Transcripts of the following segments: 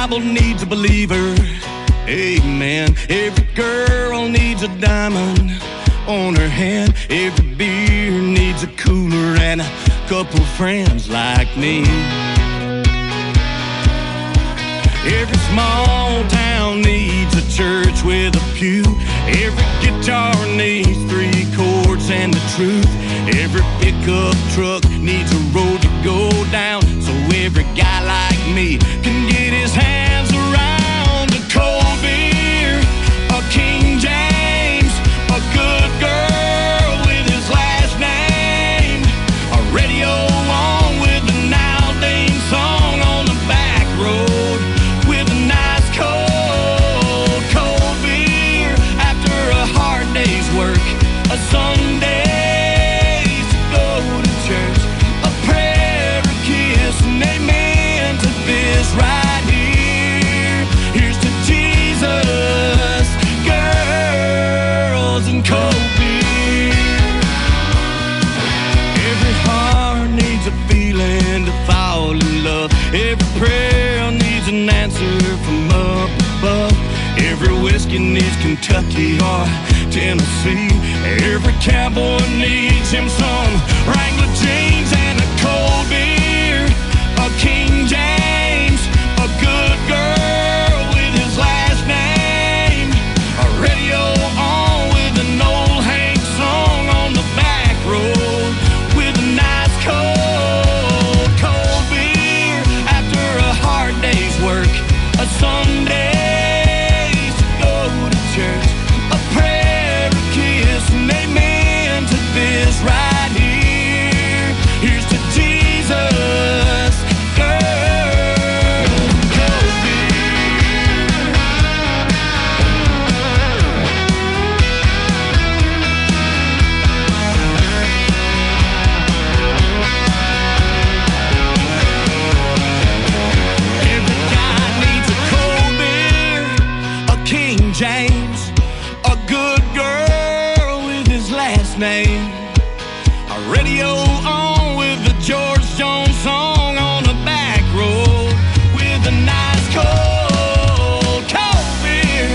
Bible needs a believer. Amen. Every girl needs a diamond on her hand. Every beer needs a cooler and a couple friends like me. Every small town needs a church with a pew. Every guitar needs 3 chords and the truth. Every pickup truck needs a road to go down, so every guy like me can get his hands around a cold beer, a King James, a good girl with his last name, a radio on with a Naldane song on the back road, with a nice cold beer after a hard day's work, a Sunday right here. Here's to Jesus, girls, and cold beer. Every heart needs a feeling to fall in love. Every prayer needs an answer from up above. Every whiskey needs Kentucky or Tennessee. Every cowboy needs him some Wrangler jeans and a cold beer, a King James, a good girl with his last name, a radio on with an old Hank song on the back road, with a nice cold beer after a hard day's work, a Sundays to go to church, a prayer, a kiss, and amen to this right here. Here's to Jesus, James, a good girl with his last name, a radio on with the George Jones song on the back road, with a nice cold beer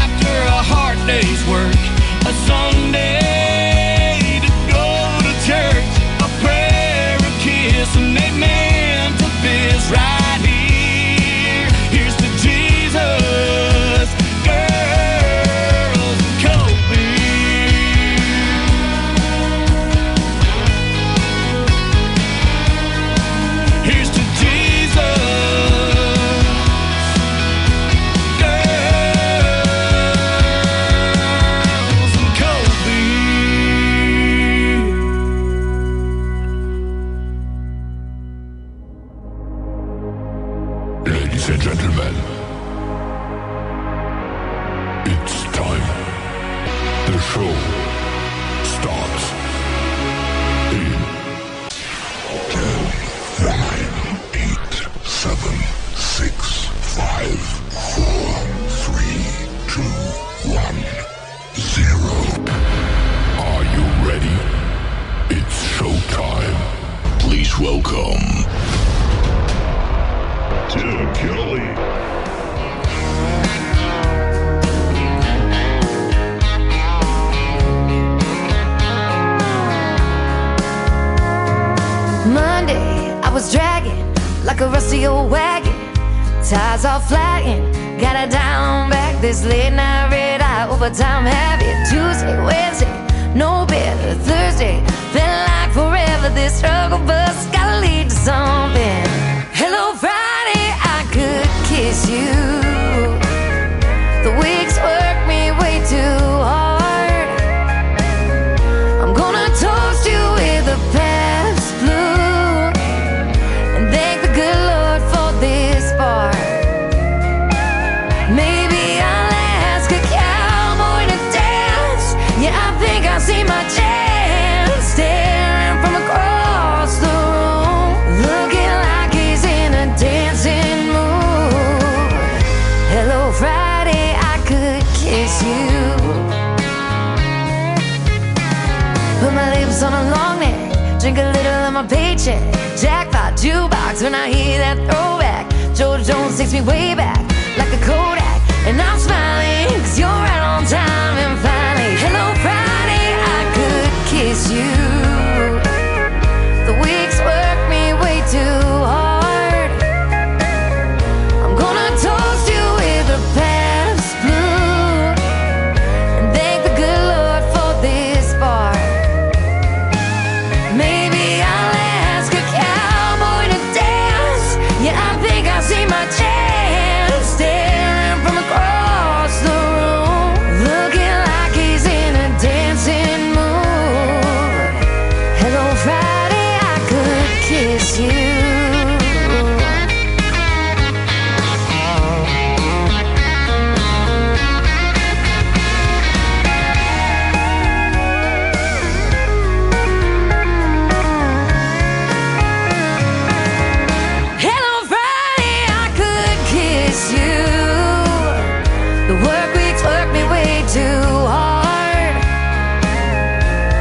after a hard day's work, a Sunday to go to church, a prayer, a kiss, and amen to this right here. Here's to Jesus, girls, and cold beer. Here's to Jesus, girls, and cold beer. Ladies and gentlemen, it's time. The show starts in 10, 9, 8, 7, 6, 5, 4, 3, 2, 1, 0. Are you ready? It's showtime. Please welcome Tim Kelly. Monday, I was dragging like a rusty old wagon, tires all flagging, got it down back, this late night red eye overtime heavy. Tuesday, Wednesday, no better. Thursday, felt like forever. This struggle bus gotta lead to something. Hello Friday, I could kiss you. The weeks work me way too hard. I'm gonna toast you with a past blue and thank the good Lord for this part. Maybe I'll ask a cowboy to dance. Yeah, I think I see my chance, staring from across the room, looking like he's in a dancing mood. Hello Friday, I could kiss you. Put my lips on a long neck, drink a little of my paycheck, jackpot jukebox when I hear that throwback. George Jones takes me way back like a Kodak, and I'm smiling 'cause you're right on time. And finally, hello Friday, I could kiss you. The weeks work me way too hard. I'm gonna toast you with a Pabst Blue and thank the good Lord for this bar. Maybe I'll ask a cowboy to dance. Yeah, I think I see my chance, staring from across the room, looking like he's in a dancing mood. Hello Friday, I could kiss you. Hello Friday, I could kiss you. The work weeks work me way too hard.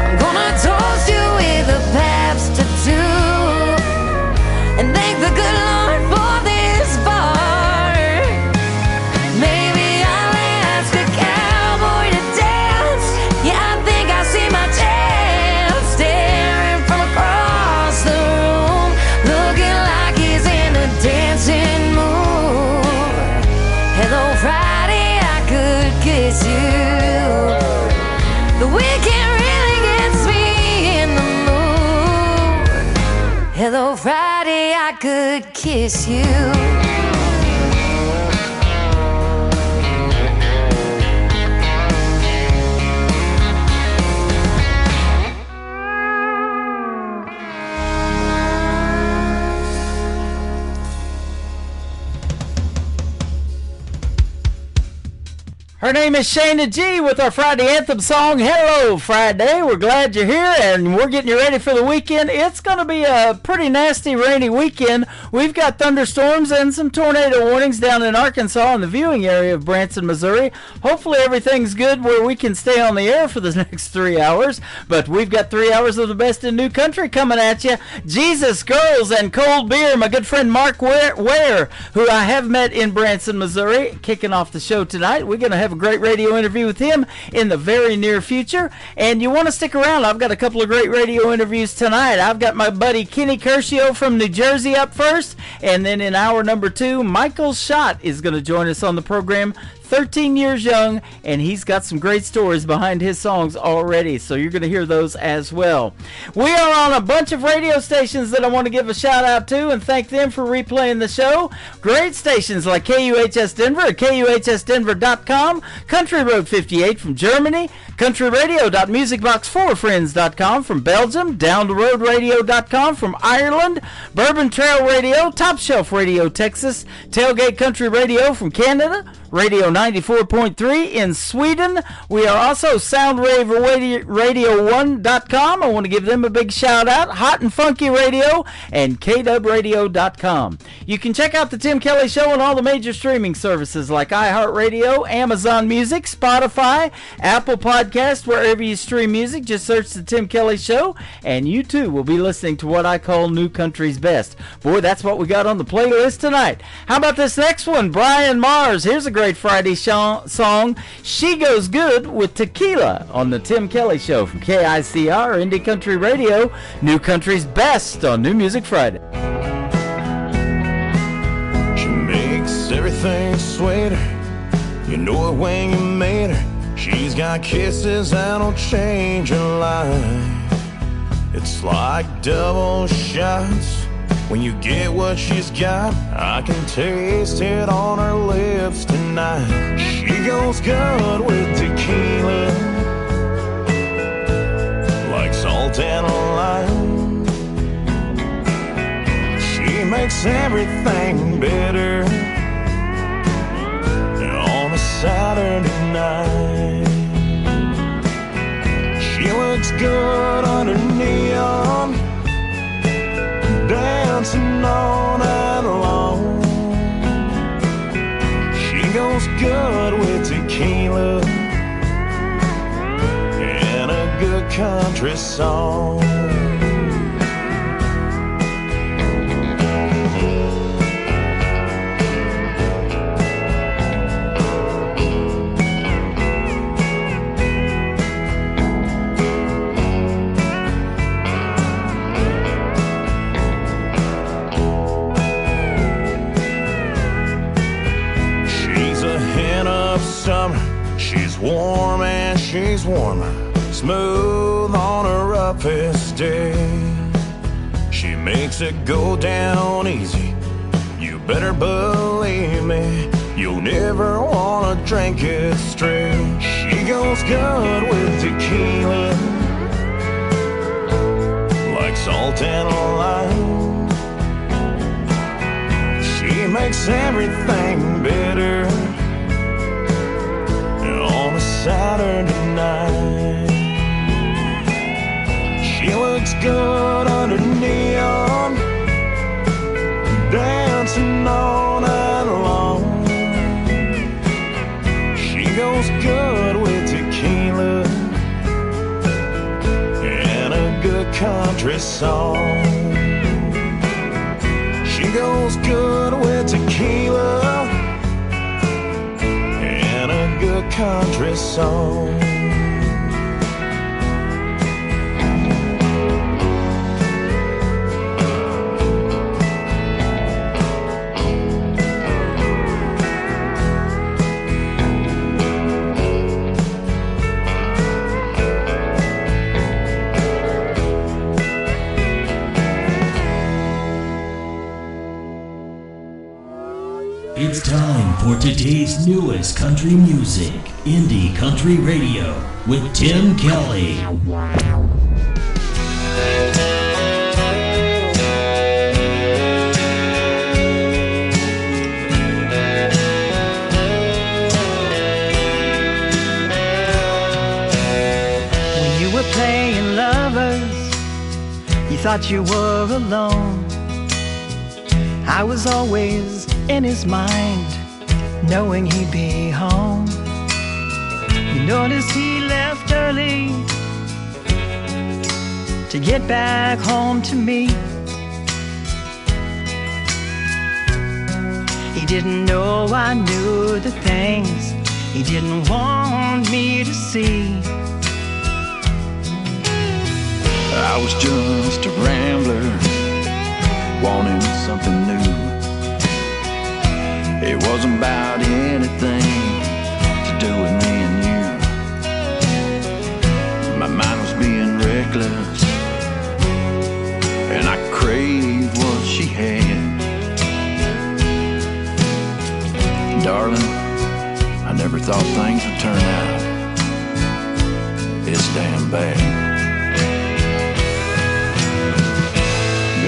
I'm gonna toast you with a Pabst tattoo and thank the good Lord for this bar. Maybe I'll ask a cowboy to dance. Yeah, I think I see my chance, staring from across the room, looking like he's in a dancing mood. Hello Friday, I could kiss you. The weekend really gets me in the mood. Hello Friday, I could kiss you. Her name is Shayna G with our Friday anthem song, Hello Friday. We're glad you're here, and we're getting you ready for the weekend. It's going to be a pretty nasty, rainy weekend. We've got thunderstorms and some tornado warnings down in Arkansas in the viewing area of Branson, Missouri. Hopefully everything's good where we can stay on the air for the next 3 hours, but we've got 3 hours of the best in new country coming at you. Jesus, Girls, and Cold Beer. My good friend Mark Ware, who I have met in Branson, Missouri, kicking off the show tonight. We're going to have a great radio interview with him in the very near future, and you want to stick around. I've got a couple of great radio interviews tonight. I've got my buddy Kenny Curcio from New Jersey up first, and then in hour number 2, Michael Schott is going to join us on the program. 13 years young, and he's got some great stories behind his songs already, so you're going to hear those as well. We are on a bunch of radio stations that I want to give a shout out to and thank them for replaying the show. Great stations like KUHS Denver at KUHSdenver.com, Country Road 58 from Germany, countryradio.musicbox4friends.com from Belgium, downtheroadradio.com from Ireland, Bourbon Trail Radio, Top Shelf Radio Texas, Tailgate Country Radio from Canada, Radio 94.3 in Sweden. We are also SoundWaveRadio1.com. I want to give them a big shout out. Hot and Funky Radio and KWRadio.com. You can check out the Tim Kelly Show on all the major streaming services like iHeartRadio, Amazon Music, Spotify, Apple Podcast, wherever you stream music. Just search the Tim Kelly Show, and you too will be listening to what I call New Country's Best. Boy, that's what we got on the playlist tonight. How about this next one? Brian Mars. Here's a great Friday song, She Goes Good with Tequila on the Tim Kelly Show from KICR Indie Country Radio, New Country's Best on New Music Friday. She makes everything sweeter. You know it when you meet her. She's got kisses that'll change your life. It's like double shots when you get what she's got. I can taste it on her lips tonight. She goes good with tequila, like salt and lime. She makes everything better on a Saturday night. She looks good under neon, dancing all night long. She goes good with tequila and a good country song. summer. She's warm and she's warmer, smooth on her roughest day. She makes it go down easy, you better believe me. You'll never wanna drink it straight. She goes good with tequila, like salt and lime. She makes everything better on a Saturday night. She looks good under neon, dancing all night long. She goes good with tequila and a good country song. She goes good with tequila and a good country song. It's time for today's newest country music, Indie Country Radio, with Tim Kelly. When you were playing lovers, you thought you were alone. I was always in his mind, knowing he'd be home. You noticed he left early to get back home to me. He didn't know I knew the things he didn't want me to see. I was just a rambler, wanting something new. It wasn't about anything to do with me and you. My mind was being reckless, and I craved what she had. Darling, I never thought things would turn out this damn bad.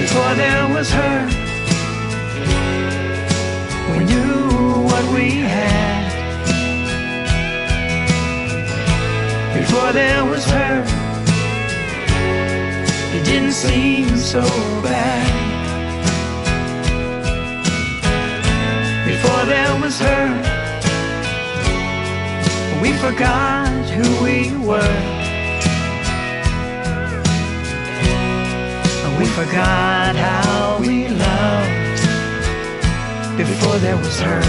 Before there was her, we knew what we had. Before there was her, it didn't seem so bad. Before there was her, we forgot who we were. We forgot how we loved before there was her.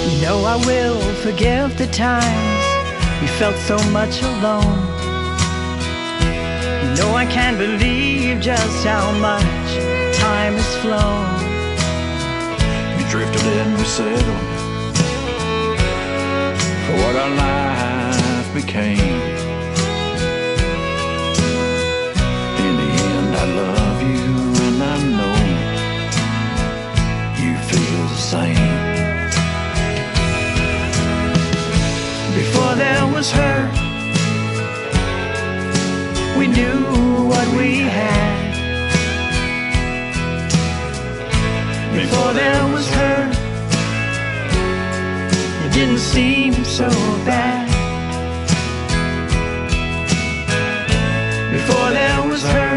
You know I will forgive the times we felt so much alone. No, I can't believe just how much time has flown. We drifted and we settled for what our life became. In the end, I love you, and I know you feel the same. Before there was her, we knew what we had. Before there was her, it didn't seem so bad. Before there was her,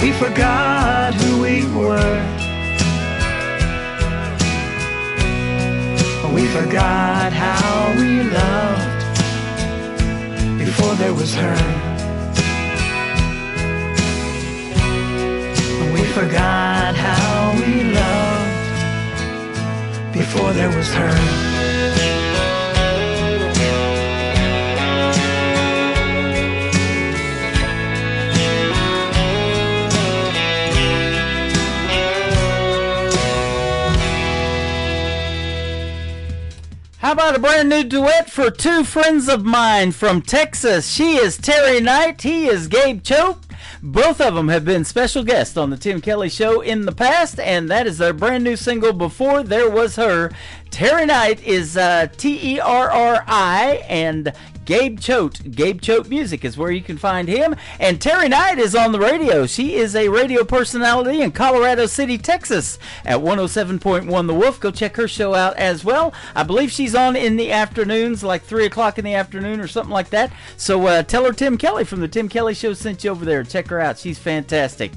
we forgot who we were. We forgot how we loved before there was her. We forgot how we loved there was her. How about a brand new duet for two friends of mine from Texas? She is Terry Knight. He is Gabe Choate. Both of them have been special guests on the Tim Kelly Show in the past, and that is their brand new single, Before There Was Her. Terry Knight is Terri, and Gabe Choate. Gabe Choate Music is where you can find him. And Terry Knight is on the radio. She is a radio personality in Colorado City, Texas at 107.1 The Wolf. Go check her show out as well. I believe she's on in the afternoons, like 3 o'clock in the afternoon or something like that. So tell her Tim Kelly from the Tim Kelly Show sent you over there. Check her out. She's fantastic.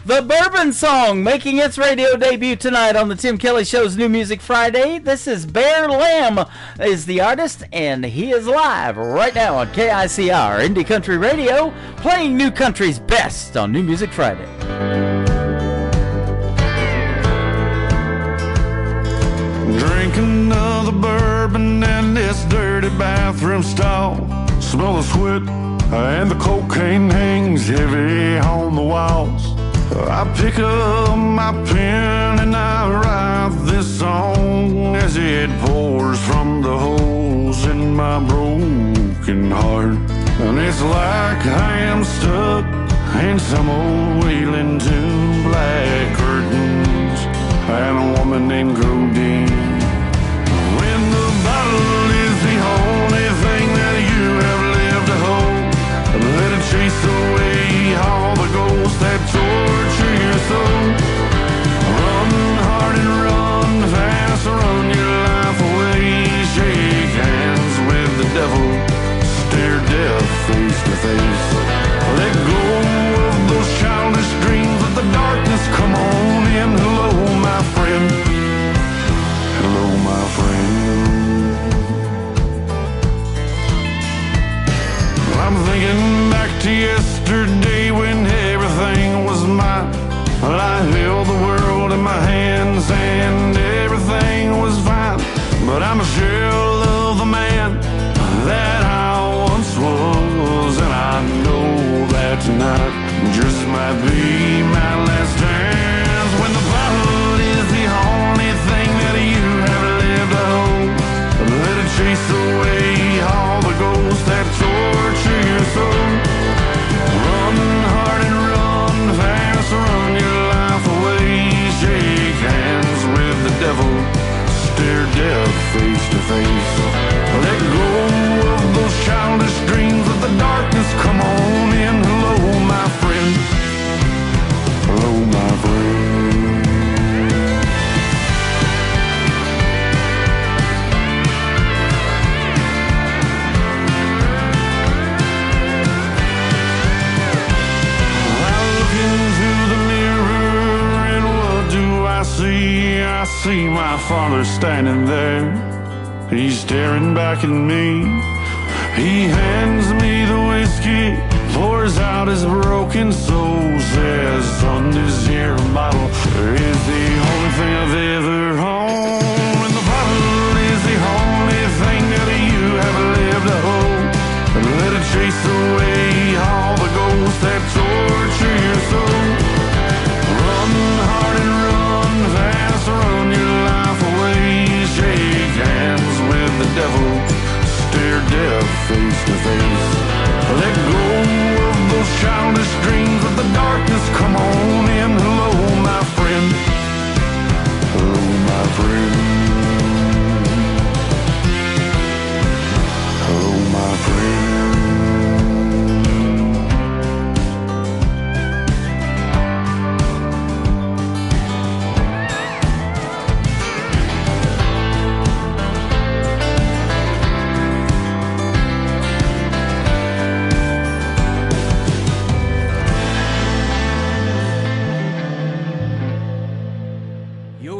The Bourbon Song making its radio debut tonight on the Tim Kelly Show's New Music Friday. This is Bear Lamb is the artist, and he is live right now on KICR Indie Country Radio, playing new country's best on New Music Friday. Drink another bourbon in this dirty bathroom stall. Smell the sweat and the cocaine hangs heavy on the walls. I pick up my pen and I write this song as it pours from the holes in my broken heart. And it's like I am stuck in some old wailing tune, black curtains and a woman named Codeine. When the bottle is the only thing that you have lived to hold, let it chase away all the ghosts that torture your soul. Run hard and run fast, run your life away. Shake hands with the devil, stare death face to face. Let go of those childish dreams, let the darkness come on in. Hello, my friend. Hello, my friend. I'm thinking back to yesterday when everything was mine. Well, I held the world in my hands and everything was fine. But I'm a shell of the man that I once was, and I know that tonight just might be my last dance. When the bottle is the only thing that you have lived to hold, let it chase away all the ghosts that torture your soul. Run hard and run fast, run your life away. Shake hands with the devil, stare death face to face. Let go of those childish dreams, let the darkness come on in. Hello, my friend. Hello, my friend. I see my father standing there. He's staring back at me. He hands me the whiskey, pours out his broken soul, says, son, this here bottle is the only thing I've ever owned. And the bottle is the only thing that you have lived to hold. And let it chase away all the ghosts that torture your soul. Run hard and run fast, run your life away. Shake hands with the devil, stare death face to face. Let go of those childish dreams, let the darkness come on in. Hello, my friend. Hello, my friend. Hello, my friend.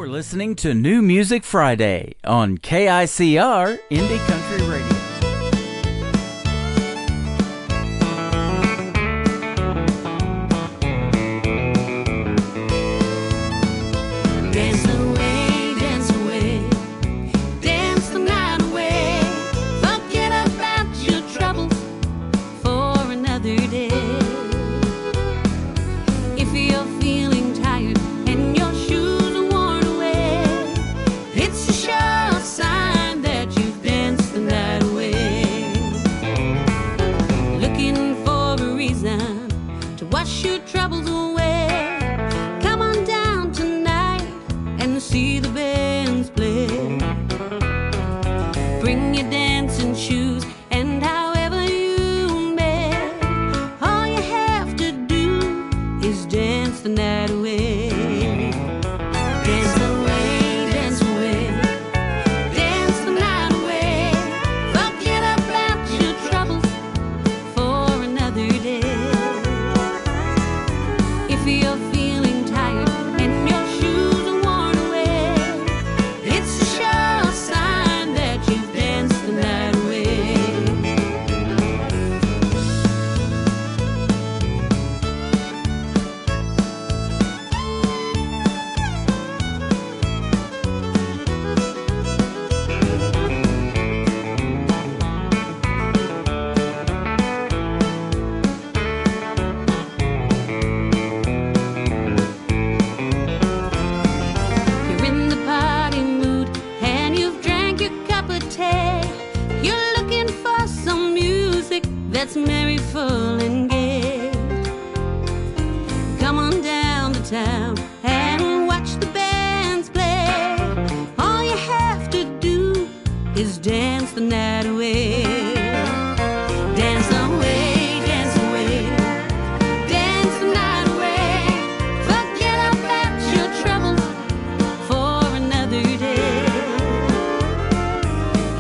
Listening to New Music Friday on KICR Indie Country Radio. Dance away, troubles away. Come on down tonight and see the bands play. Bring your dancing shoes and however you may. All you have to do is dance the night away. Dance away, dance away, dance the night away. Forget about your troubles for another day. If you're feeling tired and your shoes are worn away, it's a sure sign that you've danced the night away. You're in the party mood and you've drank your cup of tea. You're looking for some music that's merry, full and gay. Come on down to town and watch the bands play. All you have to do is dance the night away. Dance away, dance away, dance the night away. Forget about your troubles for another day.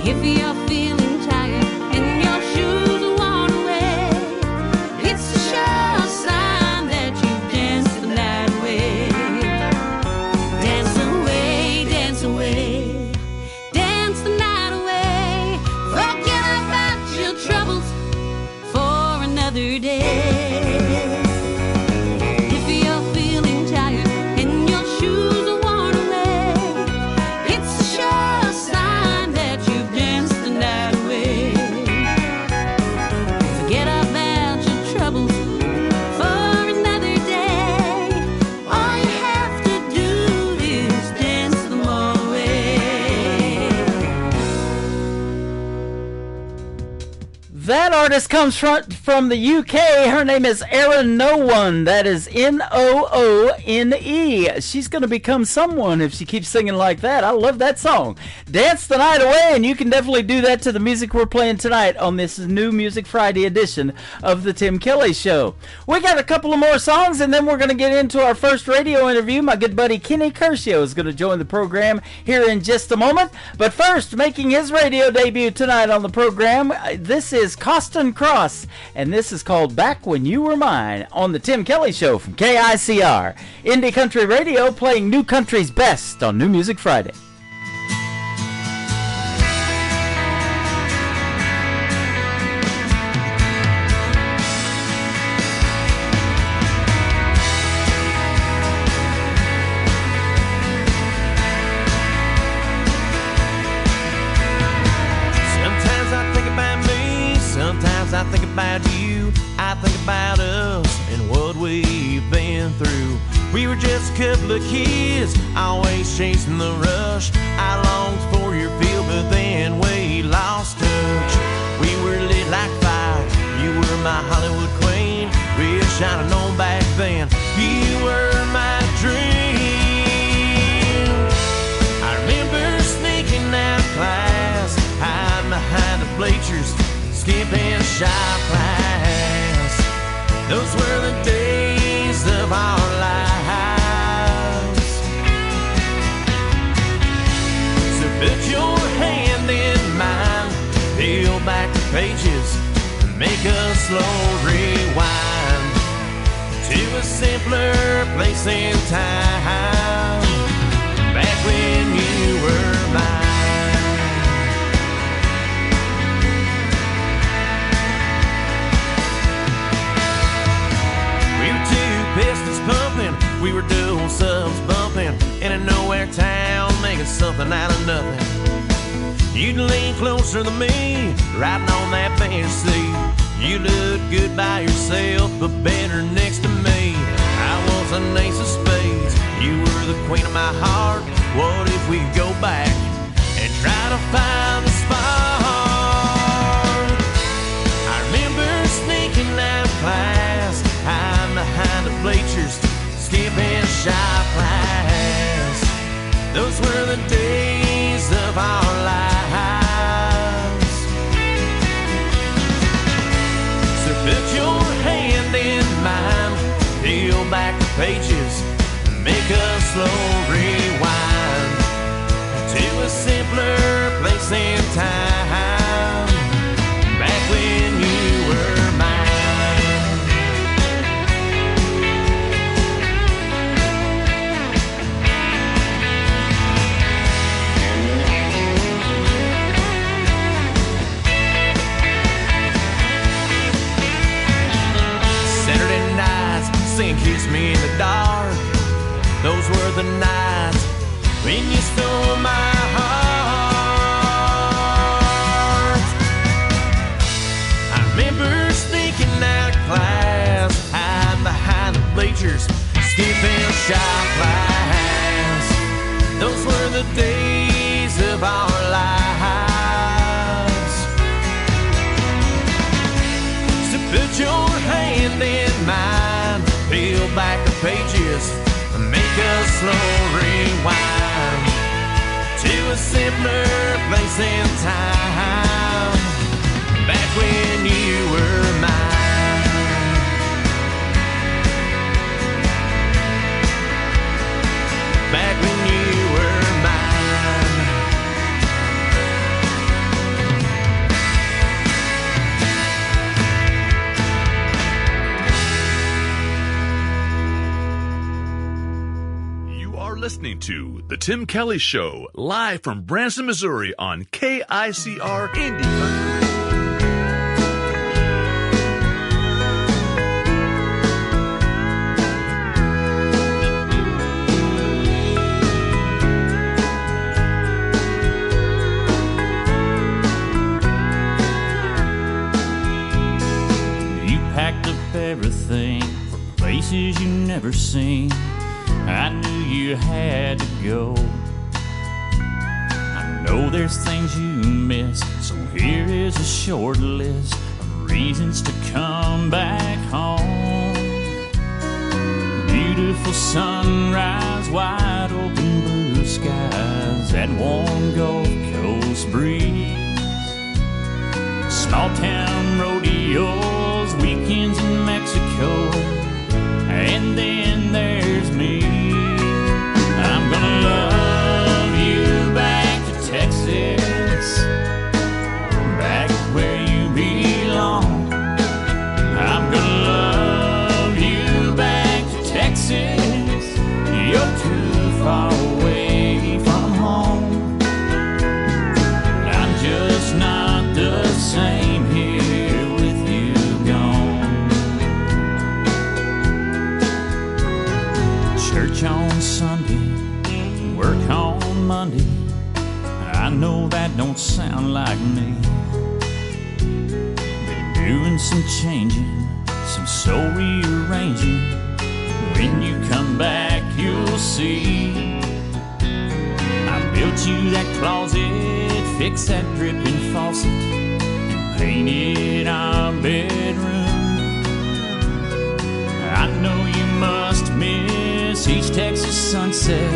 If you're feeling tired and your shoes are worn away, it's a sure sign that you've danced the night away. Dance away, dance away, dance the night away. Forget about your troubles for another day. If you're feeling tired and your shoes are worn away, it's a sure sign that you've danced the night away. Forget about your troubles for another day. All you have to do is dance them all away. That artist comes from the UK. Her name is Erin No One. That is Noone. She's going to become someone if she keeps singing like that. I love that song. Dance the night away, and you can definitely do that to the music we're playing tonight on this new Music Friday edition of the Tim Kelly Show. We got a couple of more songs, and then we're going to get into our first radio interview. My good buddy Kenny Curcio is going to join the program here in just a moment. But first, making his radio debut tonight on the program, this is Costin Cross, and this is called Back When You Were Mine on the Tim Kelly Show from KICR. Indie Country Radio, playing new country's best on New Music Friday. Sometimes I think about me, sometimes I think about you. I think about us and what we've been through. We were just a couple of kids, always chasing the rush. I longed for your feel, but then we lost touch. We were lit like fire, you were my Hollywood queen. Wish I'd have known back then, you were my dream. I remember sneaking out of class, hiding behind the bleachers, skipping shop class. Those were the days of our lives. So put your hand in mine, peel back the pages, and make a slow rewind to a simpler place and time, back when you were mine. Pistons pumping, we were dual subs bumping in a nowhere town, making something out of nothing. You'd lean closer to me, riding on that bench seat. You looked good by yourself, but better next to me. I was an ace of spades, you were the queen of my heart. What if we go back and try to find the spark? I remember sneaking out of class, hiding behind the bleachers, skipping shop class. Those were the days of our lives. So put your hand in mine, peel back the pages, and make a slow rewind to a simpler place and time, back when you were mine. Saturday nights, sing Kiss Me in the Dark. Those were the nights when you stole my heart. I remember sneaking out of class, hiding behind the bleachers, skipping shop class. Those were the days of our lives. So put your hand in mine, peel back the pages, and make a slow rewind to a simpler place and time, back when you were mine. Back when you were mine. You are listening to The Tim Kelly Show, live from Branson, Missouri on KICR Indie Country. You packed up everything for places you never seen. I knew you had to go. I know there's things you miss, so here is a short list of reasons to come back home. Beautiful sunrise, wide open blue skies, that warm Gulf Coast breeze. Small town rodeos, weekends in Mexico, and then there's me. I'm gonna love you back to Texas, back where you belong. I'm gonna love you back to Texas, you're too far away from home. I'm just not the same here with you gone. Church on Sunday, work on Monday. I know that don't sound like me. Been doing some changing, some soul rearranging. When you come back, you'll see. I built you that closet, fixed that dripping faucet, and painted our bedroom. I know you must miss each Texas sunset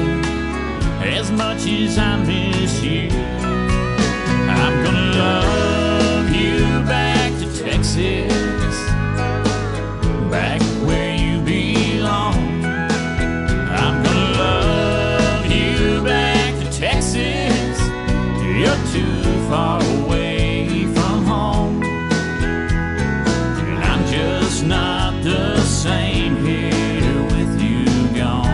as much as I miss you. I'm gonna love you back to Texas, back where you belong. I'm gonna love you back to Texas, you're too far away from home. And I'm just not the same here with you gone.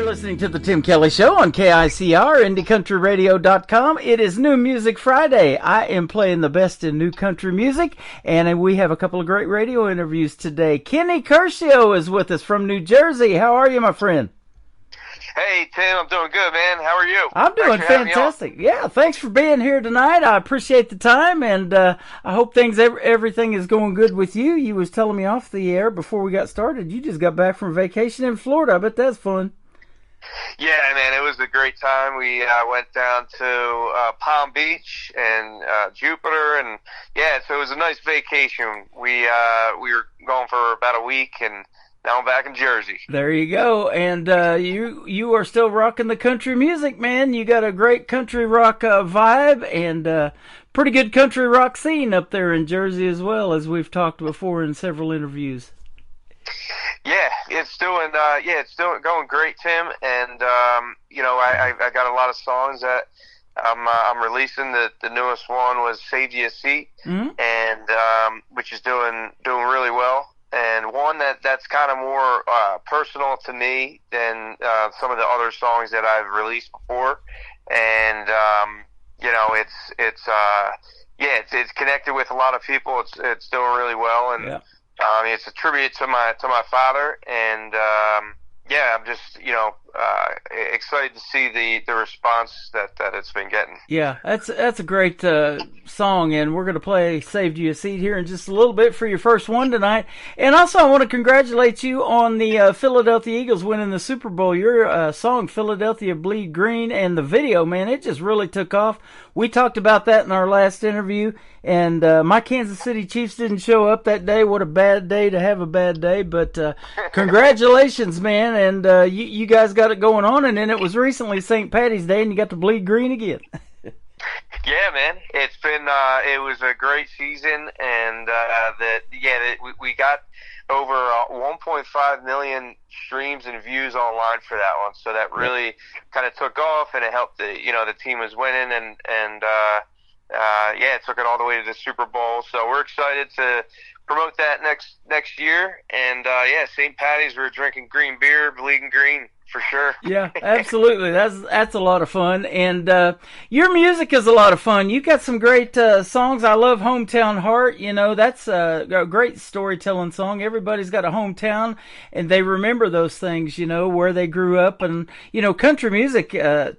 You're listening to the Tim Kelly Show on KICR, IndieCountryRadio.com. It is New Music Friday. I am playing the best in new country music, and we have a couple of great radio interviews today. Kenny Curcio is with us from New Jersey. How are you, my friend? Hey, Tim, I'm doing good, man. How are you? I'm doing fantastic. Yeah, thanks for being here tonight. I appreciate the time, and I hope everything is going good with you. You was telling me off the air before we got started, you just got back from vacation in Florida. I bet that's fun. Yeah, man, it was a great time. We went down to Palm Beach and Jupiter, and yeah, so it was a nice vacation. We were going for about a week, and now I'm back in Jersey. There you go. And you are still rocking the country music, man. You got a great country rock vibe and pretty good country rock scene up there in Jersey as well, as we've talked before in several interviews. Yeah, it's doing going great, Tim. And I got a lot of songs that I'm releasing. The newest one was "Saved You a Seat," and which is doing really well. And one that's kind of more personal to me than some of the other songs that I've released before. And it's connected with a lot of people. It's doing really well, and it's a tribute to my father. And I'm just excited to see the response that it's been getting. Yeah, that's a great song, and we're going to play "Saved You a Seat" here in just a little bit for your first one tonight. And also, I want to congratulate you on the Philadelphia Eagles winning the Super Bowl. Your song "Philadelphia Bleed Green" and the video, man, it just really took off. We talked about that in our last interview, and my Kansas City Chiefs didn't show up that day. What a bad day to have a bad day, but congratulations, man, and you guys got it going on, and then it was recently St. Patty's Day, and you got to bleed green again. Yeah, man, it's been it was a great season, and we got over 1.5 million streams and views online for that one, so that really kind of took off, and it helped the team was winning, and it took it all the way to the Super Bowl. So we're excited to promote that next year, and St. Patty's, we're drinking green beer, bleeding green. For sure. Yeah, absolutely. That's a lot of fun. And your music is a lot of fun. You got some great songs. I love Hometown Heart. That's a great storytelling song. Everybody's got a hometown, and they remember those things, where they grew up. And, country music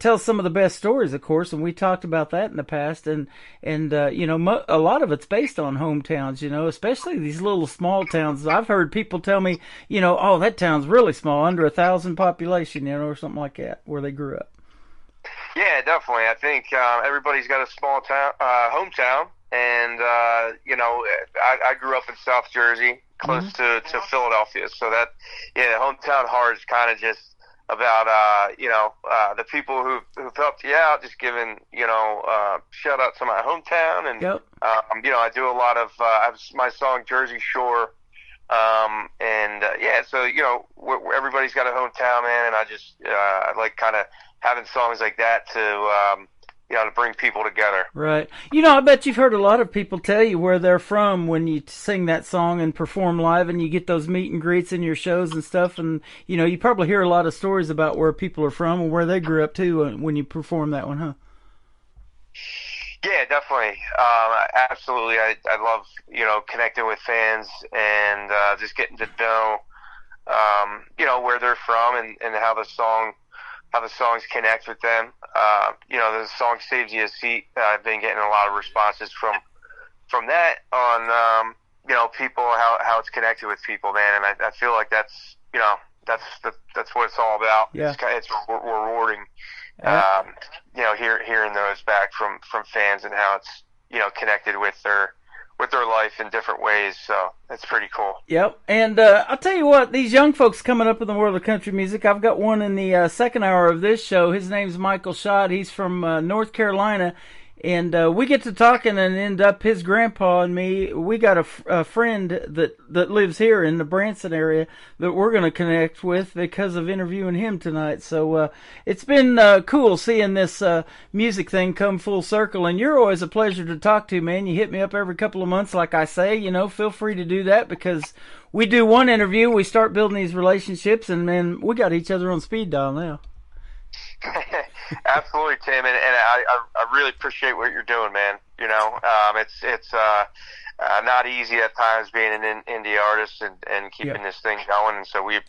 tells some of the best stories, of course, and we talked about that in the past. And a lot of it's based on hometowns, especially these little small towns. I've heard people tell me, oh, that town's really small, under 1,000 population. Or something like that, where they grew up. Yeah, definitely. I think everybody's got a small town, hometown, and I grew up in South Jersey, close to Philadelphia. So that, hometown heart is kind of just about the people who've helped you out, just giving shout out to my hometown, and I do a lot of I have my song Jersey Shore. So everybody's got a hometown, man, and I like kind of having songs like that to bring people together. Right. I bet you've heard a lot of people tell you where they're from when you sing that song and perform live, and you get those meet and greets in your shows and stuff, and you probably hear a lot of stories about where people are from and where they grew up too when you perform that one, huh? Yeah, definitely. Absolutely. I love, connecting with fans and just getting to know, where they're from and how the songs connect with them. The song "Saves You a Seat." I've been getting a lot of responses from that on, people, how it's connected with people, man. And I feel like that's what it's all about. Yeah. It's rewarding. Hearing those back from fans and how it's connected with their life in different ways, so that's pretty cool. Yep, and I'll tell you what, these young folks coming up in the world of country music, I've got one in the second hour of this show. His name's Michael Schott. He's from North Carolina, And we get to talking and end up, his grandpa and me, we got a friend that lives here in the Branson area that we're going to connect with because of interviewing him tonight. So it's been cool seeing this music thing come full circle. And you're always a pleasure to talk to, man. You hit me up every couple of months, like I say. You know, feel free to do that, because we do one interview, we start building these relationships, and man, we got each other on speed dial now. Absolutely, Tim, and I really appreciate what you're doing, man. You know, it's not easy at times being an indie artist and keeping this thing going, and so we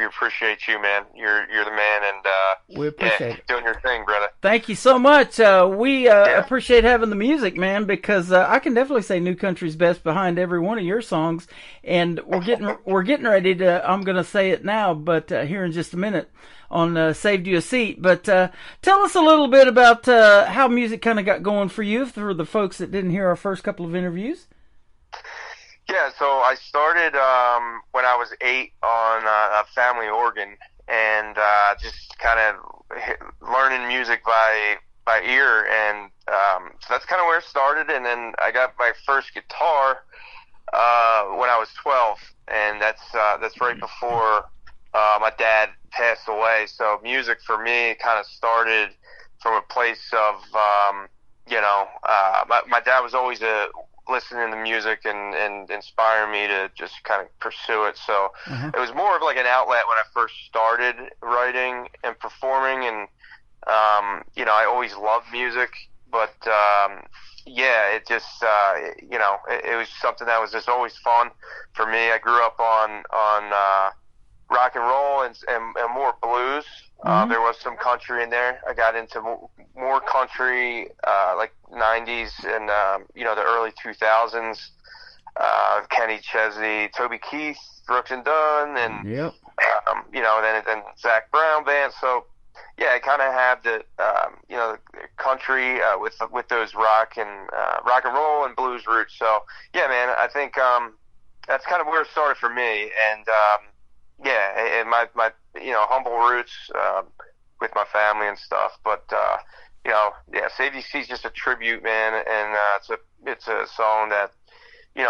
appreciate you, man. You're the man, and we appreciate it. Doing your thing, brother. Thank you so much. We appreciate having the music, man, because I can definitely say New Country's best behind every one of your songs, and we're getting ready to. I'm going to say it now, but here in just a minute. On Saved You a Seat. But tell us a little bit about how music kind of got going for you, for the folks that didn't hear our first couple of interviews. Yeah, so I started when I was 8 on a family organ, and just kind of learning music by ear, and so that's kind of where it started. And then I got my first guitar when I was 12, and that's right before my dad passed away. So music for me kind of started from a place of, my dad was always listening to music and inspiring me to just kind of pursue it. So it was more of like an outlet when I first started writing and performing. And, I always loved music, but, it just, it was something that was just always fun for me. I grew up on rock and roll and more blues. There was some country in there. I got into more country, like 90s and, the early 2000s. Kenny Chesney, Toby Keith, Brooks and Dunn, and, then Zach Brown band. So, I kind of have the, country with those rock and roll and blues roots. So, man, I think that's kind of where it started for me. And, and my humble roots with my family and stuff, but Save You Seat is just a tribute, man, and it's a song that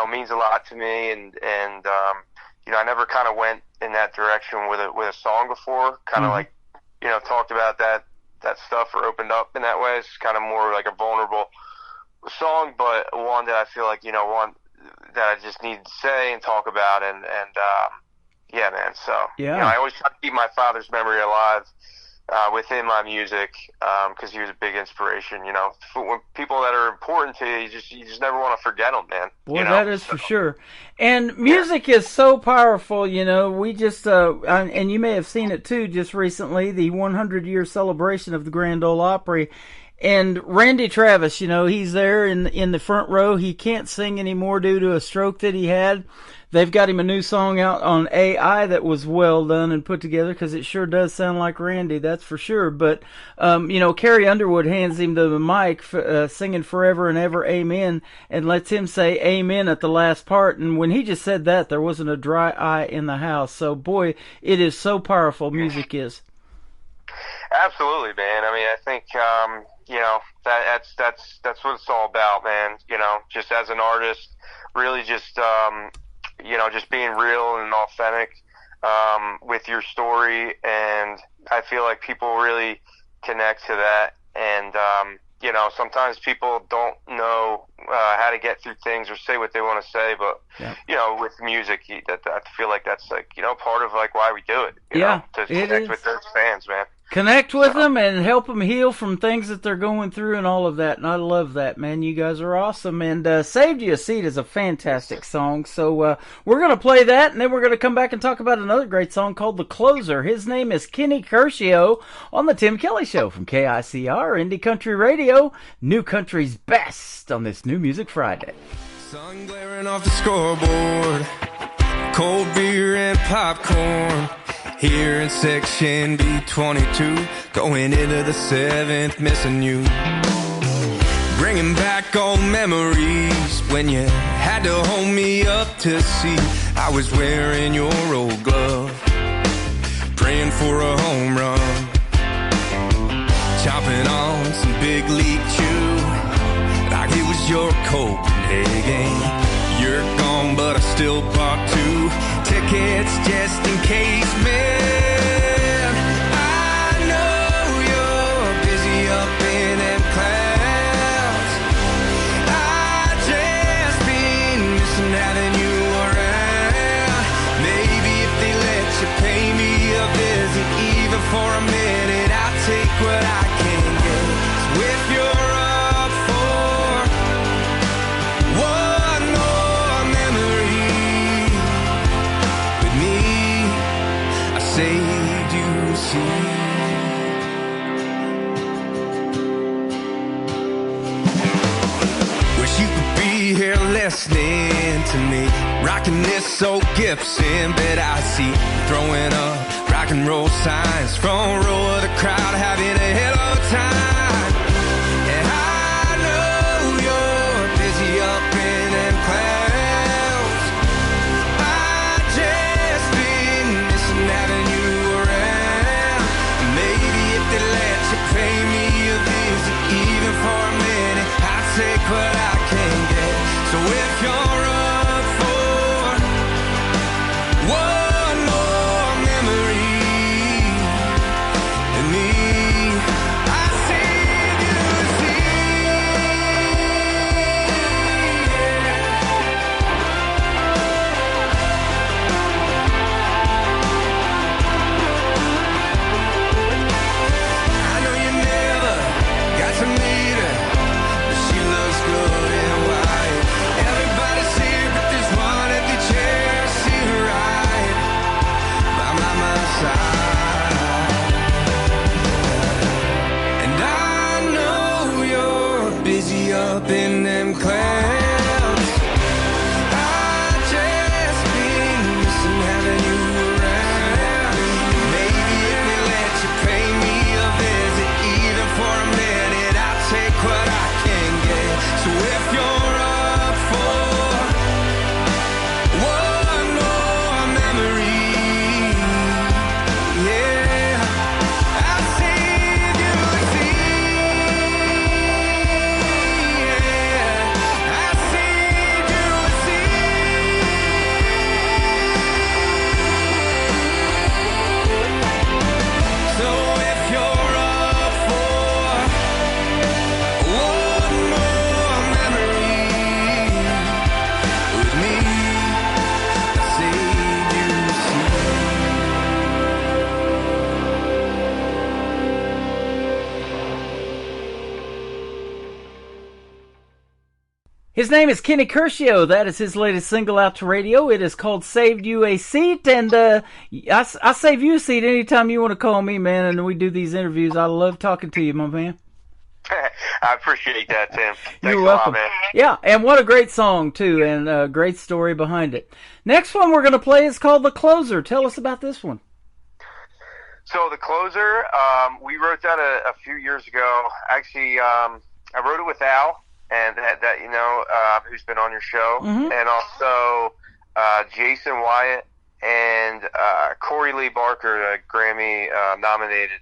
means a lot to me, and I never kind of went in that direction with a song before, kind of like talked about that stuff or opened up in that way. It's kind of more like a vulnerable song, but one that I feel like one that I just need to say and talk about, and man. So I always try to keep my father's memory alive within my music, because he was a big inspiration. When people that are important to you, you just never want to forget them, man. Boy, that is for sure. And music is so powerful. We just and you may have seen it too just recently, the 100-year celebration of the Grand Ole Opry. And Randy Travis, he's there in the front row. He can't sing anymore due to a stroke that he had. They've got him a new song out on AI that was well done and put together, because it sure does sound like Randy, that's for sure. But, Carrie Underwood hands him the mic, singing Forever and Ever, Amen, and lets him say Amen at the last part. And when he just said that, there wasn't a dry eye in the house. So, boy, it is so powerful, music is. Absolutely, man. I mean, I think, that's what it's all about, man. Just as an artist, really just, just being real and authentic with your story, and I feel like people really connect to that. And sometimes people don't know how to get through things or say what they want to say, but with music, I feel like that's like part of like why we do it. To connect with those fans, man. Connect with them and help them heal from things that they're going through and all of that. And I love that, man. You guys are awesome. And Saved You a Seat is a fantastic song. So we're going to play that, and then we're going to come back and talk about another great song called The Closer. His name is Kenny Curcio on The Tim Kelly Show from KICR, Indie Country Radio, New Country's best on this New Music Friday. Sun glaring off the scoreboard, cold beer and popcorn. Here in section B22, going into the 7th, missing you. Bringing back old memories when you had to hold me up to see I was wearing your old glove, praying for a home run, chopping on some big league chew. A game. You're gone, but I still bought 2 tickets just in case, man. I know you're busy up in them clouds. I just been missing having you around. Maybe if they let you pay me a visit, even for a minute, I'll take what I can get. So if you're up for one more memory with me, I saved you a seat. Wish you could be here listening to me, rocking this old Gibson bed I see, throwing up rock and roll signs, front row of the crowd having a hell of a time. And I know you're busy up in them clouds. I just been missing having you around. Maybe if they let you pay me a visit, even for a minute, I'll take what I can get. So if you're up for one more memory with me, I saved you a seat. I know you never got to meet her, but she looks good in white. Everybody's here, but there's one empty chair. See her right by my side. And I know you're busy up in them clouds. I just been missing having you around. Maybe if they let you pay me a visit, even for a minute, I'll take what I can get. So if you're up for one more memory, yeah, I'll save you a seat. Yeah, I'll save you a seat. So if you're up for one more memory with me, I'll save you a seat. His name is Kenny Curcio. That is his latest single out to radio. It is called Saved You a Seat, and I save you a seat anytime you want to call me, man, and we do these interviews. I love talking to you, my man. I appreciate that, Tim. Thanks You're a welcome. lot, man. Yeah, and what a great song, too, and a great story behind it. Next one we're going to play is called The Closer. Tell us about this one. So The Closer, we wrote that a few years ago. Actually, I wrote it with Al, and that you know, who's been on your show, and also Jason Wyatt and Corey Lee Barker, a Grammy nominated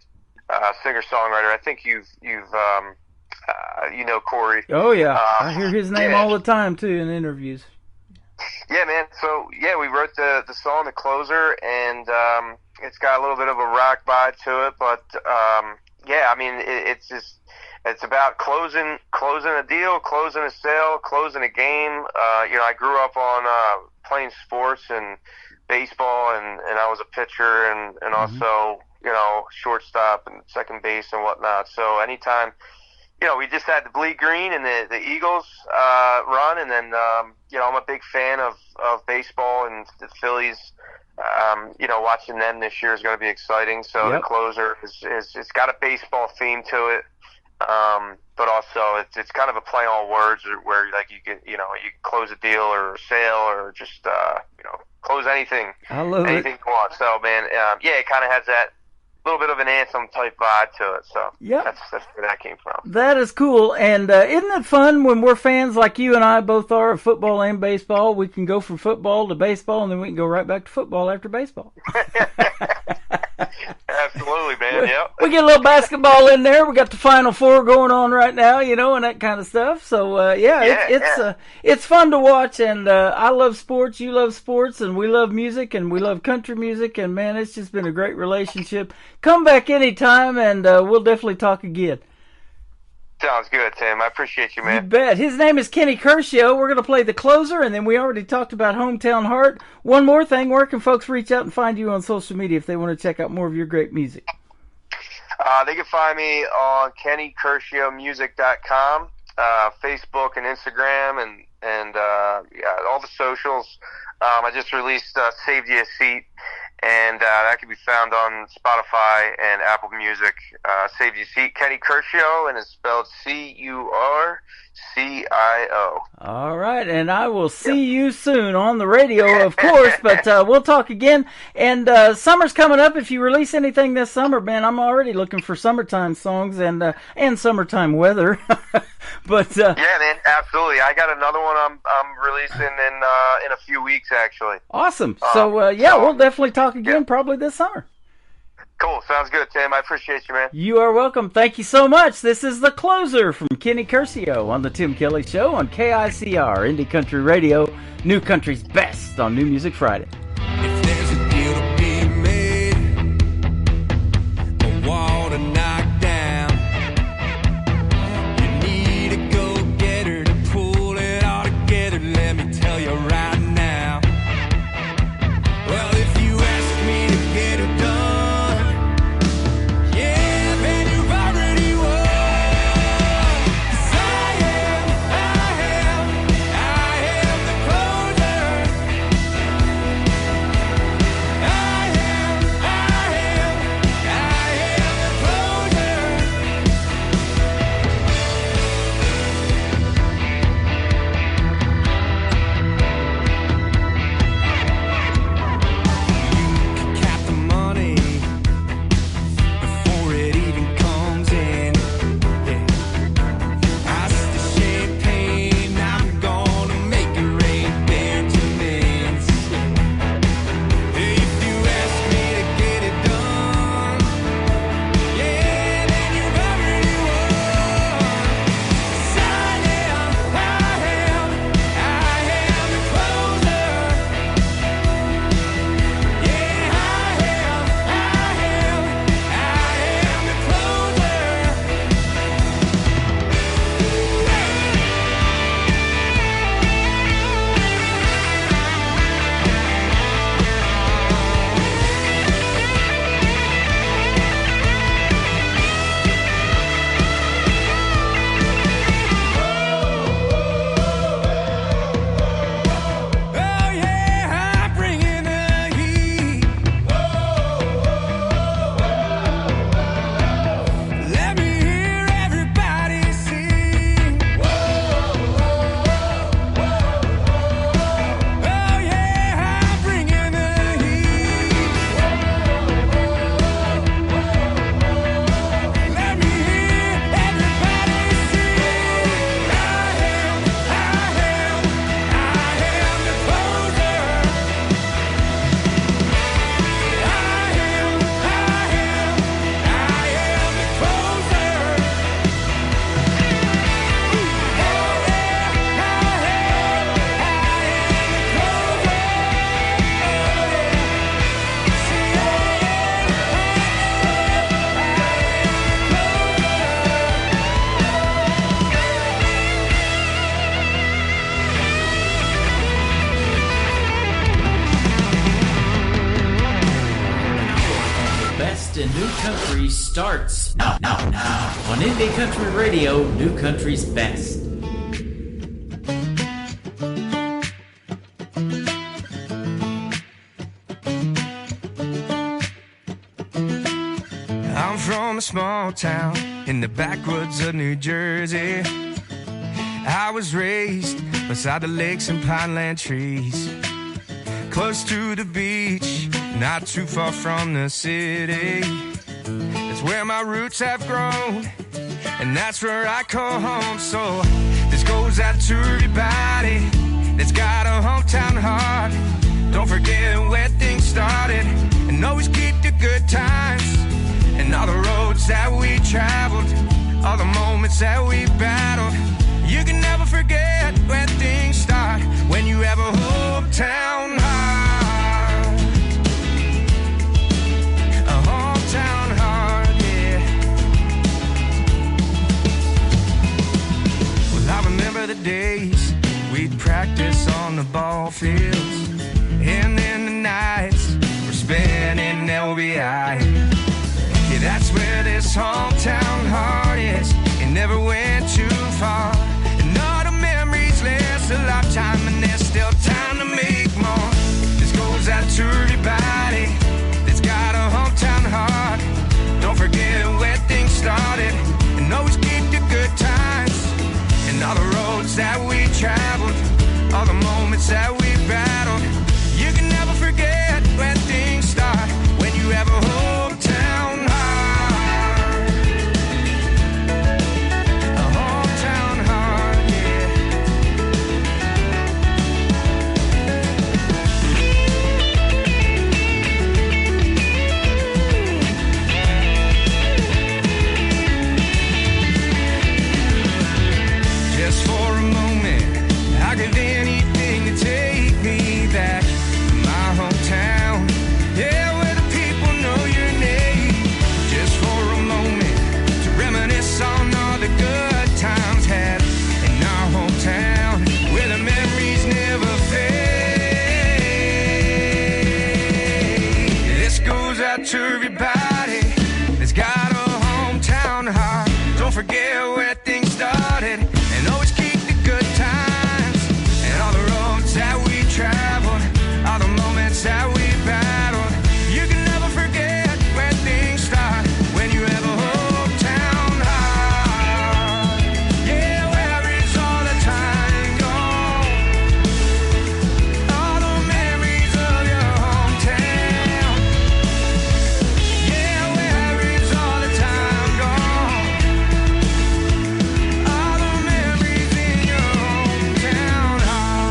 singer-songwriter. I think you've you know Corey. Oh, yeah. I hear his name all the time, too, in interviews. Yeah, man. So, yeah, we wrote the song, The Closer, and it's got a little bit of a rock vibe to it, but, yeah, I mean, it's about closing a deal, closing a sale, closing a game. You know, I grew up on playing sports and baseball, and I was a pitcher and also, you know, shortstop and second base and whatnot. So anytime, you know, we just had the Bleed Green and the Eagles run, and then, you know, I'm a big fan of baseball and the Phillies. You know, watching them this year is going to be exciting. So The Closer is it's got a baseball theme to it. But also it's kind of a play on words where like you can, you know, you can close a deal or a sale or just, you know, close anything. I love anything it. you want. So, man, yeah, it kind of has that little bit of an anthem type vibe to it. So that's where that came from. That is cool. And isn't it fun when we're fans like you and I both are of football and baseball? We can go from football to baseball, and then we can go right back to football after baseball. Absolutely, man. Yep. We get a little basketball in there. We got the Final Four going on right now, and that kind of stuff. So it's fun to watch, and I love sports. You love sports, and we love music, and we love country music, and man, it's just been a great relationship. Come back anytime, and we'll definitely talk again. Sounds good, Tim. I appreciate you, man. You bet. His name is Kenny Curcio. We're going to play the closer, and then we already talked about Hometown Heart. One more thing, where can folks reach out and find you on social media if they want to check out more of your great music? They can find me on KennyCurcioMusic.com, Facebook and Instagram, and all the socials. I just released Saved You a Seat, and that can be found on Spotify and Apple Music. Saved You a Seat, Kenny Curcio, and it's spelled Curcio. All right, and I will see you soon on the radio, of course, but we'll talk again. And summer's coming up. If you release anything this summer, man, I'm already looking for summertime songs and summertime weather. But yeah, man, absolutely. I got another one I'm releasing in a few weeks, actually. Awesome. So we'll definitely talk again probably this summer. Cool. Sounds good, Tim. I appreciate you, man. You are welcome. Thank you so much. This is The Closer from Kenny Curcio on The Tim Kelly Show on KICR, Indie Country Radio, New Country's best on New Music Friday. If there's a deal to be made, a wall to knock down, you need a go-getter to pull it all together, let me tell you right now. Well, if you ask me to get it done, Starts now on Indie Country Radio, New Country's best. I'm from a small town in the backwoods of New Jersey. I was raised beside the lakes and pineland trees, close to the beach, not too far from the city. That's where my roots have grown, and that's where I call home. So this goes out to everybody that's got a hometown heart. Don't forget where things started, and always keep the good times moments that we battled. You can never forget where things start when you have a hometown heart. A hometown heart, yeah. Well, I remember the days we'd practice on the ball fields, and then the nights we're spending LBI. Yeah, that's where this hometown heart is. It never went too far, and all the memories last a lifetime, and there's still time to make more. This goes out to everybody that's got a hometown heart. Don't forget where things started, and always keep the good times, and all the roads that we traveled, all the moments that we battled. You can never forget where things start when you have a hometown heart. A hometown heart, yeah. Just for a moment, I give anything to take me back to my hometown. Yeah, where the people know your name. Just for a moment, to reminisce on all the good times had in our hometown, where the memories never fade. This goes out to everybody that's got a hometown heart. Don't forget where things started, and always keep the good times, and all the roads that we traveled, all the moments that we battled. You can never forget where things start when you have a hometown heart. Yeah, where is all the time gone? All the memories of your hometown. Yeah, where is all the time gone? All the memories in your hometown heart.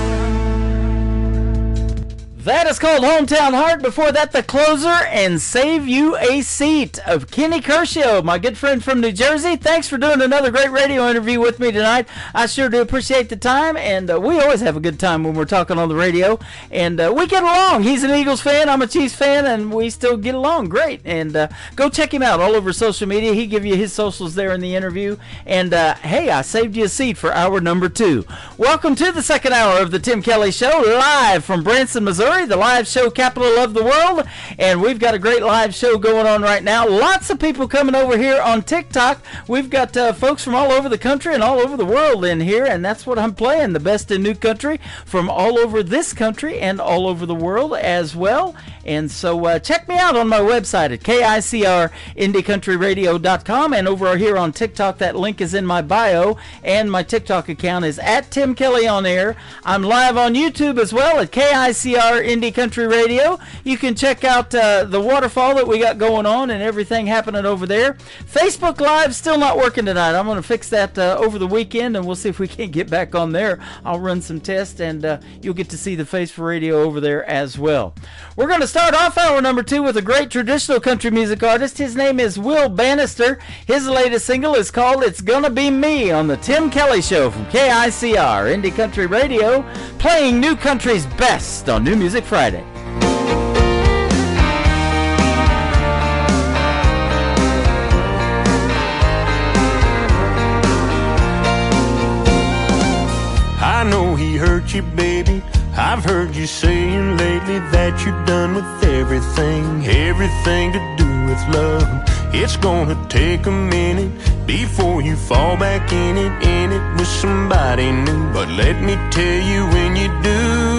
That is called Hometown Heart. Before that, The Closer and Save You a Seat of Kenny Kershaw, my good friend from New Jersey. Thanks for doing another great radio interview with me tonight. I sure do appreciate the time, and we always have a good time when we're talking on the radio, and we get along. He's an Eagles fan, I'm a Chiefs fan, and we still get along great. And go check him out all over social media. He give you his socials there in the interview. And hey, I saved you a seat for hour number 2. Welcome to the second hour of the Tim Kelly Show, live from Branson, Missouri, the live show capital of the world. And we've got a great live show going on right now. Lots of people coming over here on TikTok. We've got folks from all over the country and all over the world in here, and that's what I'm playing, the best in new country from all over this country and all over the world as well. And so check me out on my website at KICRIndieCountryRadio.com, and over here on TikTok, that link is in my bio, and my TikTok account is at Tim Kelly on Air. I'm live on YouTube as well at KICR Indie Country Radio. You can check out the waterfall that we got going on and everything happening over there. Facebook Live still not working tonight. I'm going to fix that over the weekend, and we'll see if we can get back on there. I'll run some tests, and you'll get to see the face for radio over there as well. We're going to start off hour number 2 with a great traditional country music artist. His name is Will Bannister. His latest single is called It's Gonna Be Me on the Tim Kelly Show from KICR Indie Country Radio, playing new country's best on New Music Friday. I know he hurt you, baby. I've heard you saying lately that you're done with everything to do with love. It's gonna take a minute before you fall back in it with somebody new. But let me tell you, when you do,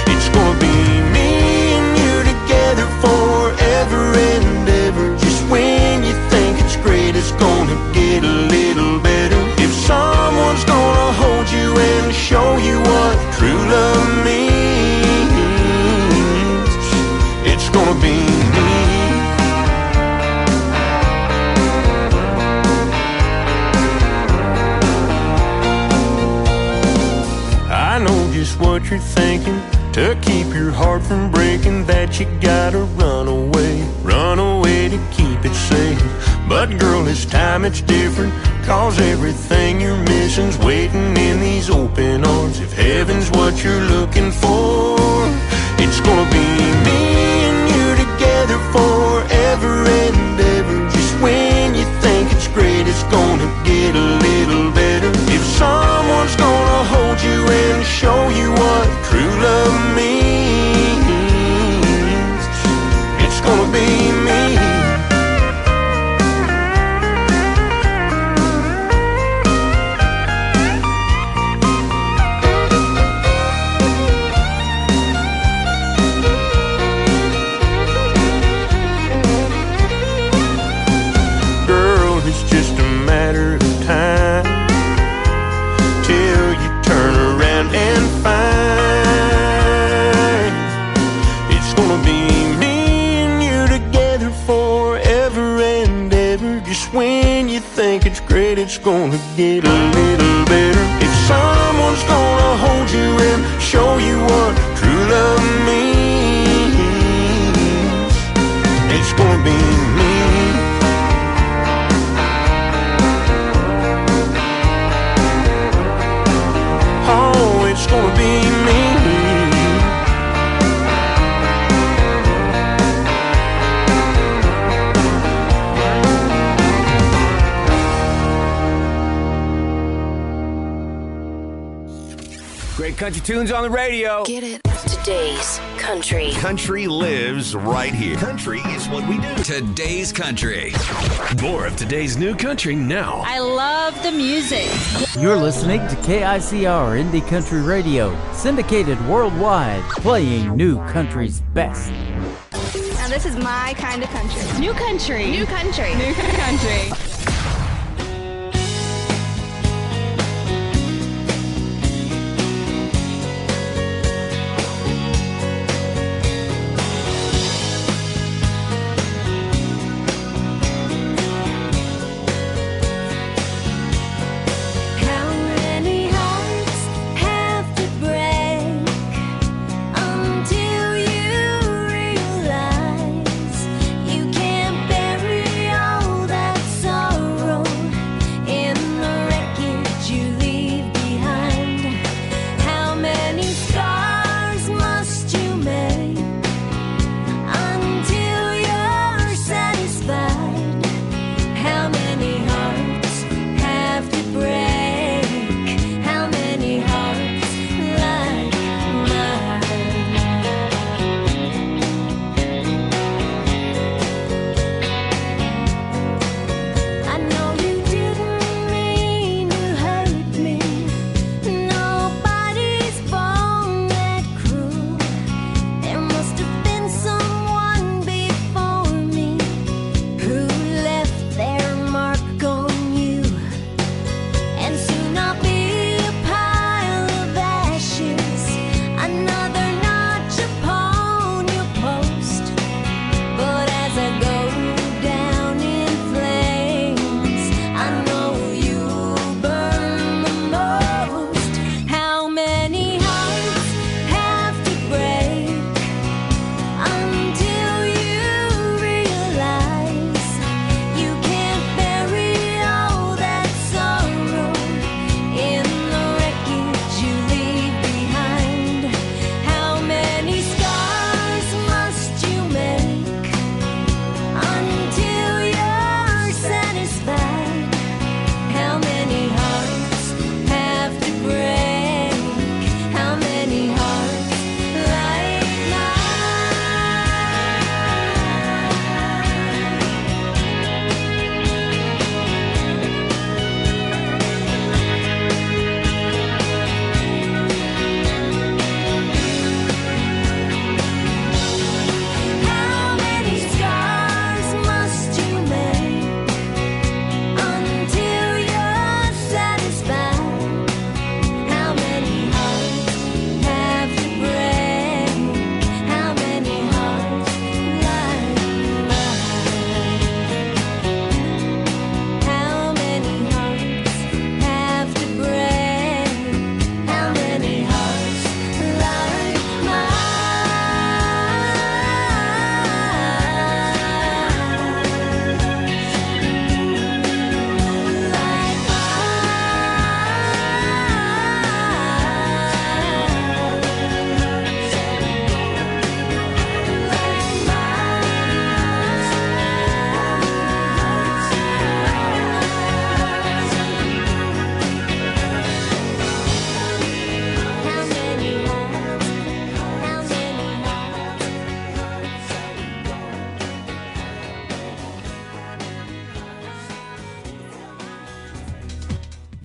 it's gonna be me and you together forever and ever. Just when you think it's great, it's gonna get a little better. If someone's gonna hold you and show you what true love means, it's gonna be me. I know just what you're thinking, to keep your heart from breaking, that you gotta run away to keep it safe. But But girl, this time it's different, 'cause everything you're missing's waiting in these open arms. If heaven's what you're looking for, it's gonna be me and you together forever and ever. Just when you think it's great, it's gonna get a little better. If someone's gonna hold you and show you what true love means, it's gonna be me. It's gonna get a little better. If someone's gonna hold you and show you what true love means, it's gonna be me. Oh, it's gonna be me. Great country tunes on the radio. Get it? Today's country. Country lives right here. Country is what we do. Today's country. More of today's new country now. I love the music. You're listening to KICR Indie Country Radio, syndicated worldwide, playing new country's best. Now this is my kind of country. New country. New country. New country. You can't bury all that song.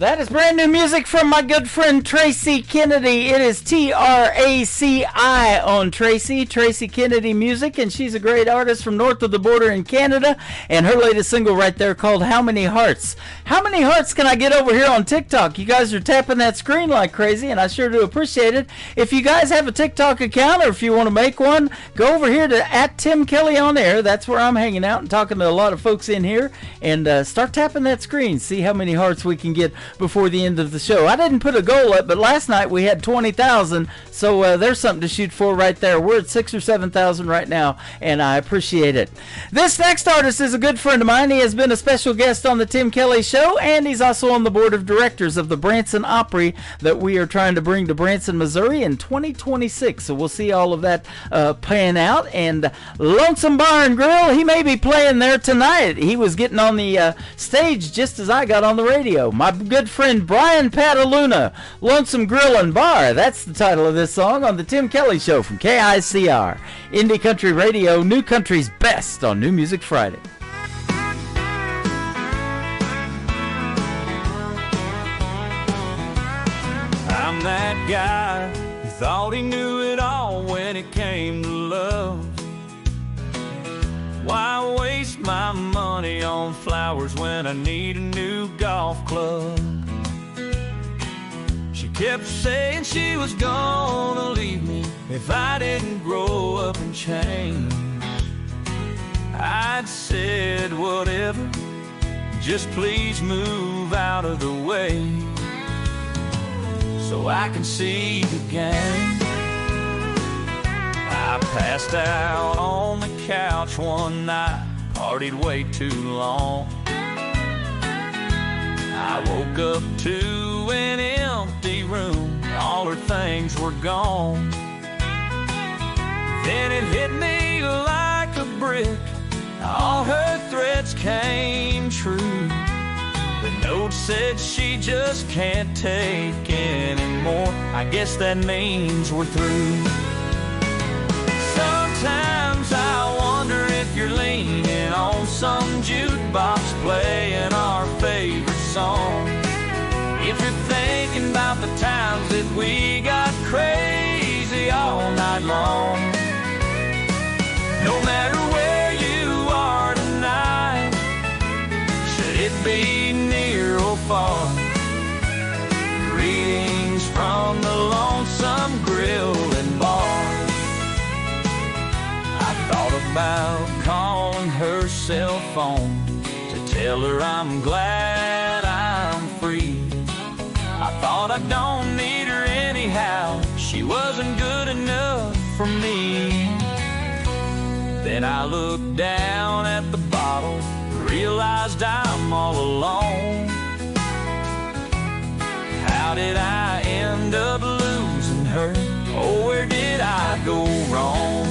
That is brand new music from my good friend Tracy Kennedy. It is Traci on Tracy Kennedy Music, and she's a great artist from north of the border in Canada, and her latest single right there called How Many Hearts. How many hearts can I get over here on TikTok? You guys are tapping that screen like crazy, and I sure do appreciate it. If you guys have a TikTok account, or if you want to make one, go over here to @TimKellyOnAir. That's where I'm hanging out and talking to a lot of folks in here, and start tapping that screen. See how many hearts we can get before the end of the show. I didn't put a goal up, but last night we had 20,000, so there's something to shoot for right there. We're at 6,000 or 7,000 right now, and I appreciate it. This next artist is a good friend of mine. He has been a special guest on the Tim Kelly Show, and he's also on the board of directors of the Branson Opry that we are trying to bring to Branson, Missouri in 2026. So we'll see all of that pan out. And Lonesome Bar and Grill, he may be playing there tonight. He was getting on the stage just as I got on the radio. My good friend Brian Pataluna, Lonesome Grill and Bar. That's the title of this song on the Tim Kelly Show from KICR. Indie Country Radio, New Country's best on New Music Friday. I'm that guy who thought he knew it all when it came to love. Why waste my money on flowers when I need a new golf club? She kept saying she was gonna leave me if I didn't grow up and change. I'd said whatever, just please move out of the way so I can see the game. I passed out on the couch one night, partied way too long. I woke up to an empty room, all her things were gone. Then it hit me like a brick, all her threats came true. The note said she just can't take anymore. I guess that means we're through. Sometimes I wonder if you're leaning on some jukebox playing our favorite song. If you're thinking about the times that we got crazy all night long. No matter where you are tonight, should it be near or far, greetings from the Lonesome Grill and Bar. I thought about calling her cell phone to tell her I'm glad I'm free. I thought I don't need her anyhow, she wasn't good enough for me. Then I looked down at the bottle, realized I'm all alone. How did I end up losing her? Oh, where did I go wrong?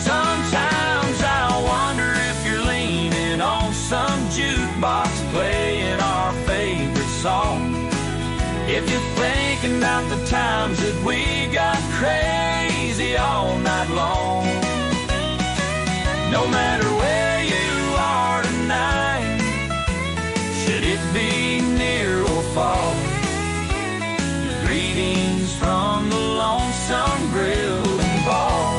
Sometimes I wonder if you're leaning on some jukebox playing our favorite song. If you're thinking about the times that we got crazy all night long. No matter where you are tonight, should it be near or far, greetings from the Lonesome Grill and Bar.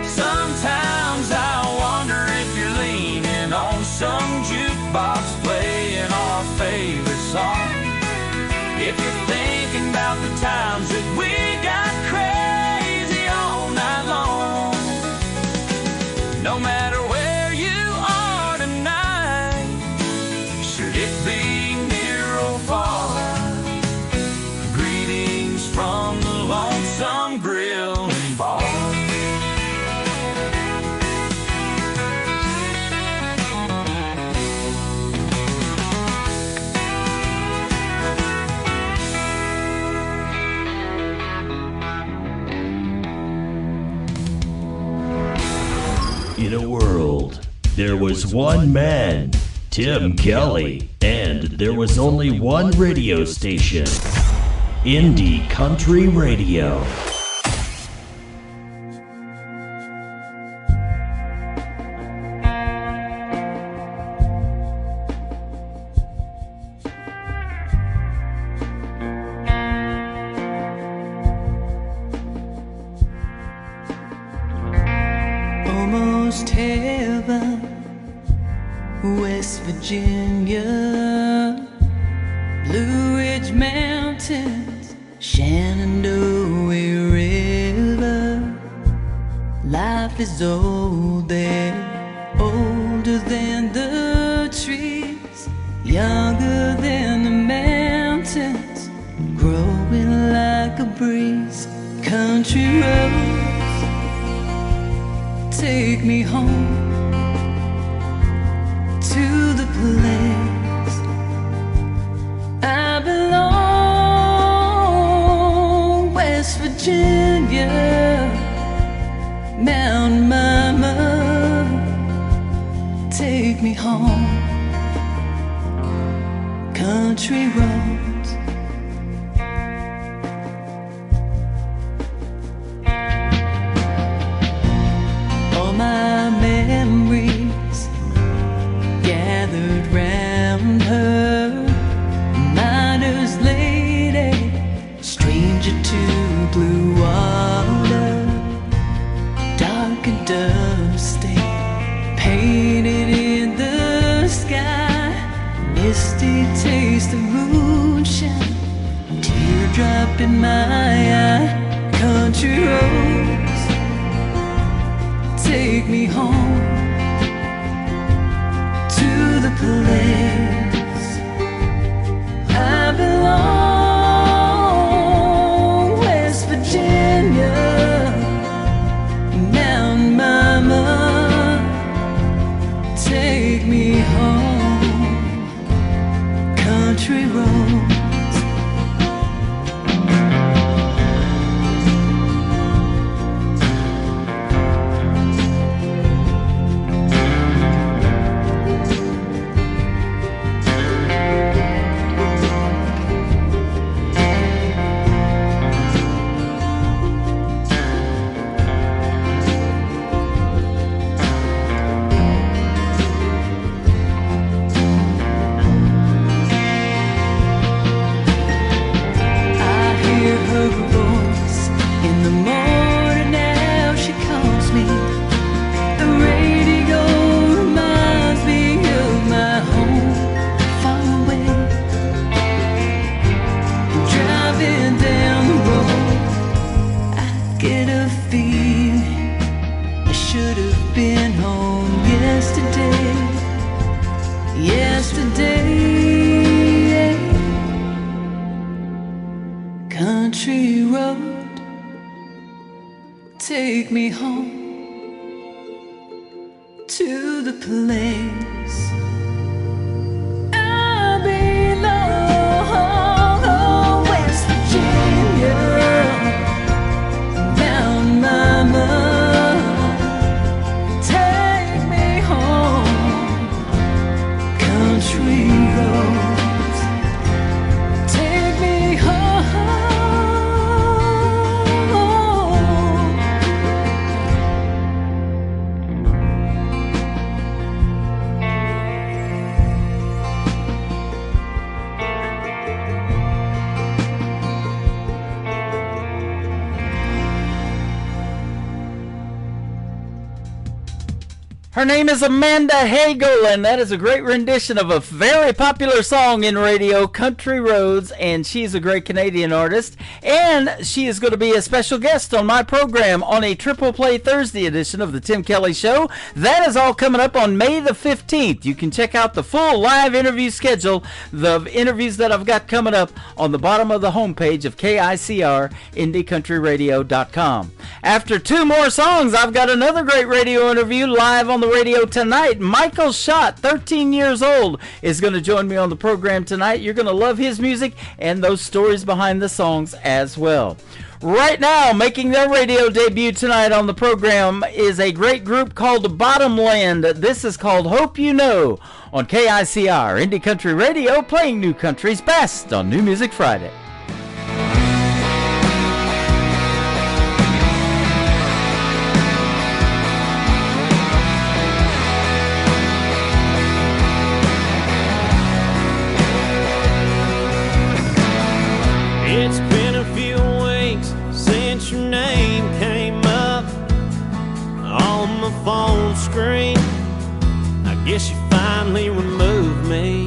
Sometimes I wonder if you're leaning on some jukebox playing our favorite song. If you're thinking about the times that we got crazy all night long. No matter where you are tonight, should it be near or far, greetings from the Lonesome Grill and Bar. In a world, there was one man Tim Kelly, and there was only one radio station, Indie Country Radio. Almost heaven, West Virginia, Blue Ridge Mountains, Shenandoah River. Life is old there, older than the trees, younger than the mountains, growing like a breeze. Country roads take me home to the place I belong. West Virginia, Mountain Mama, take me home. Country roads, all my memories gathered round her. Miner's lady, stranger to blue water, dark and dusty, painted in the sky. Misty taste of moonshine, teardrop in my eye. Country roads take me home to the place I belong. West Virginia, Mountain Mama, take me home. Country roads, country road, take me home to the place I belong. West Virginia, Mountain Mama, take me home. Country roads, take me home. Her name is Amanda Hagel, and that is a great rendition of a very popular song in radio, Country Roads, and she's a great Canadian artist, and she is going to be a special guest on my program on a Triple Play Thursday edition of the Tim Kelly Show. That is all coming up on May the 15th. You can check out the full live interview schedule, the interviews that I've got coming up on the bottom of the homepage of KICR, IndieCountryRadio.com. After two more songs, I've got another great radio interview live on the radio tonight. Michael Schott, 13 years old, is going to join me on the program tonight. You're going to love his music and those stories behind the songs as well. Right now, making their radio debut tonight on the program is a great group called Bottomland. This is called Hope You Know on KICR, Indie Country Radio, playing new country's best on New Music Friday. It's been a few weeks since your name came up on my phone screen. I guess you finally removed me.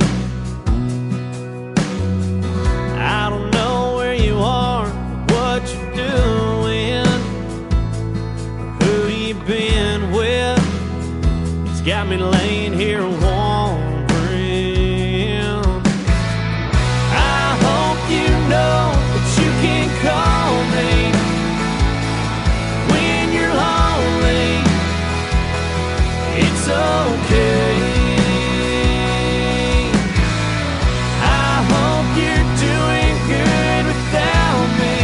I don't know where you are, what you're doing, who you've been with. It's got me laying here wondering. I hope you know that you can call me when you're lonely. It's okay. I hope you're doing good without me.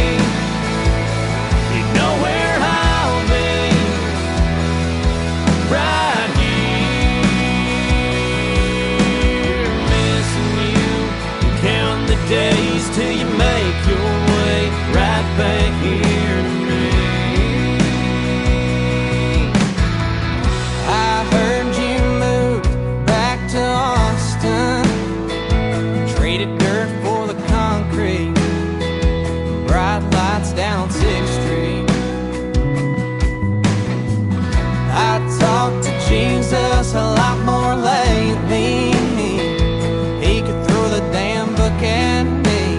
You know where I'll be, right here, missing you. Count the days till you make your way right back here to me. I heard you moved back to Austin, traded dirt for the concrete, bright lights down 6th Street. I talked to Jesus a lot more lately. He could throw the damn book at me,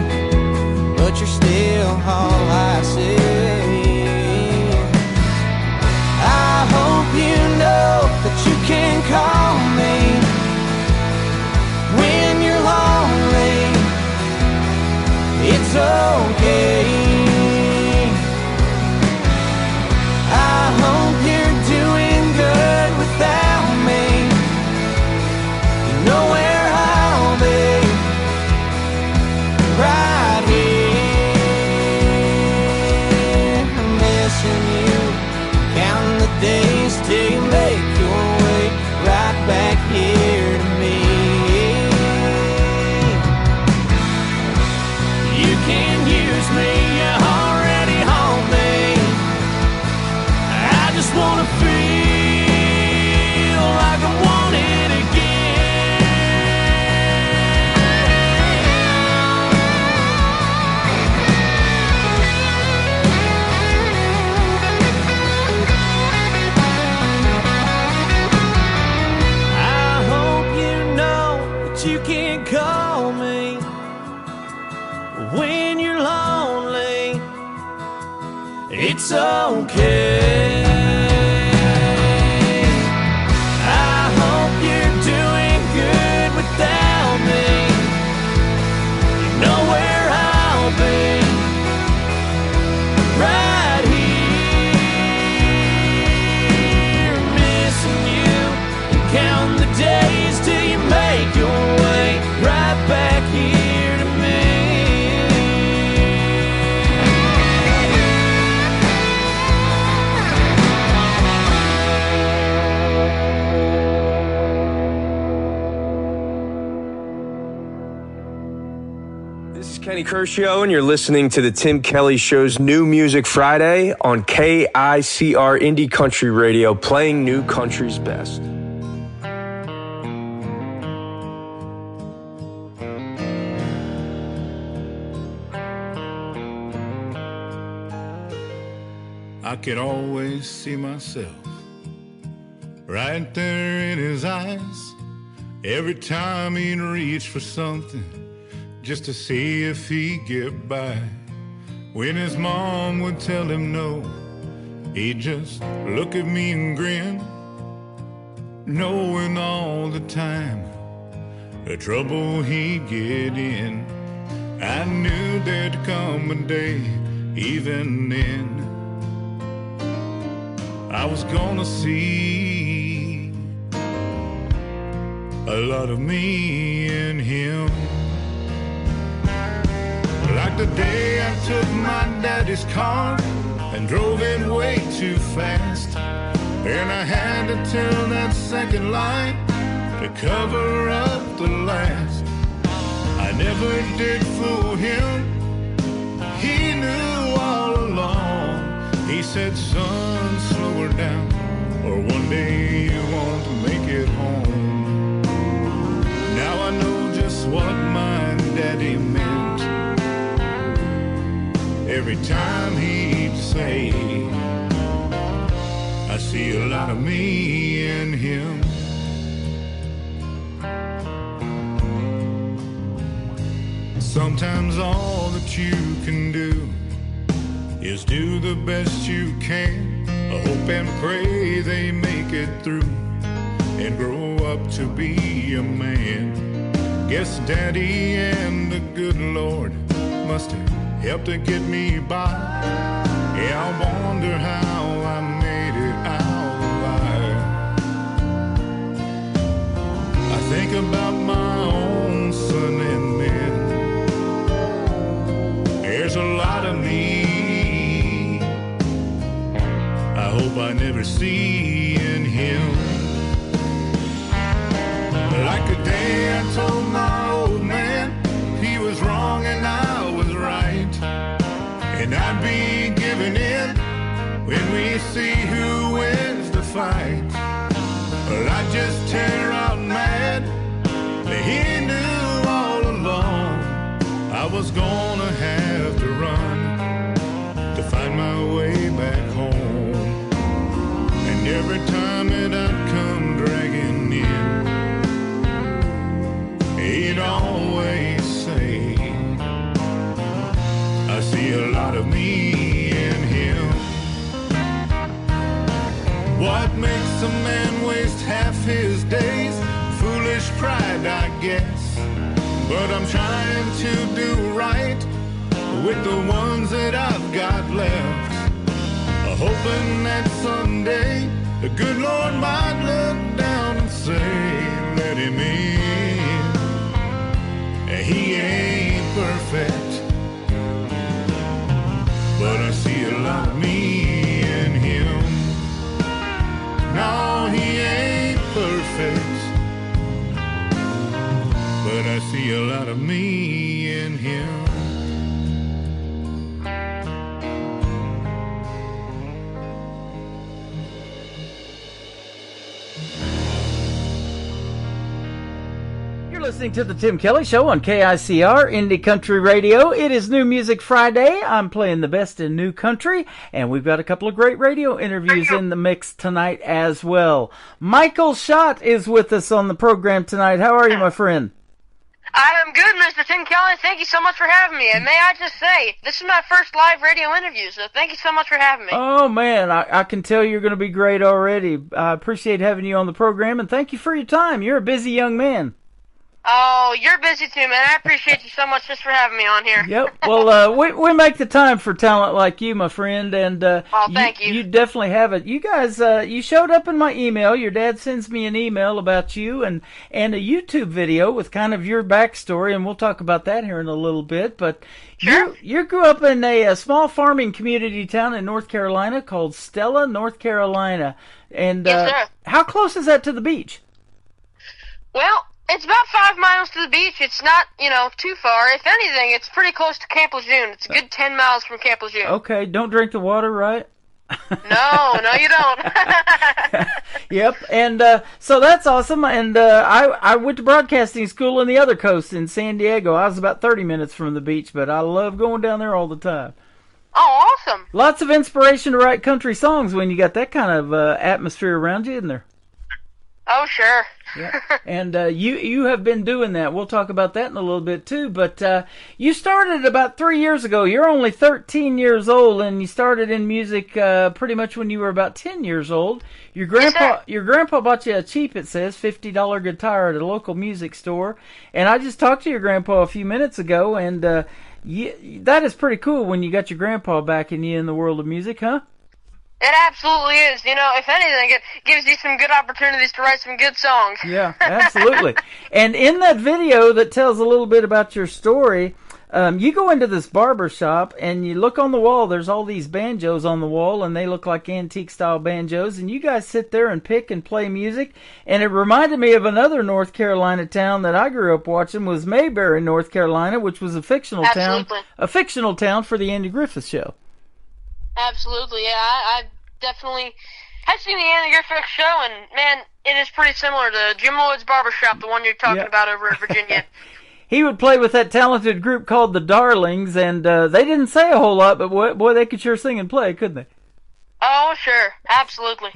but you're still all I see. I hope you know that you can call me when you're lonely. It's okay. I hope you're doing good without me. You know where I'll be, right here, missing you. Counting the days till you make your way right back here to me. You can use me, you already haunt me. I just wanna feel like I want it again. I hope you know that you can call me when you're lonely. It's okay. I hope you're doing good without me. You know where I'll be, right here, missing you. And counting the days till you make your way right back here to me. This is Kenny Kershaw, and you're listening to the Tim Kelly Show's New Music Friday on KICR Indie Country Radio, playing new country's best. I could always see myself right there in his eyes every time he'd reach for something just to see if he'd get by. When his mom would tell him no, he'd just look at me and grin, knowing all the time the trouble he'd get in. I knew there'd come a day, even then I was gonna see a lot of me in him. Like Like the day I took my daddy's car and drove it way too fast, and I had to tell that second light to cover up the last. I never did fool him, he knew all along. He said, son, slow her down, or one day you won't make it home. Now I know just what my daddy meant. Every time he'd say, I see a lot of me in him. Sometimes all that you can do is do the best you can. I hope and pray they make it through and grow up to be a man. Guess Daddy and the good Lord must have helped to get me by. Yeah, I wonder how I made it out alive. I think about my own son and men. There's a lot of me I hope I never see in him. Like the day I told my old man he was wrong and I was right, and I'd be giving in when we see who wins the fight. Well, I'd just tear out mad that he knew all along I was gonna have to run to find my way back home. And every time that I'd come dragging in, he'd always say, I see a lot of me in him. What makes a man waste half his days? Foolish pride, I guess. But I'm trying to do right with the ones that I've got left, hoping that someday the good Lord might look down and say, let him in. He ain't perfect, but I see a lot of me in him. No, he ain't perfect, but I see a lot of me in him. Listening to the Tim Kelly Show on KICR Indie Country Radio. It is New Music Friday. I'm playing the best in new country, and we've got a couple of great radio interviews in the mix tonight as well. Michael Schott is with us on the program tonight. How are you, my friend? I am good, Mr. Tim Kelly. Thank you so much for having me. And may I just say, this is my first live radio interview, so thank you so much for having me. Oh, man, I can tell you're going to be great already. I appreciate having you on the program, and thank you for your time. You're a busy young man. Oh, you're busy too, man. I appreciate you so much just for having me on here. Yep. Well, we make the time for talent like you, my friend, and thank you. You definitely have it. You guys, you showed up in my email. Your dad sends me an email about you and a YouTube video with kind of your backstory, and we'll talk about that here in a little bit. But sure. You grew up in a small farming community town in North Carolina called Stella, North Carolina, and yes, sir. How close is that to the beach? Well, it's about 5 miles to the beach. It's not, too far. If anything, it's pretty close to Camp Lejeune. It's a good 10 miles from Camp Lejeune. Okay, don't drink the water, right? No, you don't. Yep, and so that's awesome. And I went to broadcasting school on the other coast in San Diego. I was about 30 minutes from the beach, but I love going down there all the time. Oh, awesome. Lots of inspiration to write country songs when you got that kind of atmosphere around you, isn't there? Oh, sure. Yeah. And you have been doing that. We'll talk about that in a little bit, too. But you started about 3 years ago. You're only 13 years old, and you started in music pretty much when you were about 10 years old. Your grandpa bought you a cheap, it says, $50 guitar at a local music store. And I just talked to your grandpa a few minutes ago, and that is pretty cool when you got your grandpa backing you in the world of music, huh? It absolutely is. If anything, it gives you some good opportunities to write some good songs. Yeah, absolutely. And in that video that tells a little bit about your story, You go into this barber shop and you look on the wall, there's all these banjos on the wall, and they look like antique-style banjos, and you guys sit there and pick and play music, and it reminded me of another North Carolina town that I grew up watching, was Mayberry, North Carolina, which was a fictional town for the Andy Griffith Show. Absolutely, yeah. I definitely have seen the Andy Griffith Show, and, man, it is pretty similar to Jim Lloyd's Barbershop, the one you're talking about over in Virginia. He would play with that talented group called the Darlings, and they didn't say a whole lot, but boy, they could sure sing and play, couldn't they? Oh, sure. Absolutely.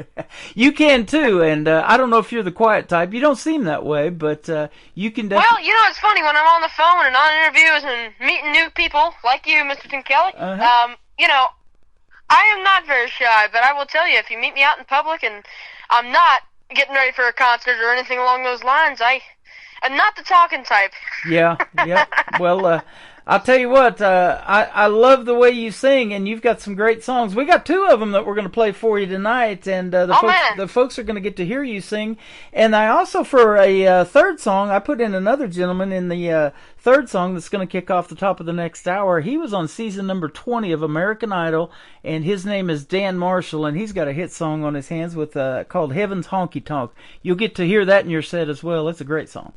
You can, too, and I don't know if you're the quiet type. You don't seem that way, but you can definitely... Well, you know, it's funny, when I'm on the phone and on interviews and meeting new people, like you, Mr. Tim Kelly, you know, I am not very shy, but I will tell you, if you meet me out in public and I'm not getting ready for a concert or anything along those lines, I'm not the talking type. Yeah. Well, I'll tell you what, I love the way you sing, and you've got some great songs. We got 2 of them that we're going to play for you tonight, and the folks are going to get to hear you sing. And I also, for a third song, I put in another gentleman in the third song that's going to kick off the top of the next hour. He was on season number 20 of American Idol, and his name is Dan Marshall, and he's got a hit song on his hands with called Heaven's Honky Tonk. You'll get to hear that in your set as well. It's a great song.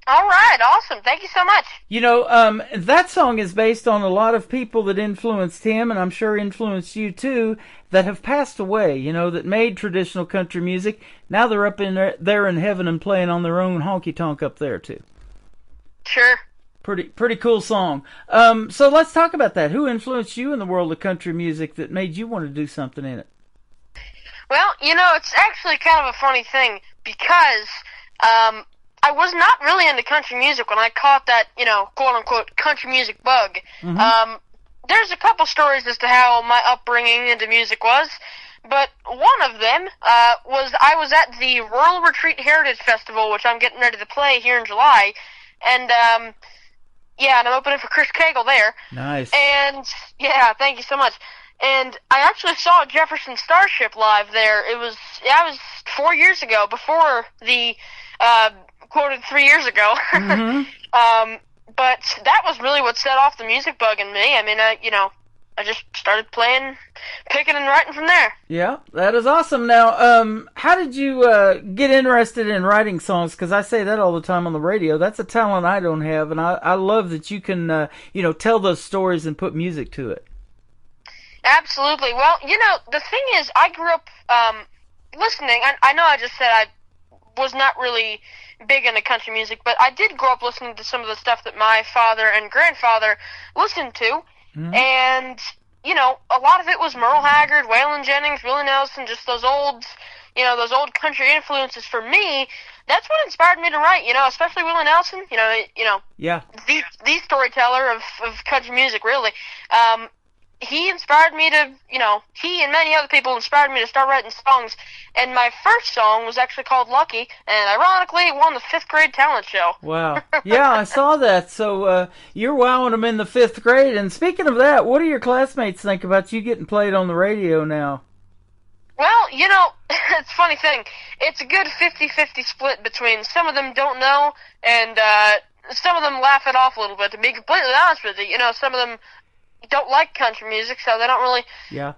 All right, awesome. Thank you so much. You know, that song is based on a lot of people that influenced him, and I'm sure influenced you too, that have passed away, you know, that made traditional country music. Now they're up in there in heaven and playing on their own honky-tonk up there too. Sure. Pretty cool song. So let's talk about that. Who influenced you in the world of country music that made you want to do something in it? Well, you know, it's actually kind of a funny thing, because I was not really into country music when I caught that, you know, quote-unquote country music bug. Mm-hmm. There's a couple stories as to how my upbringing into music was, but one of them was I was at the Rural Retreat Heritage Festival, which I'm getting ready to play here in July, and and I'm opening for Chris Cagle there. Nice. And, yeah, thank you so much. And I actually saw Jefferson Starship live there. It was 4 years ago, before the... quoted 3 years ago. Mm-hmm. But that was really what set off the music bug in me. I mean, I just started playing, picking and writing from there. Yeah, that is awesome. Now, how did you get interested in writing songs? Because I say that all the time on the radio. That's a talent I don't have, and I love that you can, tell those stories and put music to it. Absolutely. Well, you know, the thing is, I grew up listening. I know I just said I was not really big into country music, but I did grow up listening to some of the stuff that my father and grandfather listened to, and, you know, a lot of it was Merle Haggard, Waylon Jennings, Willie Nelson, just those old country influences for me. That's what inspired me to write, you know, especially Willie Nelson, Yeah. The storyteller of country music, really. He inspired me to, he and many other people inspired me to start writing songs. And my first song was actually called Lucky, and ironically, it won the 5th grade talent show. Wow. Yeah, I saw that. So you're wowing them in the 5th grade. And speaking of that, what do your classmates think about you getting played on the radio now? Well, you know, it's a funny thing. It's a good 50-50 split between some of them don't know, and some of them laugh it off a little bit, to be completely honest with you. You know, some of them don't like country music, so they don't really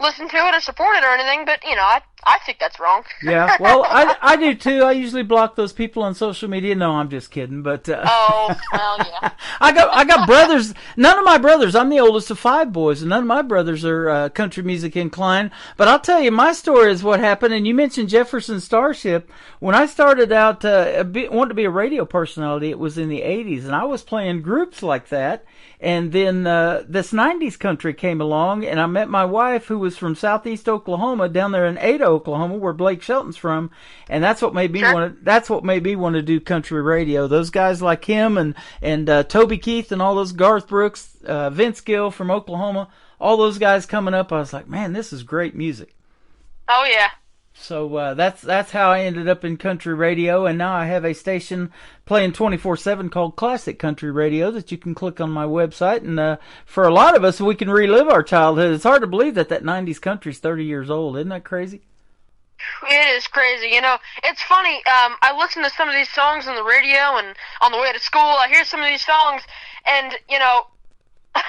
listen to it or support it or anything, but, you know, I think that's wrong. Yeah, well, I do too. I usually block those people on social media. No, I'm just kidding, but... Oh, well, yeah. I got brothers. None of my brothers, I'm the oldest of 5 boys, and none of my brothers are country music inclined, but I'll tell you, my story is what happened, and you mentioned Jefferson Starship. When I started out wanting to be a radio personality, it was in the 80s, and I was playing groups like that. And then this 90s country came along, and I met my wife, who was from southeast Oklahoma, down there in Ada, Oklahoma, where Blake Shelton's from, and that's what made me want to do country radio. Those guys like him and Toby Keith and all those, Garth Brooks, Vince Gill from Oklahoma, all those guys coming up. I was like, man, this is great music. Oh yeah. So that's how I ended up in country radio, and now I have a station playing 24/7 called Classic Country Radio that you can click on my website. And for a lot of us, we can relive our childhood. It's hard to believe that 90s country's 30 years old. Isn't that crazy? It is crazy. You know, it's funny. I listen to some of these songs on the radio, and on the way to school, I hear some of these songs, and, you know,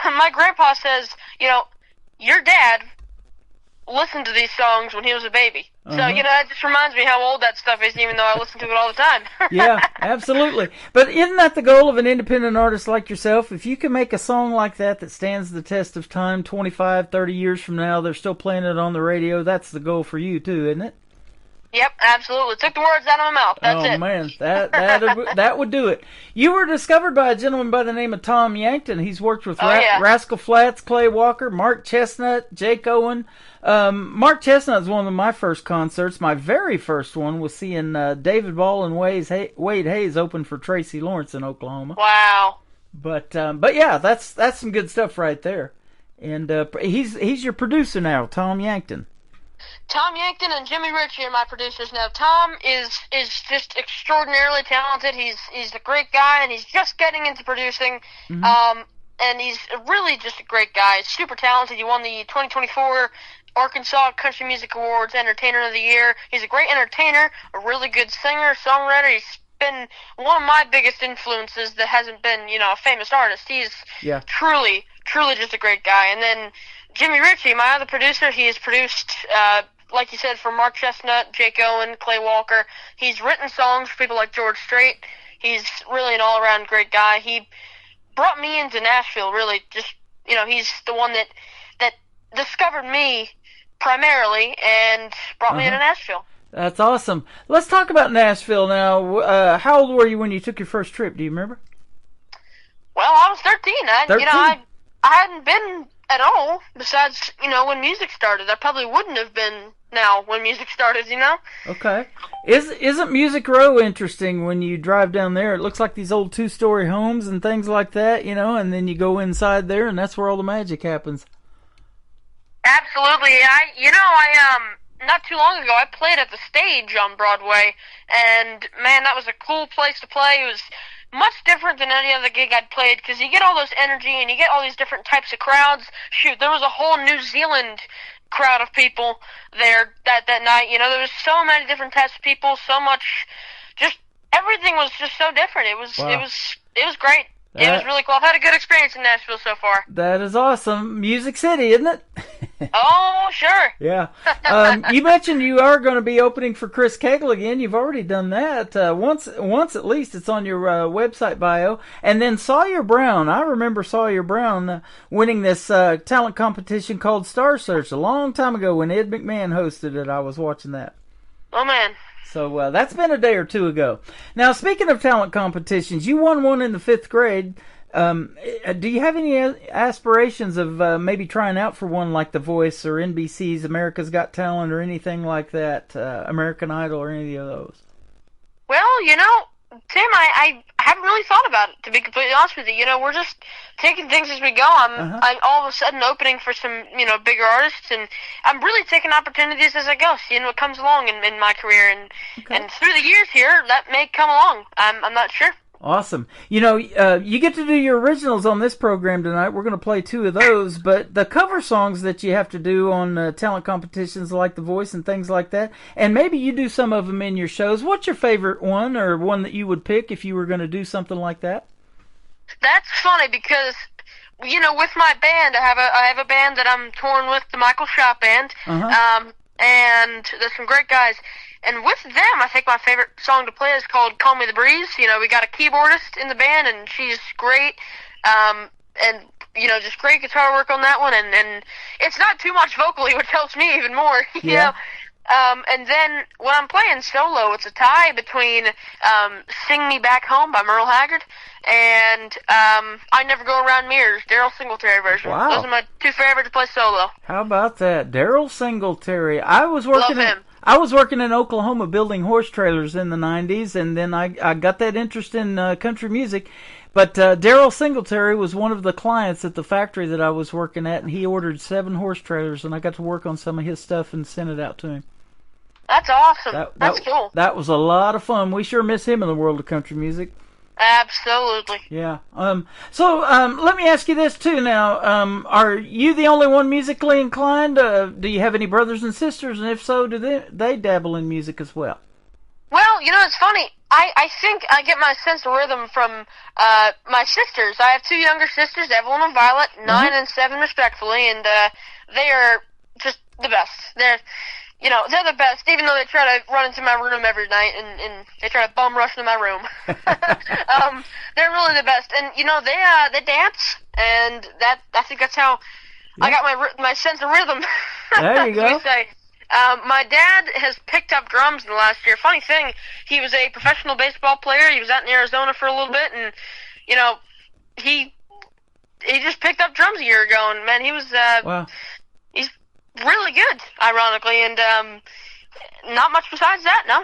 my grandpa says, your dad listened to these songs when he was a baby. So, it just reminds me how old that stuff is, even though I listen to it all the time. Yeah, absolutely. But isn't that the goal of an independent artist like yourself? If you can make a song like that stands the test of time, 25, 30 years from now, they're still playing it on the radio, that's the goal for you too, isn't it? Yep, absolutely. Took the words out of my mouth. That's it. Oh, man, that would do it. You were discovered by a gentleman by the name of Tom Yankton. He's worked with Rascal Flatts, Clay Walker, Mark Chestnut, Jake Owen. Mark Chestnut was one of my first concerts. My very first one was seeing David Ball and Wade Hayes open for Tracy Lawrence in Oklahoma. Wow. But yeah, that's some good stuff right there. And he's your producer now, Tom Yankton. Tom Yankton and Jimmy Ritchie are my producers now. Tom is just extraordinarily talented. He's a great guy, and he's just getting into producing. Mm-hmm. And he's really just a great guy. He's super talented. He won the 2024 Arkansas Country Music Awards Entertainer of the Year. He's a great entertainer, a really good singer, songwriter. He's been one of my biggest influences that hasn't been, a famous artist. He's truly just a great guy. And then Jimmy Ritchie, my other producer, he has produced, like you said, for Mark Chestnut, Jake Owen, Clay Walker. He's written songs for people like George Strait. He's really an all-around great guy. He brought me into Nashville, really. Just, he's the one that discovered me primarily and brought me into Nashville. That's awesome. Let's talk about Nashville now. How old were you when you took your first trip? Do you remember? Well, I was 13. 13? I hadn't been at all, besides, when music started. I probably wouldn't have been now when music started, Okay. Isn't Music Row interesting when you drive down there? It looks like these old 2-story homes and things like that, and then you go inside there and that's where all the magic happens. Absolutely. Not too long ago, I played at the Stage on Broadway, and man, that was a cool place to play. It was much different than any other gig I'd played, because you get all this energy and you get all these different types of crowds. Shoot, there was a whole New Zealand crowd of people there that night. There was so many different types of people, so much, just everything was just so different. It was great. It was really cool. I've had a good experience in Nashville so far. That is awesome. Music City, isn't it? Oh, sure. Yeah. You mentioned you are going to be opening for Chris Cagle again. You've already done that. Once at least. It's on your website bio. And then Sawyer Brown. I remember Sawyer Brown winning this talent competition called Star Search a long time ago when Ed McMahon hosted it. I was watching that. Oh, man. So that's been a day or two ago. Now, speaking of talent competitions, you won one in the 5th grade. Do you have any aspirations of maybe trying out for one like The Voice or NBC's America's Got Talent or anything like that, American Idol or any of those? Well, Tim, I haven't really thought about it, to be completely honest with you. We're just taking things as we go. I'm all of a sudden opening for some, bigger artists, and I'm really taking opportunities as I go, seeing what comes along in my career. And through the years here, that may come along. I'm not sure. Awesome. You get to do your originals on this program tonight. We're going to play 2 of those, but the cover songs that you have to do on talent competitions like The Voice and things like that, and maybe you do some of them in your shows. What's your favorite one or one that you would pick if you were going to do something like that? That's funny because, with my band, I have a band that I'm touring with, the Michael Schott Band, and there's some great guys. And with them, I think my favorite song to play is called Call Me the Breeze. We got a keyboardist in the band, and she's great. And, just great guitar work on that one. And it's not too much vocally, which helps me even more, you know. And then when I'm playing solo, it's a tie between Sing Me Back Home by Merle Haggard and I Never Go Around Mirrors, Daryl Singletary version. Wow. Those are my 2 favorite to play solo. How about that? Daryl Singletary. I was working in Oklahoma building horse trailers in the 90s, and then I got that interest in country music. But Daryl Singletary was one of the clients at the factory that I was working at, and he ordered 7 horse trailers, and I got to work on some of his stuff and sent it out to him. That's awesome. That's cool. That was a lot of fun. We sure miss him in the world of country music. Absolutely. Yeah. So let me ask you this too now. Are you the only one musically inclined? Do you have any brothers and sisters? And if so, do they dabble in music as well? Well, Well, it's funny. I think I get my sense of rhythm from my sisters. I have two younger sisters, Evelyn and Violet, 9 and 7 respectfully, and they are just the best. They're the best, even though they try to run into my room every night and they try to bum rush into my room. They're really the best, and they dance, and I think that's how I got my sense of rhythm. There you go. My dad has picked up drums in the last year. Funny thing, he was a professional baseball player. He was out in Arizona for a little bit, and he just picked up drums a year ago. And man, he was he's really good, ironically, and not much besides that. No.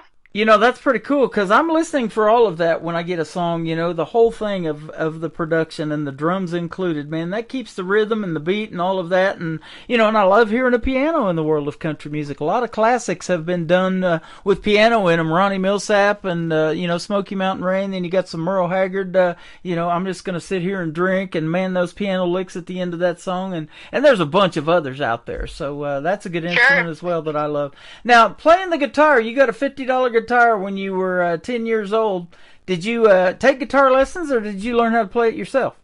That's pretty cool, because I'm listening for all of that when I get a song, the whole thing of the production and the drums included, man. That keeps the rhythm and the beat and all of that, and, and I love hearing a piano in the world of country music. A lot of classics have been done with piano in them. Ronnie Millsap and, Smoky Mountain Rain, then you got some Merle Haggard, I'm just going to sit here and drink, and man, those piano licks at the end of that song, and there's a bunch of others out there, so that's a good instrument as well that I love. Now, playing the guitar, you got a $50 guitar when you were 10 years old. Did you take guitar lessons, or did you learn how to play it yourself?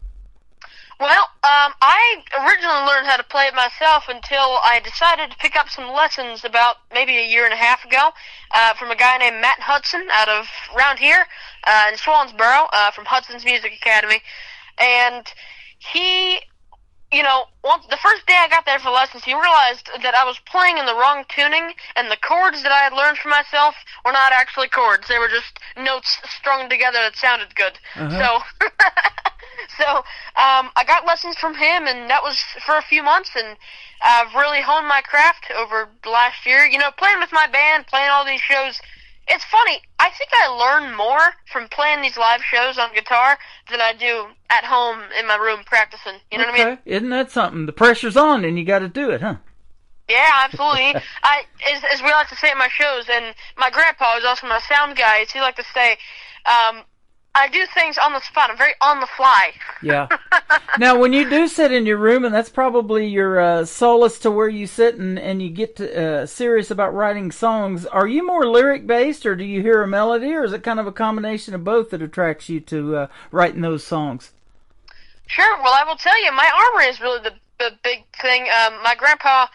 Well, I originally learned how to play it myself until I decided to pick up some lessons about maybe a year and a half ago from a guy named Matt Hudson out of around here in Swansboro from Hudson's Music Academy. And he, the first day I got there for lessons, he realized that I was playing in the wrong tuning, and the chords that I had learned for myself were not actually chords. They were just notes strung together that sounded good. So I got lessons from him, and that was for a few months, and I've really honed my craft over the last year. Playing with my band, playing all these shows, it's funny. I think I learn more from playing these live shows on guitar than I do at home in my room practicing. You know what I mean? Isn't that something? The pressure's on, and you got to do it, huh? Yeah, absolutely. As we like to say at my shows, and my grandpa is also my sound guy, as he like to say, I do things on the spot. I'm very on the fly. Yeah. Now, when you do sit in your room, and that's probably your solace to where you sit and you get to, serious about writing songs, are you more lyric-based, or do you hear a melody, or is it kind of a combination of both that attracts you to writing those songs? Sure. Well, I will tell you, my armory is really the big thing. My grandpa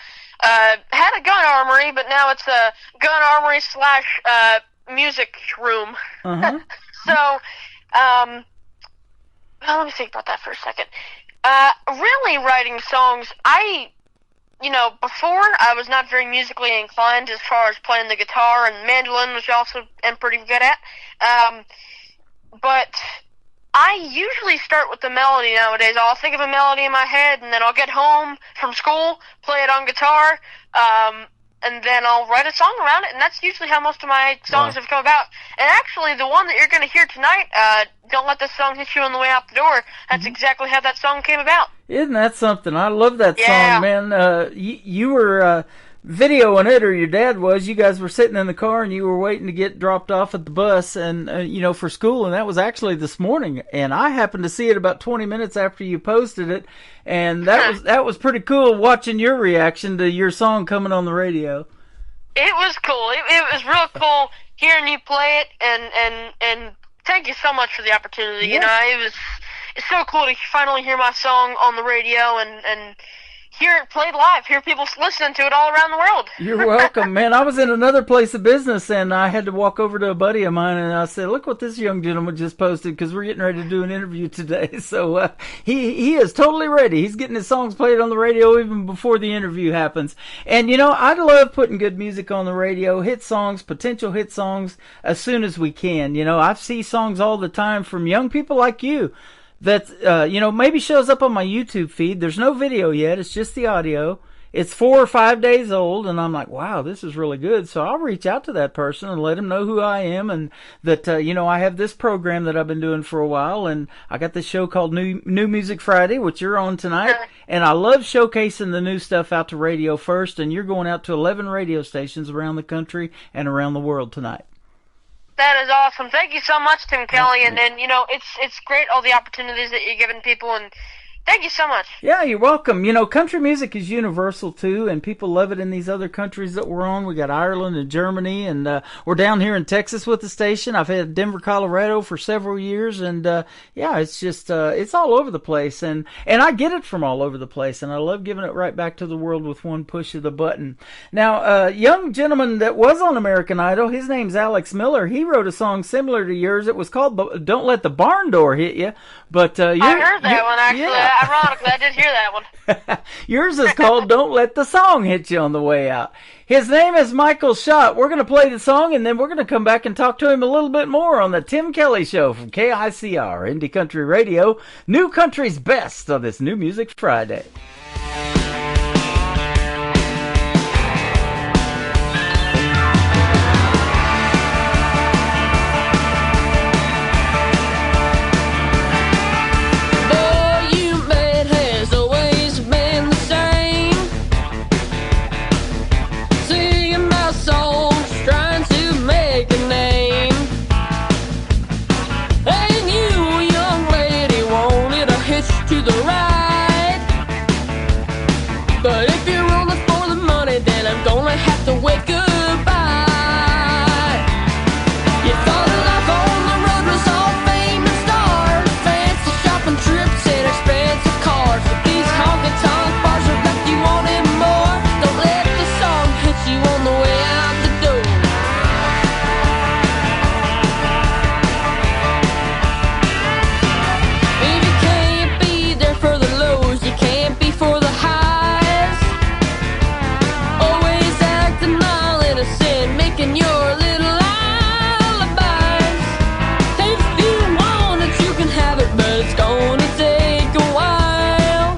had a gun armory, but now it's a gun armory / music room. So, well, let me think about that for a second. Really writing songs, before I was not very musically inclined as far as playing the guitar and mandolin, which I also am pretty good at. But I usually start with the melody nowadays. I'll think of a melody in my head, and then I'll get home from school, play it on guitar, and then I'll write a song around it, and that's usually how most of my songs have come about. And actually, the one that you're going to hear tonight, Don't Let This Song Hit You on the Way Out the Door, that's exactly how that song came about. Isn't that something? I love that song, man. You were videoing it, or your dad was. You guys were sitting in the car, and you were waiting to get dropped off at the bus and for school, and that was actually this morning. And I happened to see it about 20 minutes after you posted it, and that was pretty cool watching your reaction to your song coming on the radio. It was cool. It was real cool hearing you play it, and thank you so much for the opportunity. Yeah. It's so cool to finally hear my song on the radio and hear it played live, hear people listening to it all around the world. You're welcome, man. I was in another place of business, and I had to walk over to a buddy of mine, and I said, look what this young gentleman just posted, because we're getting ready to do an interview today. So he is totally ready. He's getting his songs played on the radio even before the interview happens. And, I love putting good music on the radio, hit songs, potential hit songs, as soon as we can. I see songs all the time from young people like you that, maybe shows up on my YouTube feed. There's no video yet. It's just the audio. It's 4 or 5 days old, and I'm like, wow, this is really good. So I'll reach out to that person and let him know who I am, and that, I have this program that I've been doing for a while, and I got this show called New Music Friday, which you're on tonight, and I love showcasing the new stuff out to radio first, and you're going out to 11 radio stations around the country and around the world tonight. That is awesome. Thank you so much, Tim Kelly. And it's great, all the opportunities that you're giving people. And, Thank you so much. Yeah, you're welcome. You know, country music is universal, too, and people love it in these other countries that we're on. We got Ireland and Germany, and we're down here in Texas with the station. I've had Denver, Colorado for several years, and yeah, it's just, it's all over the place, and I get it from all over the place, and I love giving it right back to the world with one push of the button. Now, a young gentleman that was on American Idol, his name's Alex Miller. He wrote a song similar to yours. It was called Don't Let the Barn Door Hit You, but I heard that one, actually. Yeah. Ironically, I did hear that one. Yours is called Don't Let the Song Hit You on the Way Out. His name is Michael Schott. We're going to play the song, and then we're going to come back and talk to him a little bit more on the Tim Kelly Show from KICR, Indie Country Radio, New Country's Best on this New Music Friday. To the right, but if you're only for the money, then I'm gonna have to wait goodbye. You thought life on the road was all fame and stars, fancy shopping trips and expensive cars, but these honky-tonk bars are left you wanting more. Don't let the song hit you on the way out the door. If you can't be there for the lows, you can't be for the highs. Always acting all innocent, making your little alibis. If you want it, you can have it, but it's gonna take a while.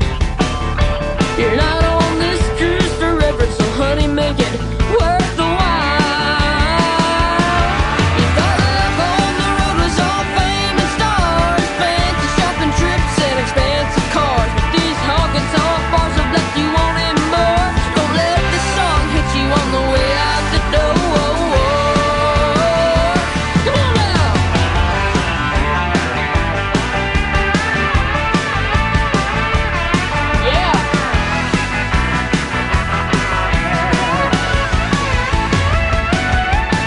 You're not on this cruise forever, so honey, make it worth the while. You thought life on the road was all fame and stars, fancy shopping trips and expensive cars, but these honky-tonk bars have left you wanting more. Don't let this song hit you on the way out the door. Come on now. Yeah.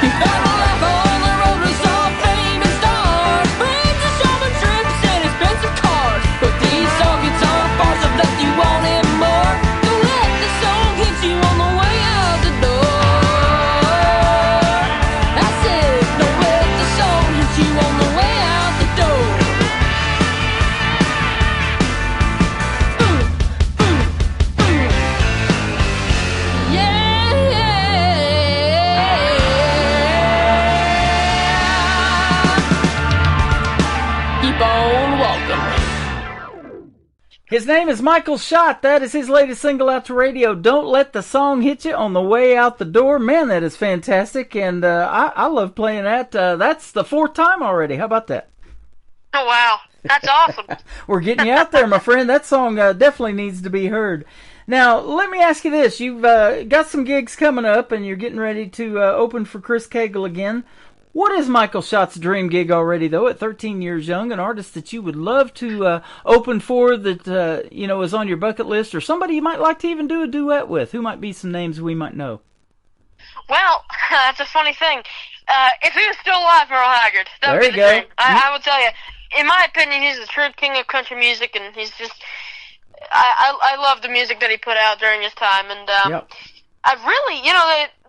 You thought life on the road was all fame and stars, fancy shopping trips and expensive cars, but these honky-tonk bars have left you wanting more. Don't let the song hit you on the way out the door. I said, don't let the song hit you on the way out the door. Yeah. Keep on walking. His name is Michael Schott. That is his latest single out to radio. Don't Let the Song Hit You on the Way Out the Door. Man, that is fantastic, and I love playing that. That's the fourth time already. How about that? Oh, wow. That's awesome. We're getting you out there, my friend. That song definitely needs to be heard. Now, let me ask you this. You've got some gigs coming up, and you're getting ready to open for Chris Cagle again. What is Michael Schott's dream gig already, though, at 13 years young? An artist that you would love to open for that, is on your bucket list, or somebody you might like to even do a duet with? Who might be some names we might know? Well, that's a funny thing. If he was still alive, Merle Haggard, that would be the dream. I will tell you, in my opinion, he's the true king of country music, and he's just, I love the music that he put out during his time, and I really,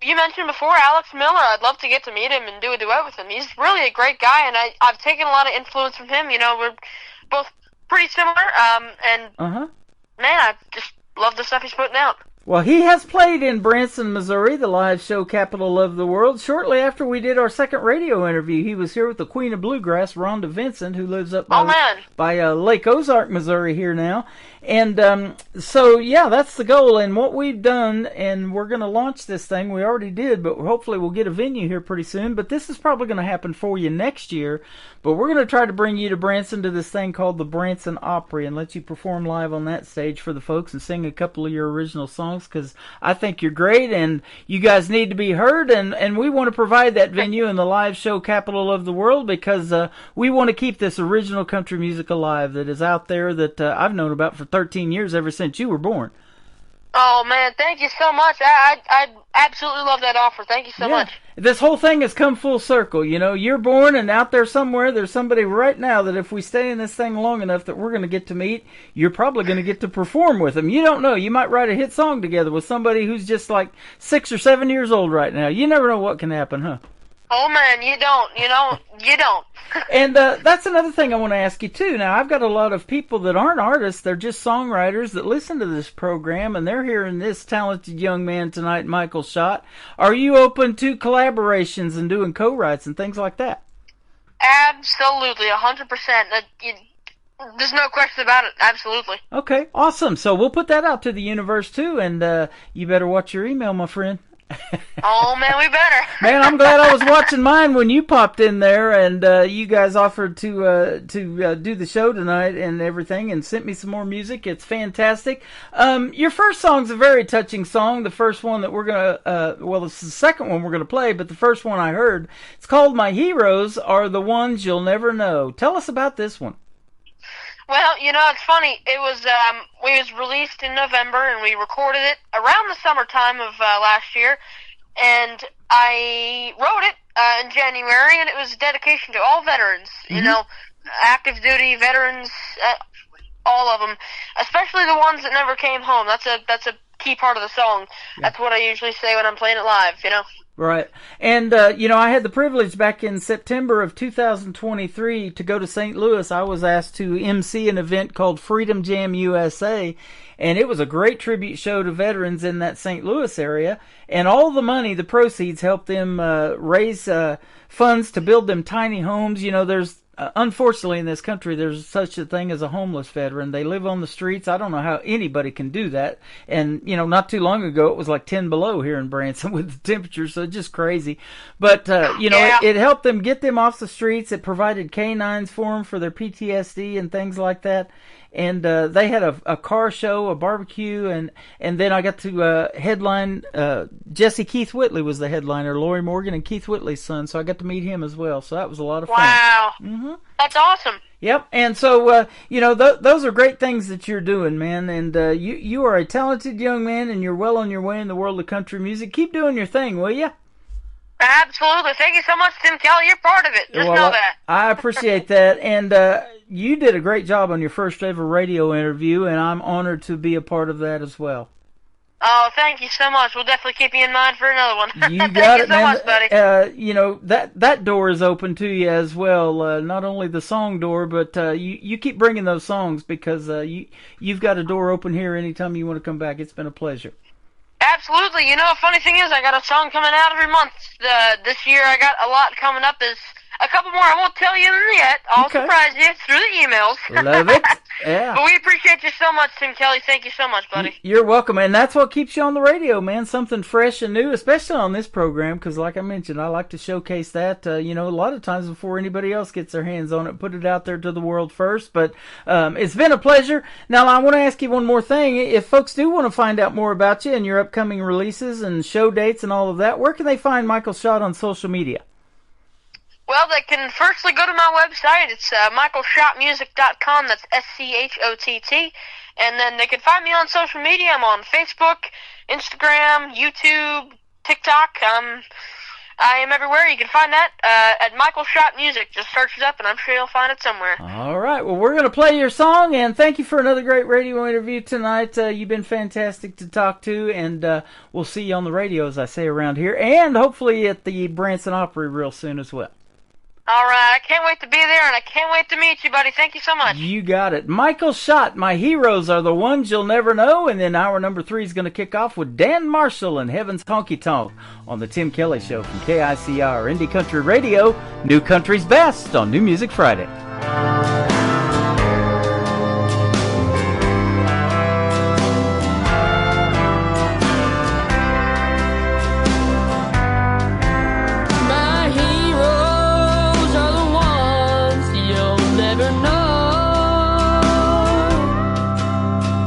you mentioned before Alex Miller. I'd love to get to meet him and do a duet with him. He's really a great guy, and I've taken a lot of influence from him. We're both pretty similar, and man, I just love the stuff he's putting out. Well, he has played in Branson, Missouri, the live show capital of the world. Shortly after we did our second radio interview, he was here with the Queen of Bluegrass, Rhonda Vincent, who lives up by Lake Ozark, Missouri here now. And so, yeah, that's the goal. And what we've done, and we're going to launch this thing. We already did, but hopefully we'll get a venue here pretty soon. But this is probably going to happen for you next year. But we're going to try to bring you to Branson to this thing called the Branson Opry and let you perform live on that stage for the folks and sing a couple of your original songs. songs, because I think you're great, and you guys need to be heard, and we want to provide that venue in the live show capital of the world, because we want to keep this original country music alive that is out there that I've known about for 13 years, ever since you were born. Oh, man, thank you so much. I absolutely love that offer. Thank you so much. This whole thing has come full circle. You know, you're born, and out there somewhere, there's somebody right now that if we stay in this thing long enough that we're going to get to meet, you're probably going to get to perform with them. You don't know. You might write a hit song together with somebody who's just like 6 or 7 years old right now. You never know what can happen, huh? Oh, man, you don't. You don't. And that's another thing I want to ask you, too. Now, I've got a lot of people that aren't artists. They're just songwriters that listen to this program, and they're hearing this talented young man tonight, Michael Schott. Are you open to collaborations and doing co-writes and things like that? Absolutely, 100%. There's no question about it. Absolutely. Okay, awesome. So we'll put that out to the universe, too, and you better watch your email, my friend. Oh, man, we better. Man, I'm glad I was watching mine when you popped in there, and you guys offered to do the show tonight and everything, and sent me some more music. It's fantastic. Your first song's a very touching song. The first one that we're gonna, well, it's the second one we're gonna play, but the first one I heard, it's called "My Heroes Are the Ones You'll Never Know." Tell us about this one. Well, it's funny. It was released in November, and we recorded it around the summertime of last year. And I wrote it in January, and it was a dedication to all veterans. Mm-hmm. Active duty veterans, all of them, especially the ones that never came home. That's a key part of the song. Yeah. That's what I usually say when I'm playing it live. Right. And, I had the privilege back in September of 2023 to go to St. Louis. I was asked to MC an event called Freedom Jam USA, and it was a great tribute show to veterans in that St. Louis area. And all the money, the proceeds, helped them raise funds to build them tiny homes. There's unfortunately, in this country, there's such a thing as a homeless veteran. They live on the streets. I don't know how anybody can do that. And, not too long ago, it was like 10 below here in Branson with the temperature, so it's just crazy. But, it helped them get them off the streets. It provided canines for them for their PTSD and things like that. And they had a car show, a barbecue, and then I got to headline. Jesse Keith Whitley was the headliner, Lori Morgan and Keith Whitley's son, so I got to meet him as well. So that was a lot of fun. Wow. Mm-hmm. That's awesome. Yep, and so, those are great things that you're doing, man, and you are a talented young man, and you're well on your way in the world of country music. Keep doing your thing, will you? Absolutely. Thank you so much, Tim Kelly. You're part of it. Just know that. I appreciate that, and you did a great job on your first ever radio interview, and I'm honored to be a part of that as well. Oh, thank you so much. We'll definitely keep you in mind for another one. You got Thank it, you so man. much, buddy. That door is open to you as well. Not only the song door, but you keep bringing those songs, because you've got a door open here anytime you want to come back. It's been a pleasure. Absolutely. Funny thing is, I got a song coming out every month. This year I got a lot coming up. There's a couple more I won't tell you yet. I'll surprise you through the emails. Love it. Yeah. But we appreciate you so much, Tim Kelly. Thank you so much, buddy. You're welcome, and that's what keeps you on the radio, man. Something fresh and new, especially on this program, because like I mentioned, I like to showcase that, a lot of times before anybody else gets their hands on it, put it out there to the world first. But it's been a pleasure. Now, I want to ask you one more thing. If folks do want to find out more about you and your upcoming releases and show dates and all of that, where can they find Michael Schott on social media? Well, they can firstly go to my website. It's michaelschottmusic.com. That's SCHOTT. And then they can find me on social media. I'm on Facebook, Instagram, YouTube, TikTok. I am everywhere. You can find that at Michael Schott Music. Just search it up, and I'm sure you'll find it somewhere. All right. Well, we're going to play your song, and thank you for another great radio interview tonight. You've been fantastic to talk to, and we'll see you on the radio, as I say around here, and hopefully at the Branson Opry real soon as well. All right, I can't wait to be there, and I can't wait to meet you, buddy. Thank you so much. You got it. Michael Schott, My Heroes Are the Ones You'll Never Know, and then hour number 3 is going to kick off with Dan Marshall and Heaven's Honky Tonk on the Tim Kelly Show from KICR Indie Country Radio, New Country's Best on New Music Friday.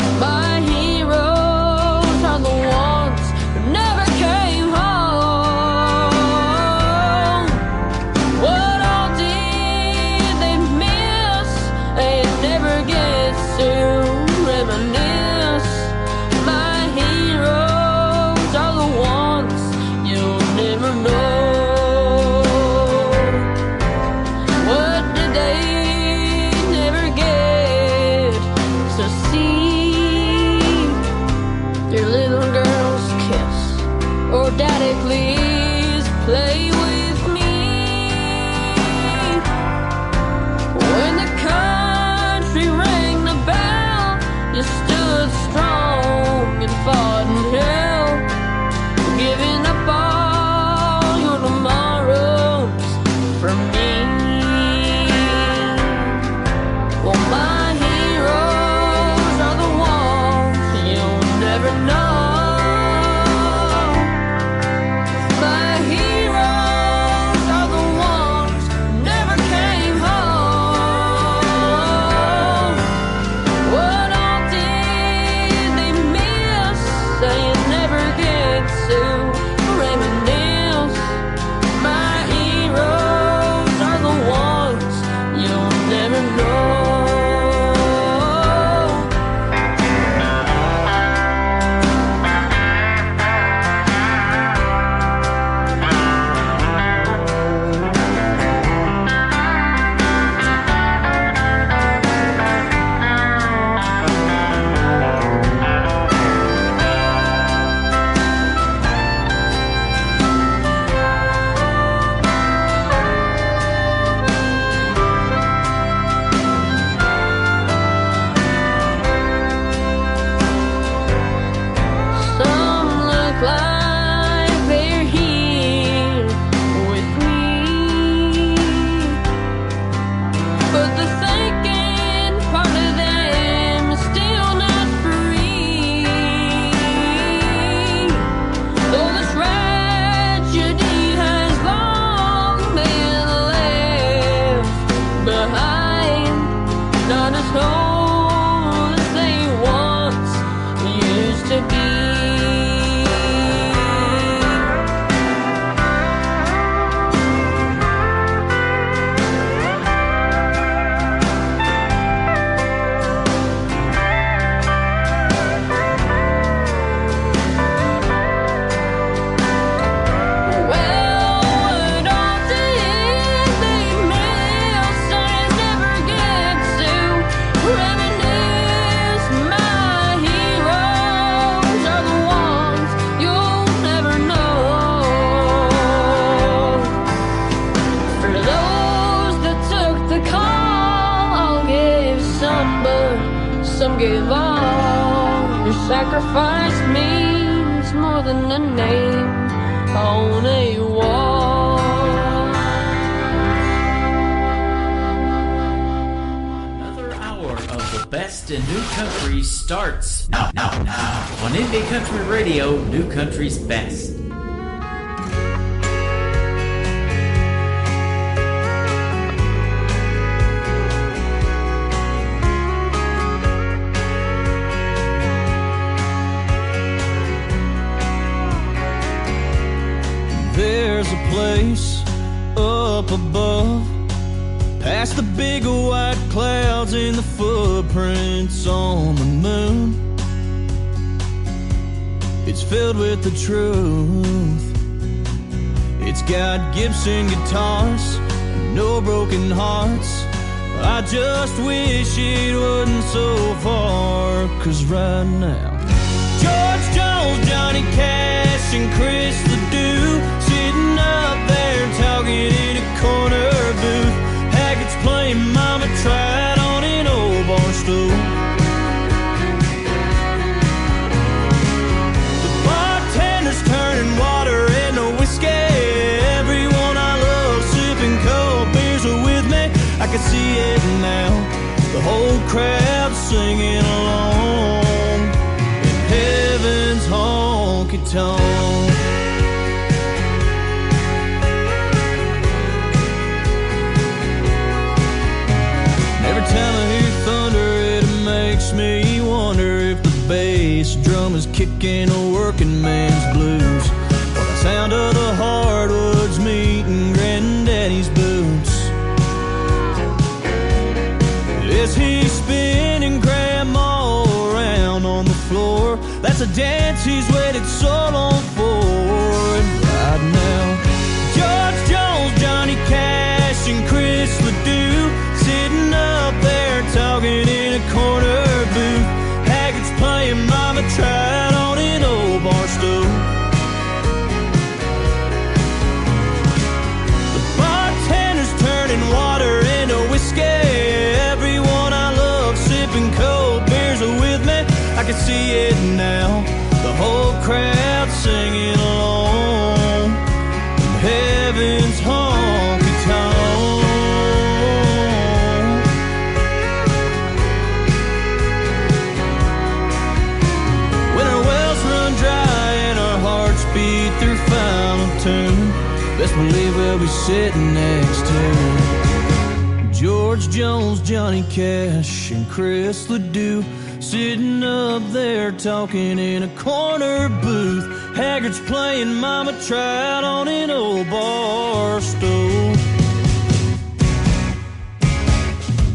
My heroes are the me. Well, my heroes are the ones you'll never know. My heroes are the ones who never came home. What all did they miss? Saying never get to reminisce. My heroes are the ones you'll never know. Some look like they're here with me, but the thinking part of them is still not free. Though the tragedy has long been left behind, not as whole as they once used to be. Well, what all did they miss? I never get to reminisce. My heroes are the ones you'll never know. For those that took the call, I'll give some, but some gave all. Your sacrifice means more than a name on a wall. Another hour of the best in new country starts now on Indie Country Radio, New Country's Best. There's a place up above, past the big white clouds and the footprints on the moon. It's filled with the truth. It's got Gibson guitars and no broken hearts. I just wish it wasn't so far, 'cause right now George Jones, Johnny Cash, and Chris Ledoux sitting up there talking in a corner booth. Haggett's playing Mama Tried on an old bar stool. The bartender's turning water into whiskey. Everyone I love sipping cold beers are with me. I can see it now, the whole crowd singing along in heaven's honky-tonk. Every time I hear thunder, it makes me wonder if the bass drum is kicking a working man's blues, or the sound of the hardwoods meeting Granddaddy's boots. Is he spinning Grandma around on the floor? That's a dance he's waited so long for. And right now, George Jones, Johnny Cash, and Chris Ledoux sitting up there talking in a corner booth. Haggett's playing Mama Tried on an old bar stool. The bartender's turning water into whiskey. Everyone I love sipping cold beers are with me. I can see it now, the whole crowd singing. be sitting next to George Jones, Johnny Cash, and Chris Ledoux, sitting up there talking in a corner booth. Haggard's playing Mama Trout on an old bar stool.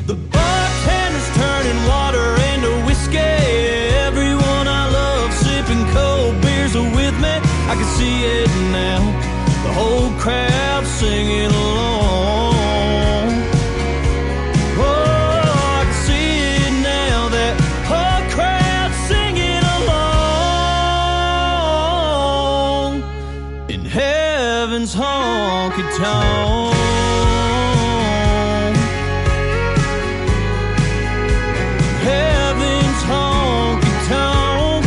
The bartender's turning water into whiskey. Everyone I love sipping cold beers are with me. I can see it now, the whole crowd singing along. Oh, I can see it now, that whole crowd singing along in heaven's honky-tonk. Heaven's honky-tonk.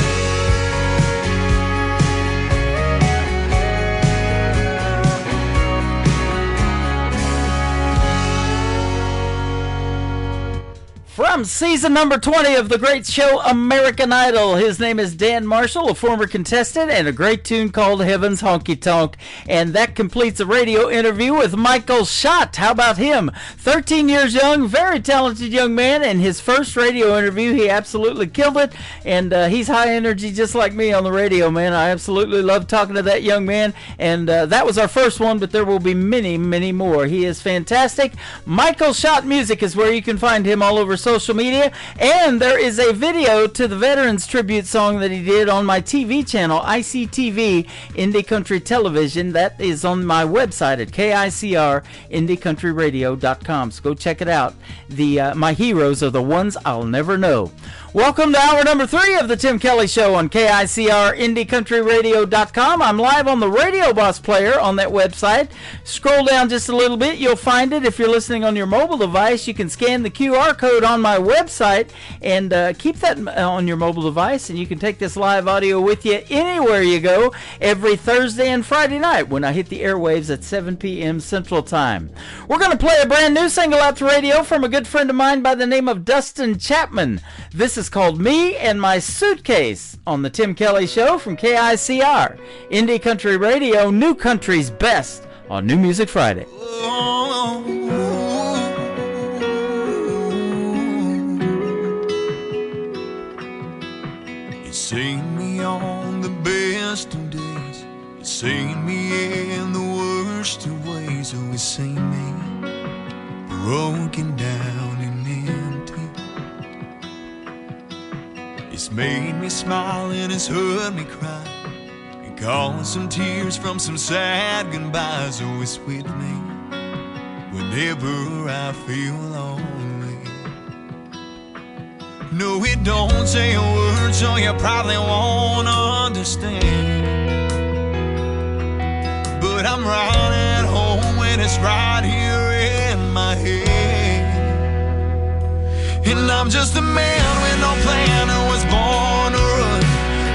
From season number 20 of the great show American Idol, his name is Dan Marshall, a former contestant, and a great tune called Heaven's Honky Tonk. And that completes a radio interview with Michael Schott. How about him? 13 years young, very talented young man, and his first radio interview, he absolutely killed it. And he's high energy just like me on the radio, man. I absolutely love talking to that young man. And that was our first one, but there will be many, many more. He is fantastic. Michael Schott Music is where you can find him all over social media, and there is a video to the Veterans Tribute song that he did on my TV channel, ICTV Indie Country Television. That is on my website at KICRIndieCountryRadio.com, so go check it out. My heroes are the ones I'll never know. Welcome to hour number 3 of the Tim Kelly Show on KICRIndieCountryRadio.com. I'm live on the Radio Boss player on that website. Scroll down just a little bit, you'll find it. If you're listening on your mobile device, you can scan the QR code on my website and keep that on your mobile device, and you can take this live audio with you anywhere you go every Thursday and Friday night when I hit the airwaves at 7 p.m. Central Time. We're going to play a brand new single out to radio from a good friend of mine by the name of Dustin Chapman. This is called Me and My Suitcase on the Tim Kelly Show from KICR Indie Country Radio, New Country's best on New Music Friday. You've seen me on the best of days, you've seen me in the worst of ways. Oh, you've seen me broken down and empty. It's made me smile and it's hurt me cry, and caused some tears from some sad goodbyes. Oh, it's with me whenever I feel lonely. No, it don't say a word, so you probably won't understand, but I'm right at home when it's right here in my head. And I'm just a man with no plan who was born to run,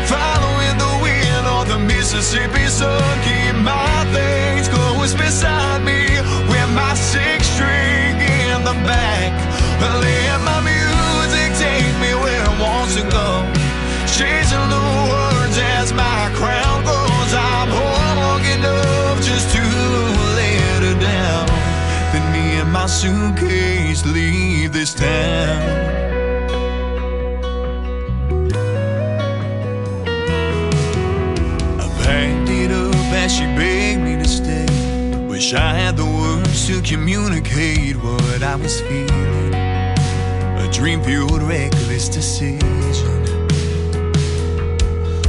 following the wind or the Mississippi sun. Keep my things close beside me, with my 6-string in the back. Let my music take me where it wants to go, chasing the words as my crown grows. I'm home long enough just to let her down, then me and my suitcase leave this town. I packed it up as she begged me to stay. Wish I had the words to communicate what I was feeling. A dream-fueled, reckless decision.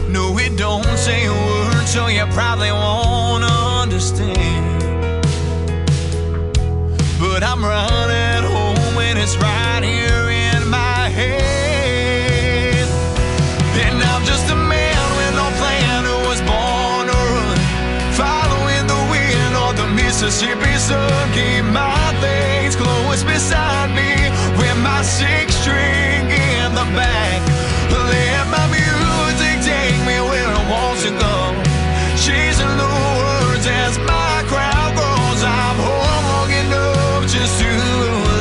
No, it don't say a word, so you probably won't understand, but I'm right at home when it's right here in my head. And I'm just a man with no plan who was born to run, following the wind or the Mississippi sun. Keep my things close beside me, with my 6-string in the back. Let my music take me where it wants to go, chasing the words as my crowd grows. I'm home long enough just to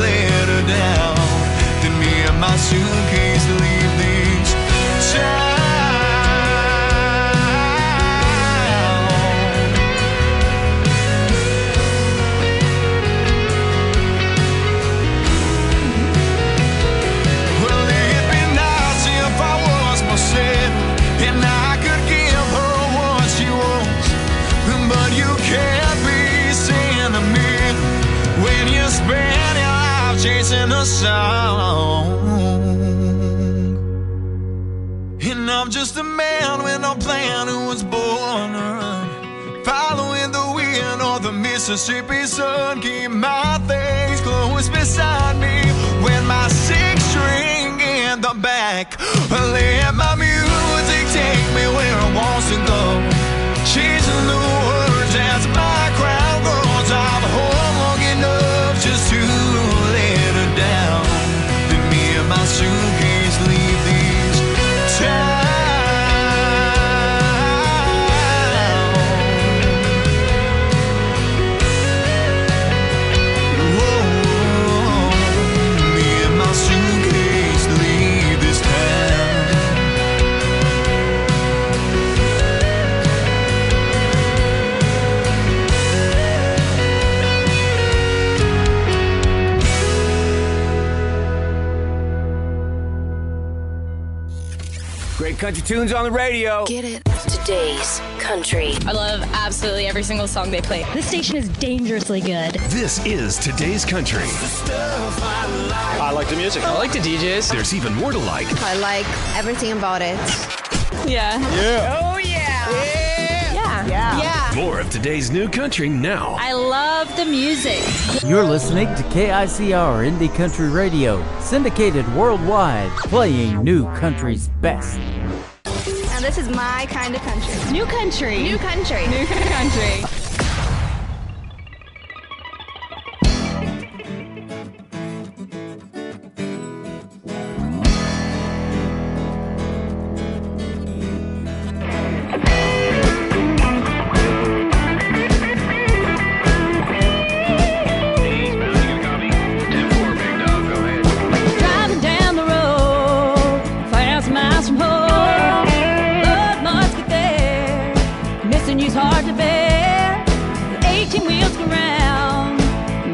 let her down, then me and my suitcase leave this town. to spend your life chasing a song. And I'm just a man with no plan who was born to run, following the wind of the Mississippi sun. Keep my things close beside me when my six string in the back. Let my music take me where it wants to go, chasing the words as my crowd grows. I'm home long enough just to let her down. Then me and my suitcase leave these towns. Great country tunes on the radio. Get it? Today's country. I love absolutely every single song they play. This station is dangerously good. This is Today's Country. I like the music. I like the DJs. There's even more to like. I like everything about it. Yeah. Yeah. Oh, yeah. Yeah. More of today's new country now. I love the music. You're listening to KICR Indie Country Radio, syndicated worldwide, playing new country's best. And this is my kind of country. New country. New country. New country. Driving down the road, 1,000 miles from home. Love must get there. Missing you's hard to bear. 18 wheels go round,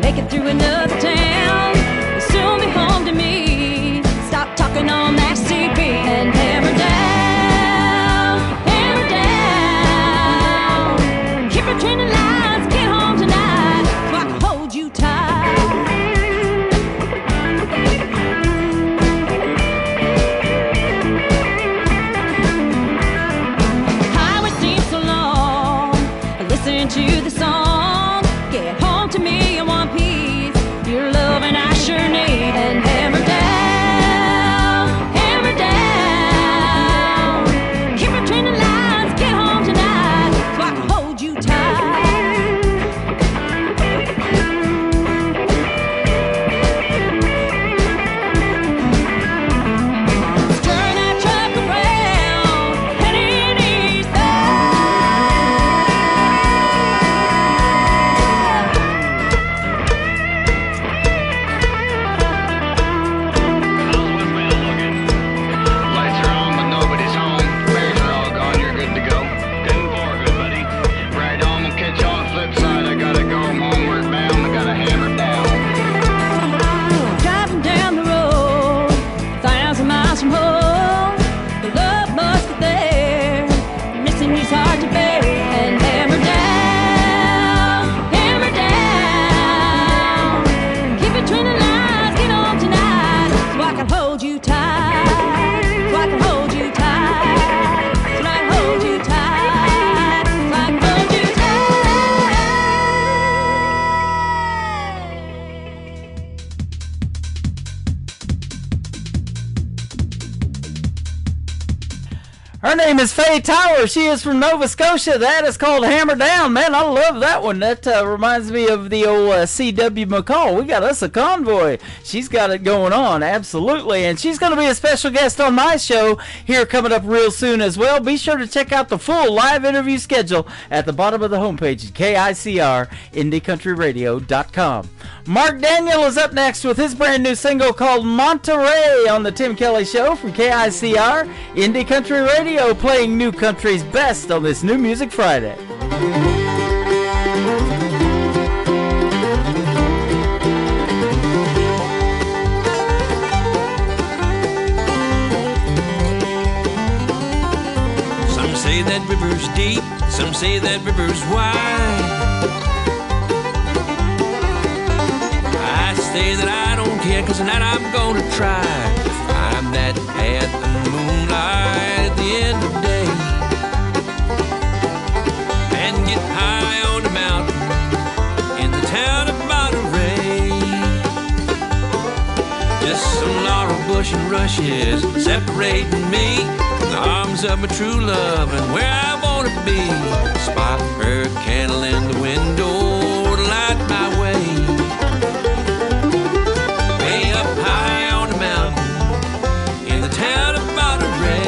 make it through another town. You'll soon be home to me. Stop talking on that CB and hammer down, hammer down. Keep your training lines, get home tonight, so I can hold you tight. Highway seems so long. Listen to the song. Get home to me in one piece. Your love and I sure need. And hammer down, hammer down. Keep your training lines. Get home tonight, so I can hold you tight. Turn that truck around, heading east. Lights are on, but nobody's home. Bears are all gone, you're good to go. Good and for good, buddy. Right on, we'll catch you on the flip side. I gotta go, I'm homeward bound. I gotta hammer down. Driving down the road, 1,000 miles from home. The love must get there. Missing you's hard to bear. And hammer down, hammer down. Keep it between the lines, get on tonight, so I can hold you tight. So I can hold you tight. So I can hold you tight. So I can hold you tight. Her name is Faye Tower. She is from Nova Scotia. That is called Hammer Down. Man, I love that one. That reminds me of the old C.W. McCall. We got us a convoy. She's got it going on, absolutely. And she's going to be a special guest on my show here coming up real soon as well. Be sure to check out the full live interview schedule at the bottom of the homepage at KICR.IndieCountryRadio.com. Mark Daniel is up next with his brand new single called Monterey on the Tim Kelly Show from KICR Indie Country Radio, playing new country's best on this New Music Friday. Some say that river's deep, some say that river's wide. say that I don't care, 'cause tonight I'm gonna try to find that path of moonlight at the end of the day, and get high on the mountain in the town of Monterey. Just some laurel bush and rushes separating me from the arms of my true love and where I wanna be. Spot her candle in the window to light my way. Way up high on the mountain in the town of Monterey.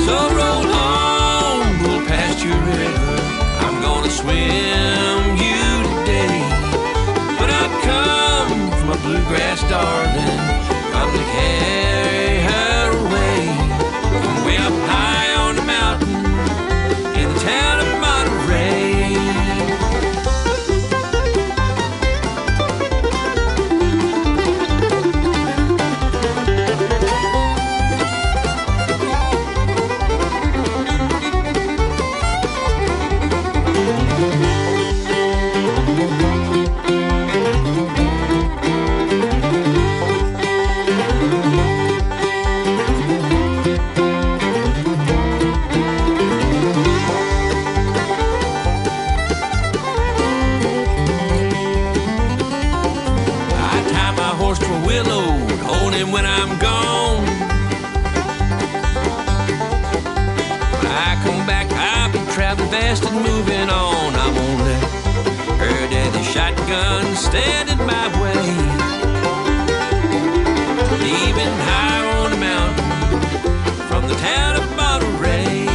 So roll on, we'll past your river. I'm gonna swim you today. But I've come from a bluegrass darling, come to carry her away. Way up high on the mountain in the town of Monterey. When I'm gone, when I come back, I'll be traveling fast and moving on. I won't let her daddy's shotgun stand in my way. Leaving high on the mountain from the town of Monterey.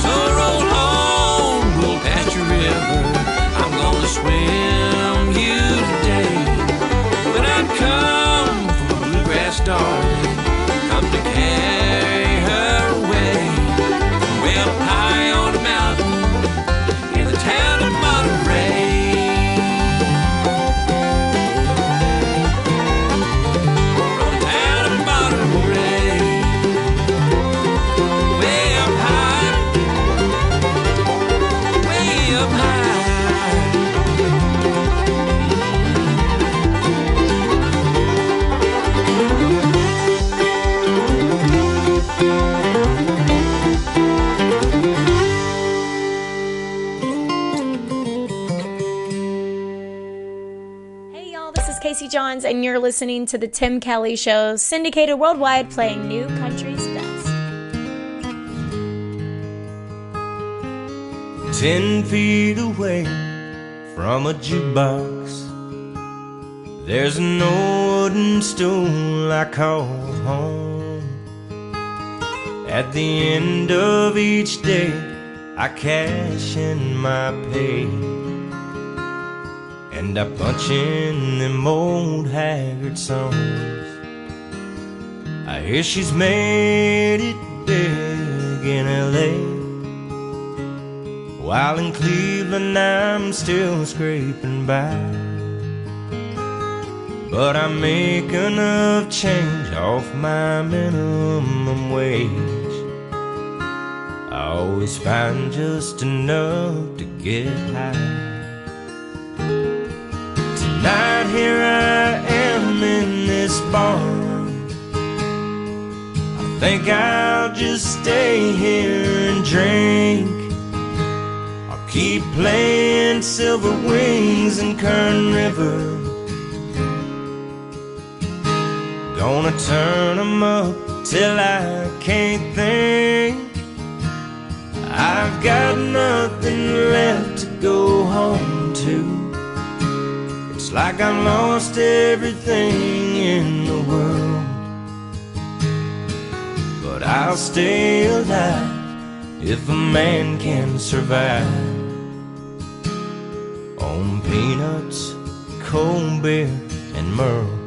So roll on, we'll past your river. I'm gonna swim you today. But I've come from a bluegrass darling, come to carry her away. Way up high on the mountain in the town of Monterey. From the town of Monterey. Way up high, way up high. Casey Johns, and you're listening to the Tim Kelly Show, syndicated worldwide, playing new country's best. 10 feet away from a jukebox, there's an old wooden stool I call home. At the end of each day, I cash in my pay, and I punch in them old haggard songs. I hear she's made it big in L.A., while in Cleveland I'm still scraping by. But I make enough change off my minimum wage. I always find just enough to get high. Tonight here I am in this barn. I think I'll just stay here and drink. I'll keep playing Silver Wings and Kern River. Gonna turn 'em up till I can't think. I've got nothing left to go home to. It's like I've lost everything in the world, but I'll stay alive if a man can survive on peanuts, cold beer, and Merle.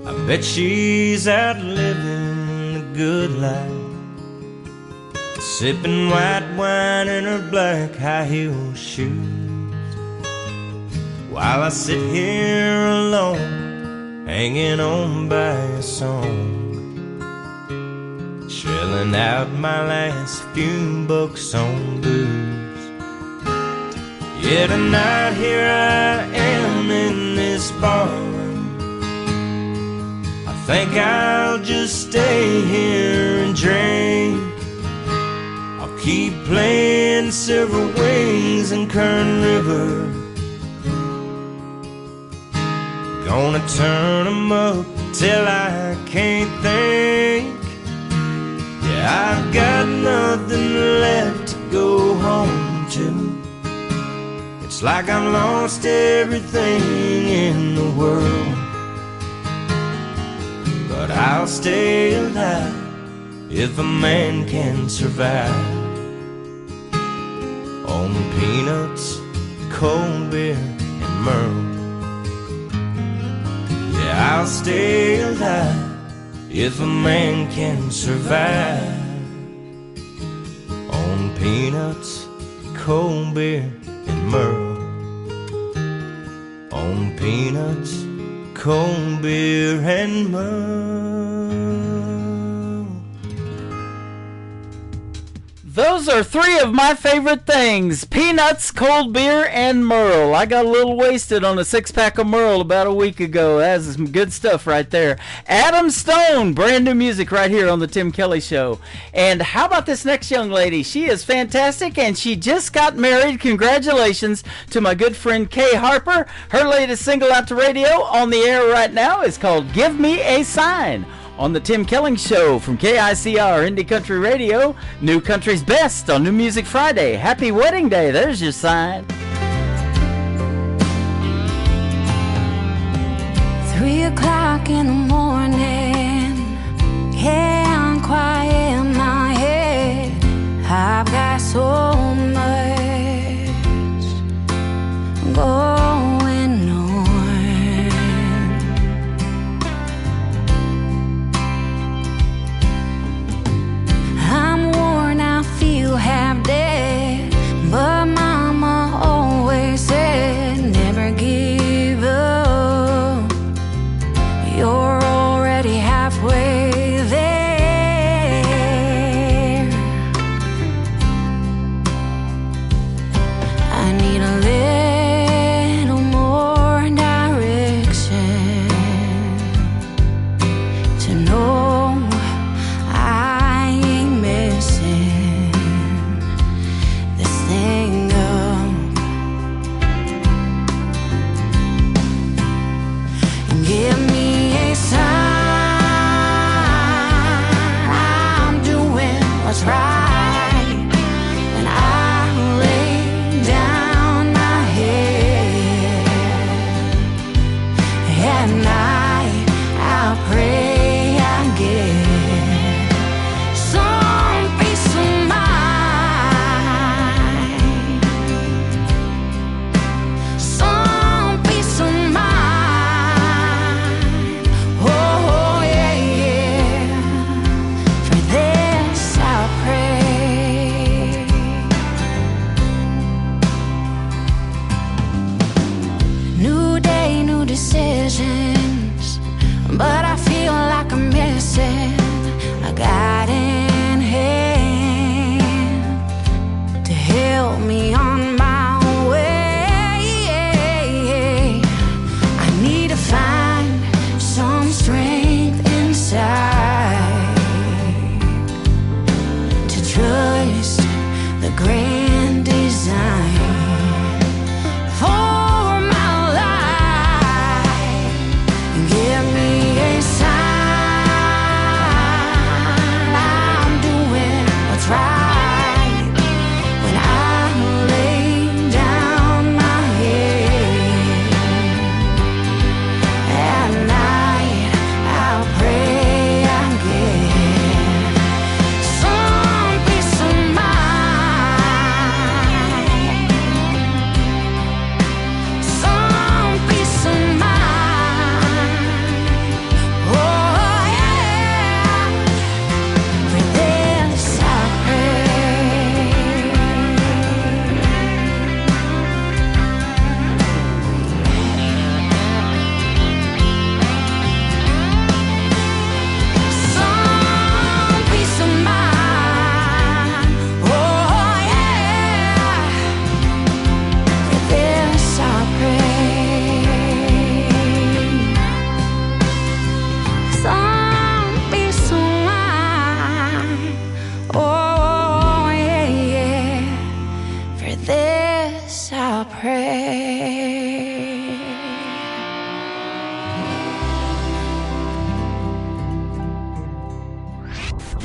I bet she's out living the good life, sipping white wine in her black high-heel shoes, while I sit here alone, hanging on by a song. shelling out my last few bucks on booze. Yeah, tonight here I am in this bar. I think I'll just stay here and drink. I'll keep playing Silver Wings and Kern River. Gonna turn 'em up till I can't think. Yeah, I've got nothing left to go home to. It's like I've lost everything in the world. But I'll stay alive if a man can survive on peanuts, cold beer, and Merle. Yeah, I'll stay alive if a man can survive on peanuts, cold beer, and Merle. On peanuts, cold beer, and Merle. Those are three of my favorite things: peanuts, cold beer, and Merle. I got a little wasted on a 6-pack of Merle about a week ago. That's some good stuff right there. Adam Stone, brand new music right here on the Tim Kelly Show. And how about this next young lady? She is fantastic, and she just got married. Congratulations to my good friend Kay Harper. Her latest single out to radio on the air right now is called Give Me a Sign. On the Tim Kelly Show from KICR Indie Country Radio, New Country's Best on New Music Friday. Happy wedding day. There's your sign. 3 o'clock in the morning, can't quiet my head. I've got so much going on. I'm worn, I feel half dead, but Mama always said never give up. You're already halfway there.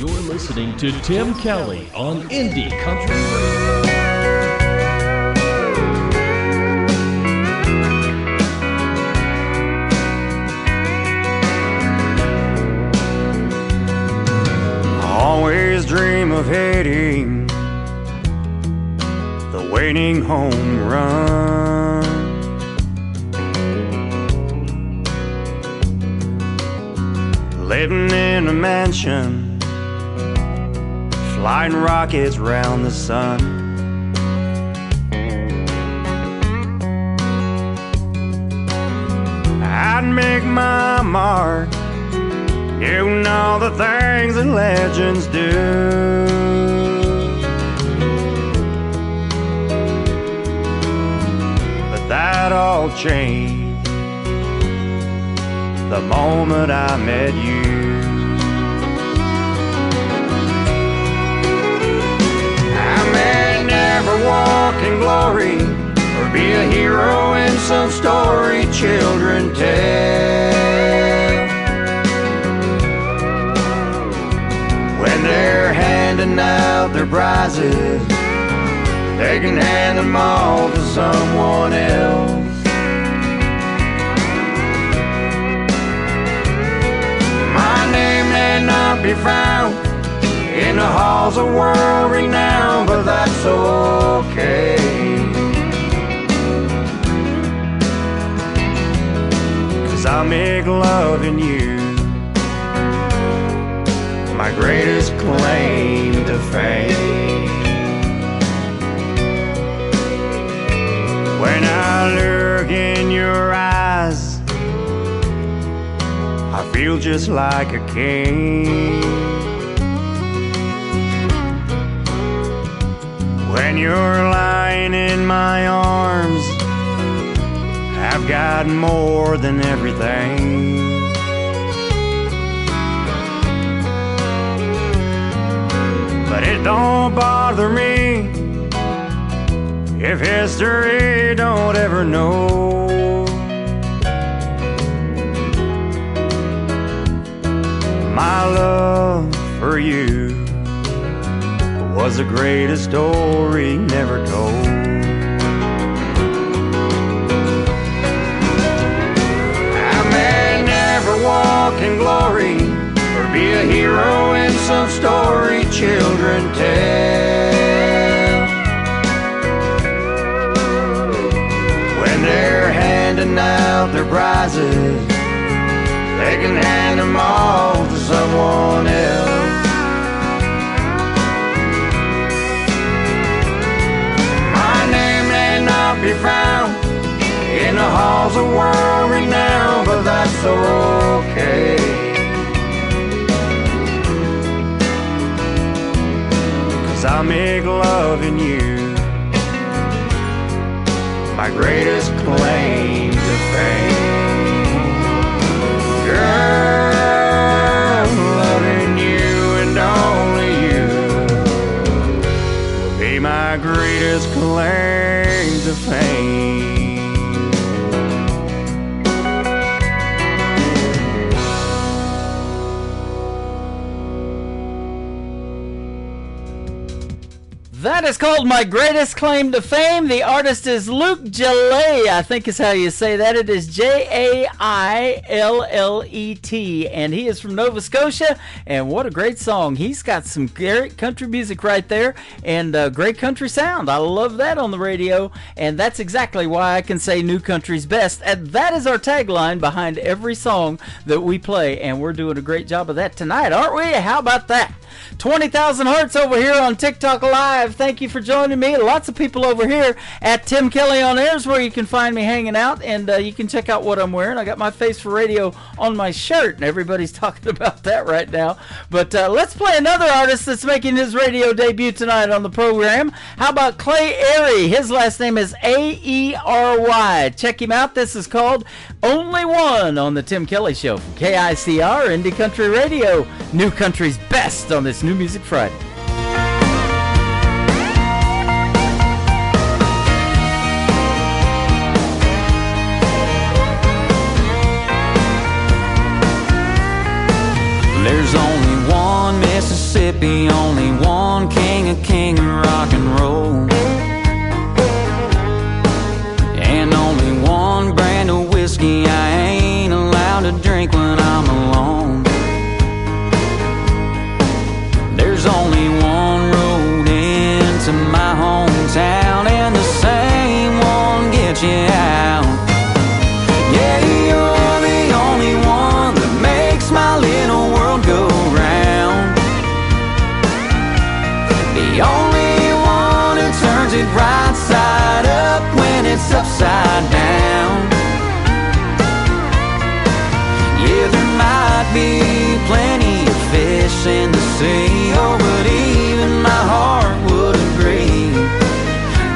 You're listening to Tim Kelly on Indie Country Radio. Always dream of hitting the winning home run. Living in a mansion, flying rockets round the sun. I'd make my mark, doing all the things that legends do. But that all changed the moment I met you. I may never walk in glory or be a hero in some story children tell. When they're handing out their prizes, they can hand them all to someone else. My name may not be found in the halls of world renown, but that's okay. 'Cause I make loving you my greatest claim to fame. When I look in your eyes, I feel just like a king. When you're lying in my arms, I've got more than everything. But it don't bother me if history don't ever know. My love for you was the greatest story never told. I may never walk in glory or be a hero in some story children tell. When they're handing out their prizes, they can hand them all to someone else. My name may not be found in the halls of world renown, but that's okay. 'Cause I make loving you my greatest claim to fame. Girl, loving you and only you will be my greatest claim to fame. That is called My Greatest Claim to Fame. The artist is Luke Jaillet, I think is how you say that. It is Jaillet, and he is from Nova Scotia, and what a great song. He's got some great country music right there, and great country sound. I love that on the radio, and that's exactly why I can say New Country's best, and that is our tagline behind every song that we play, and we're doing a great job of that tonight, aren't we? How about that? 20,000 hearts over here on TikTok Live. Thank you for joining me. Lots of people over here at Tim Kelly on Air is where you can find me hanging out, and you can check out what I'm wearing. I got my Face for Radio on my shirt, and everybody's talking about that right now. But let's play another artist that's making his radio debut tonight on the program. How about Clay Airy? His last name is A-E-R-Y. Check him out. This is called Only One on the Tim Kelly Show from KICR Indie Country Radio. New Country's best on this New Music Friday. There's only one Mississippi be only one king of rock and roll, and only one brand of whiskey I ain't allowed to drink when I'm alone. There's only one road into my hometown, and the same one gets you out. Yeah, you're the only one that makes my little world go round. The only one who turns it right side up when it's upside down. Yeah, there might be plenty of fish in the sea, oh, but even my heart would agree.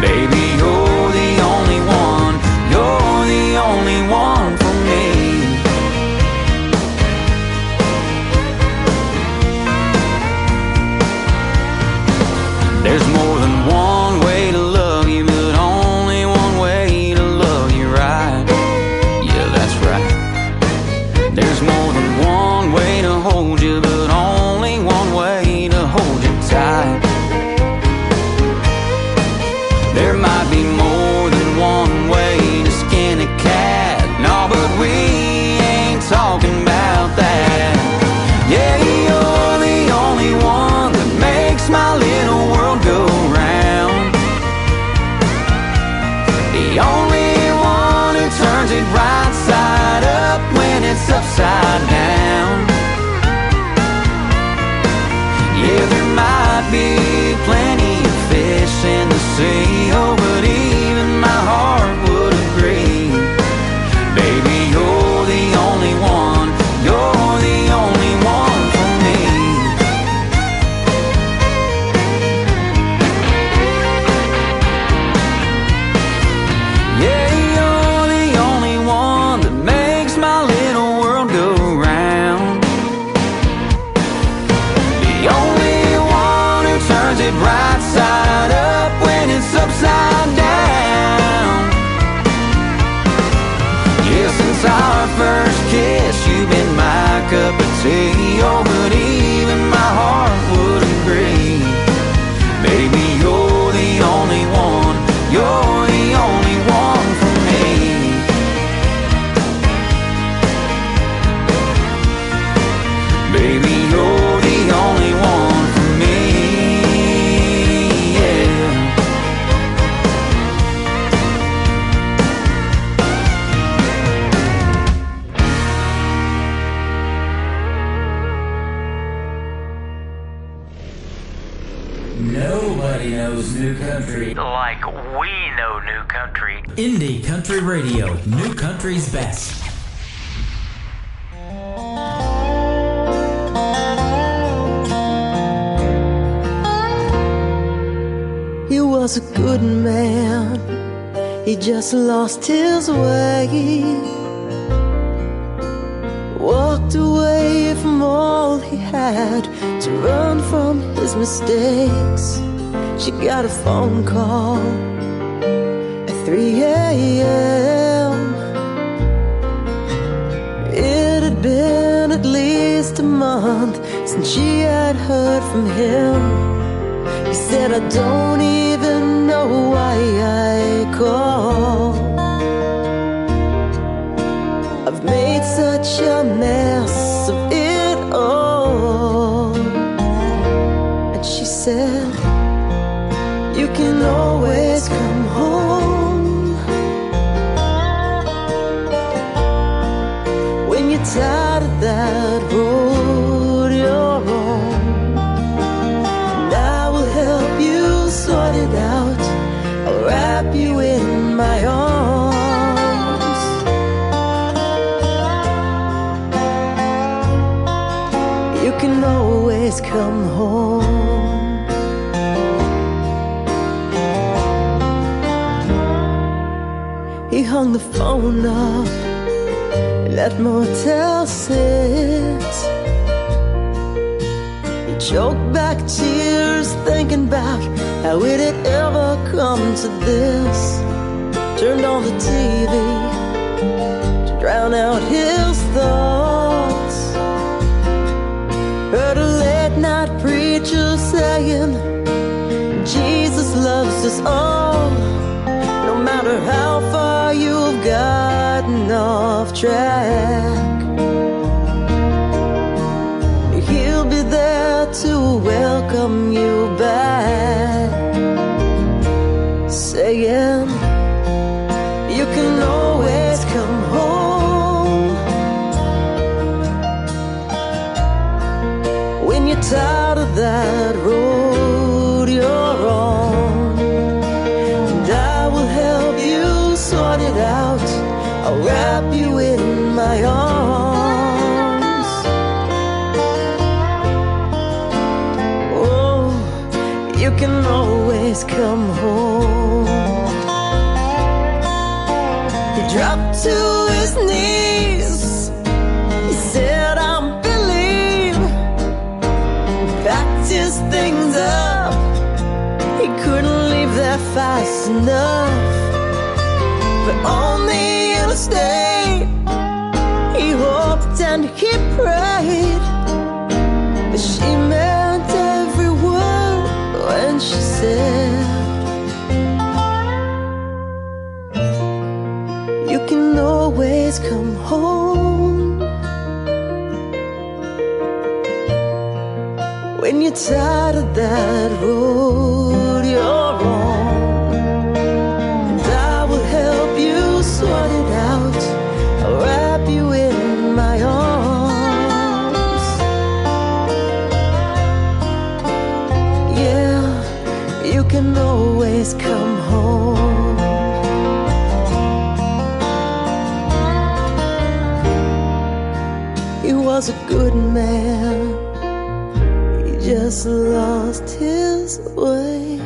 Baby, you're the only one, you're the only one for me. There's more than one way to love you, but only one way to love you right. Yeah, that's right. There's more than one way to hold you, but only one way to hold you tight. There might be more than one way to skin a cat, no, but we ain't talking about that. Yeah, you're the only one that makes my little world go round. The only one who turns it right side up when it's upside down. Yeah, there might be plenty of fish in the sea, oh, but even my heart would agree. Baby, you're the only one, you're the only one for me. Yeah, you're the only one that makes my little world go round. The only one who turns it right side up when it's upside down. Yeah, since our first kiss, you've been my cup of tea, oh, but even my heart would agree. Baby, you're the only one, you're the only one for me. Baby, you're the only one for me, yeah. Nobody knows new country like we know new country. Indie Country Radio, new country's best. He was a good man, he just lost his way. Walked away from all he had to run from his mistakes. She got a phone call at 3 a.m. It had been at least a month since she had heard from him. He said, I don't even know why I called. I've made such a mess of it all. And she said, you can always come home when you're tired of that road you're on. And I will help you sort it out. I'll wrap you in my arms. You can always come home. He hung the phone up at Motel 6. He choked back tears thinking back how it had ever come to this. Turned on the TV to drown out his thoughts. Heard a late night preacher preacher saying Jesus loves us all, no matter how far you've gotten off track. He'll be there to welcome you back, saying you can always come home when you're tired of that road you're on. And I will help you sort it out. I'll wrap you in my arms. Oh, you can always come home. He dropped to his knees. He said, I believe. Packed his things up. He couldn't leave there fast enough. But on the interstate, he hoped and he prayed. But she meant every word when she said, you can always come home when you're tired of that road you're on. And I will help you sort it out. I'll wrap you in my arms. Yeah, you can always come home. He was a good man, he just lost his way.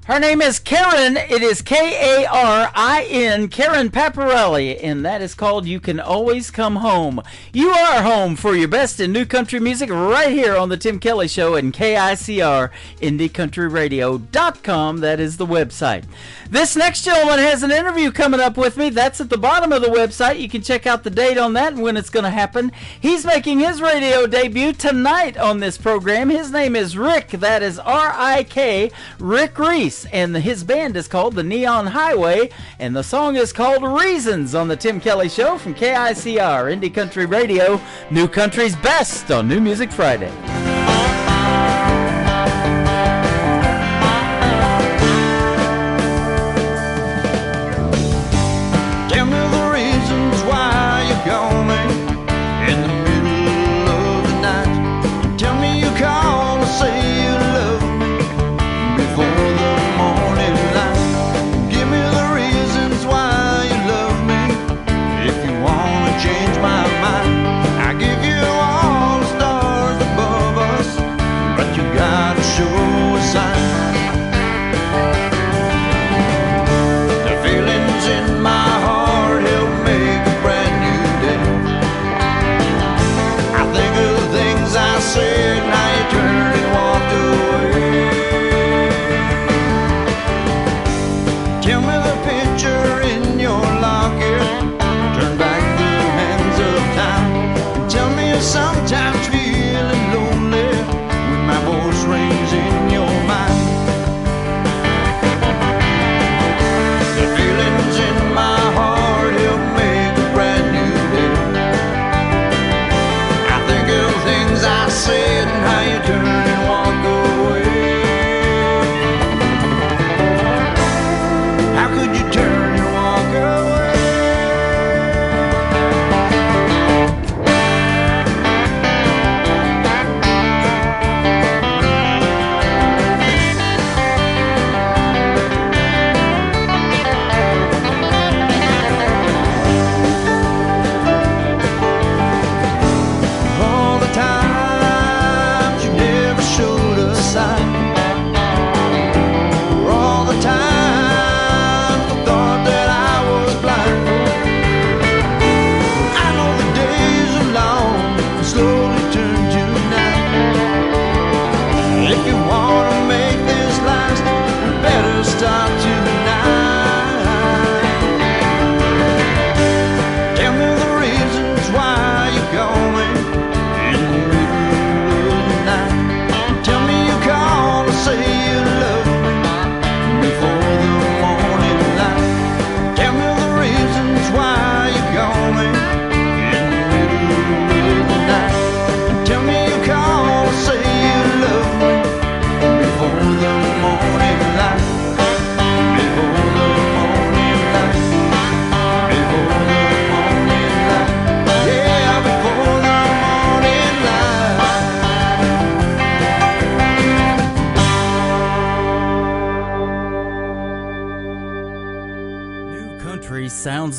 Her name is Karen. It is Karin, Karen Paparelli, and that is called You Can Always Come Home. You are home for your best in new country music right here on the Tim Kelly Show and KICR, IndieCountryRadio.com. That is the website. This next gentleman has an interview coming up with me. That's at the bottom of the website. You can check out the date on that and when it's going to happen. He's making his radio debut tonight on this program. His name is Rick. That is R-I-K, Rick Reese. And his band is called The Neon Highway. And the song is called Reasons on the Tim Kelly Show from KICR, Indie Country Radio, New Country's Best on New Music Friday. Tell me the reasons why you call me in the middle of the night. Tell me you call to say you love me before the morning light. Give me the reasons why you love me. If you wanna change my mind, I give you all the stars above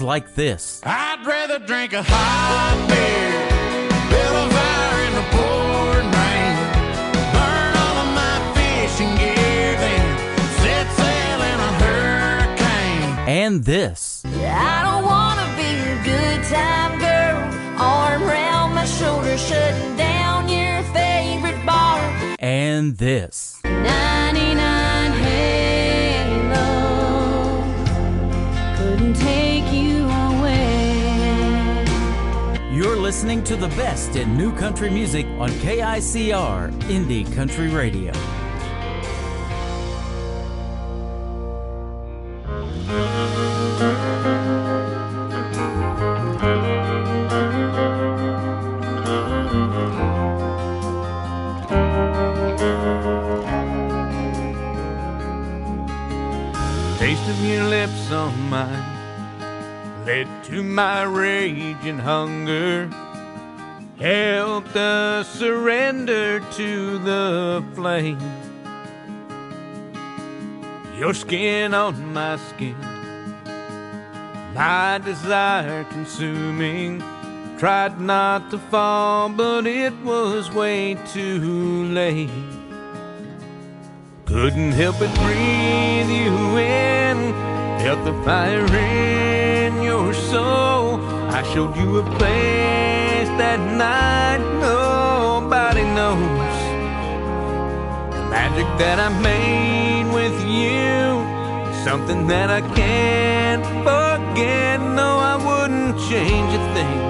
like this. I'd rather drink a hot beer, build a fire in the pouring rain, burn all of my fishing gear, then set sail in a hurricane. And this. I don't wanna be a good time girl, arm around my shoulder, shutting down your favorite bar. And this. 99 Halo couldn't take you away. You're listening to the best in new country music on KICR Indie Country Radio. Taste of your lips on mine led to my rage and hunger, helped us surrender to the flame. Your skin on my skin, my desire consuming. Tried not to fall, but it was way too late. Couldn't help but breathe you in, felt the fire in your soul. I showed you a place that night nobody knows. The magic that I made with you, something that I can't forget. No, I wouldn't change a thing.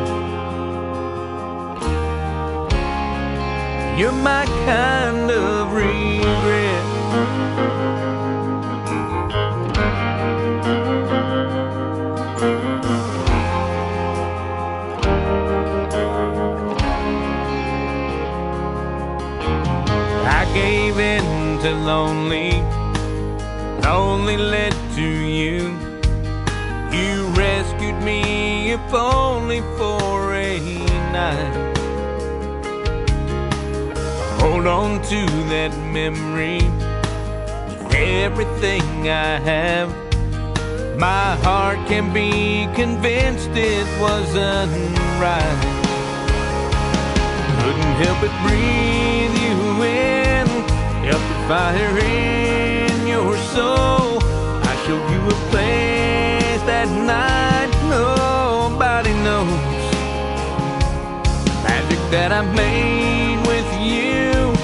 You're my kind of regret. I gave in to lonely led to you. You rescued me, if only for a night. Hold on to that memory with everything I have. My heart can be convinced it wasn't right. Couldn't help but breathe you in, felt the fire in your soul. I showed you a place that night nobody knows. Magic that I made with you,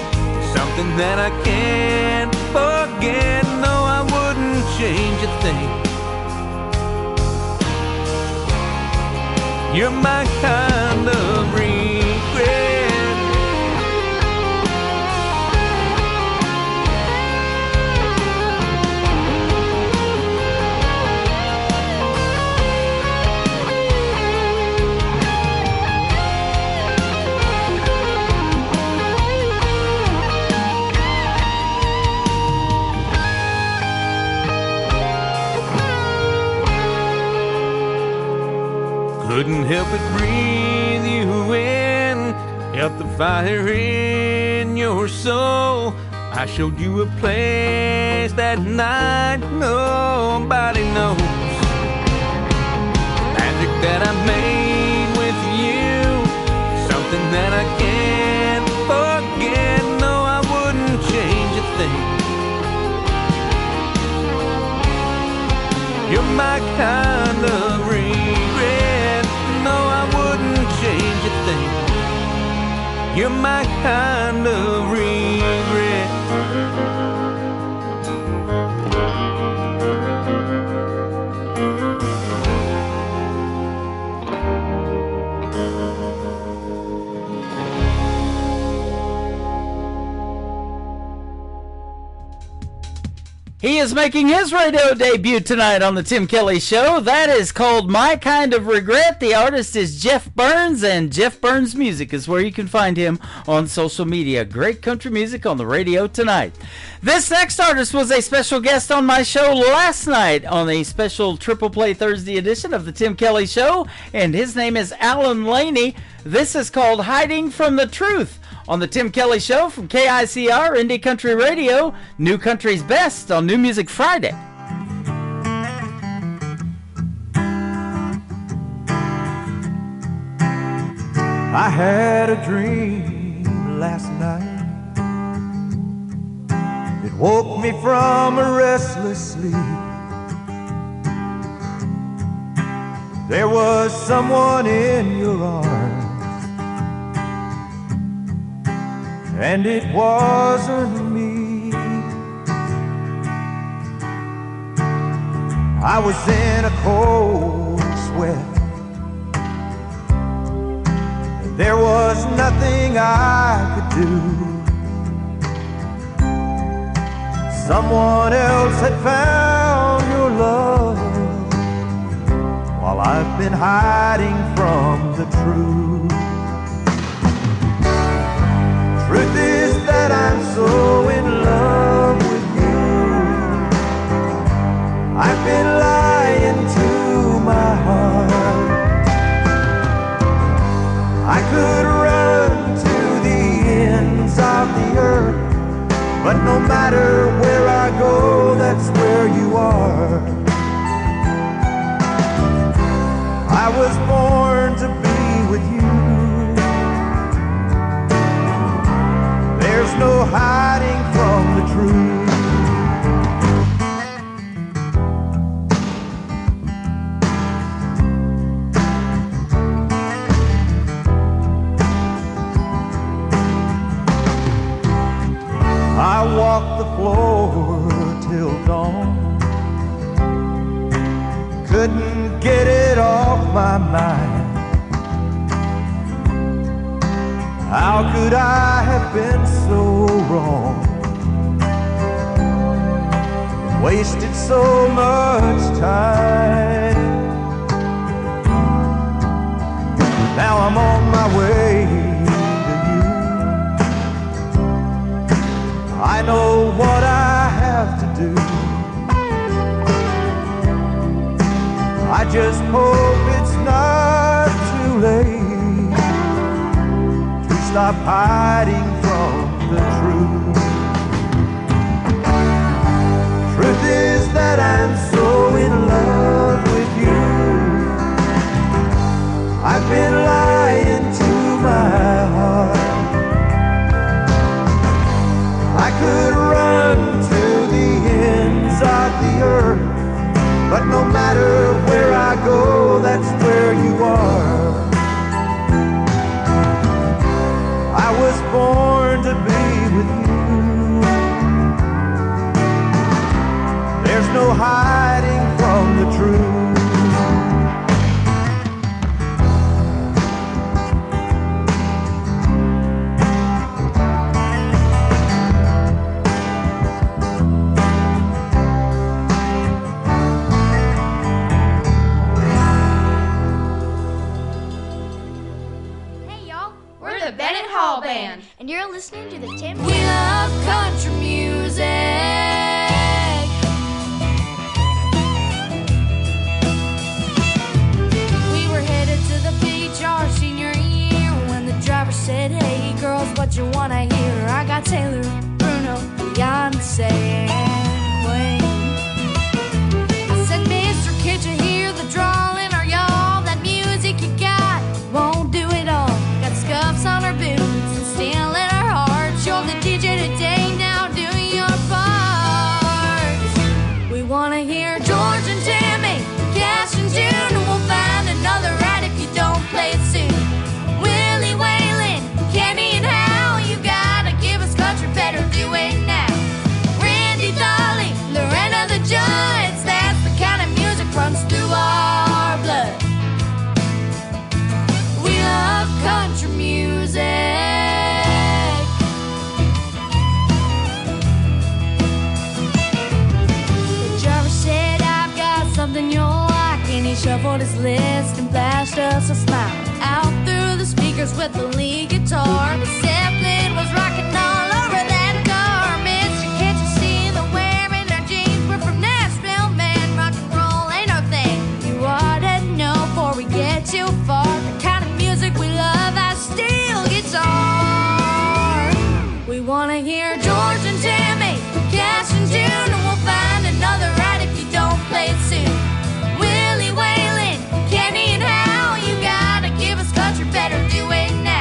something that I can't forget. No, I wouldn't change a thing. You're my kind of regret. Couldn't help but breathe you in, felt the fire in your soul. I showed you a place that night nobody knows. Magic that I made with you, something that I can't forget. No, I wouldn't change a thing. You're my kind of regret. No, I wouldn't change a thing. You're my kind of regret. He is making his radio debut tonight on the Tim Kelly Show. That is called My Kind of Regret. The artist is Jeff Burns, and Jeff Burns Music is where you can find him on social media. Great country music on the radio tonight. This next artist was a special guest on my show last night on a special Triple Play Thursday edition of the Tim Kelly Show, and his name is Alan Laney. This is called Hiding from the Truth on the Tim Kelly Show from KICR Indie Country Radio, New Country's Best on New Music Friday. I had a dream last night. It woke me from a restless sleep. There was someone in your arms, and it wasn't me. I was in a cold sweat. There was nothing I could do. Someone else had found your love, while I've been hiding from the truth. Truth is that I'm so in love with you. I've been lying to my heart. I could run to the ends of the earth, but no matter where I go, that's where you are. I was born to be with you. There's no hiding from the truth. I walked the floor till dawn. Couldn't get it off my mind. How could I have been so wrong? Wasted so much time. Now I'm on my way to you. I know what I have to do. I just hope it's not too late to stop hiding from the truth. Truth is that I'm so in love with you. I've been lying to my heart. I could run to the ends of the earth, but no matter where I go, that's where you are. I was born to be with you. There's no hiding from the truth. And you're listening to the Tim. We love country music. We were headed to the beach our senior year when the driver said, "Hey girls, what you wanna hear?" I got Taylor, Bruno, Beyonce, and Wayne. I said, "Mister, can't you hear the drawling? Or y'all, that music you got won't do it all. Got scuffs on our boots and steel in our hearts. You're the DJ today, now do your part. We wanna hear George and Tammy, Cash and June, and we'll find another right if you don't play it soon. Willie Whalen, Kenny and Hal, you gotta give us country, better do it now. Randy Dolly, Lorena the Judds, that's the kind of music runs through our blood. We love country music. The driver said, "I've got something you'll like," and he shuffled his list and flashed us a smile. Out through the speakers with the lead guitar, the Zeppelin was rocking all over that car. Mister, can't you see the wearing our jeans? We're from Nashville, man, rock and roll ain't our thing. You ought to know before we get too far, the kind of music we love has steel guitar. We wanna hear George and Tammy, Cash and June, and we'll find another right if you don't play it soon. Willie Whalen, Kenny and Hal, you gotta give us country, better do it now.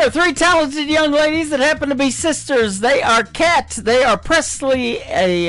are three talented young ladies that happen to be sisters. They are Kat, they are Presley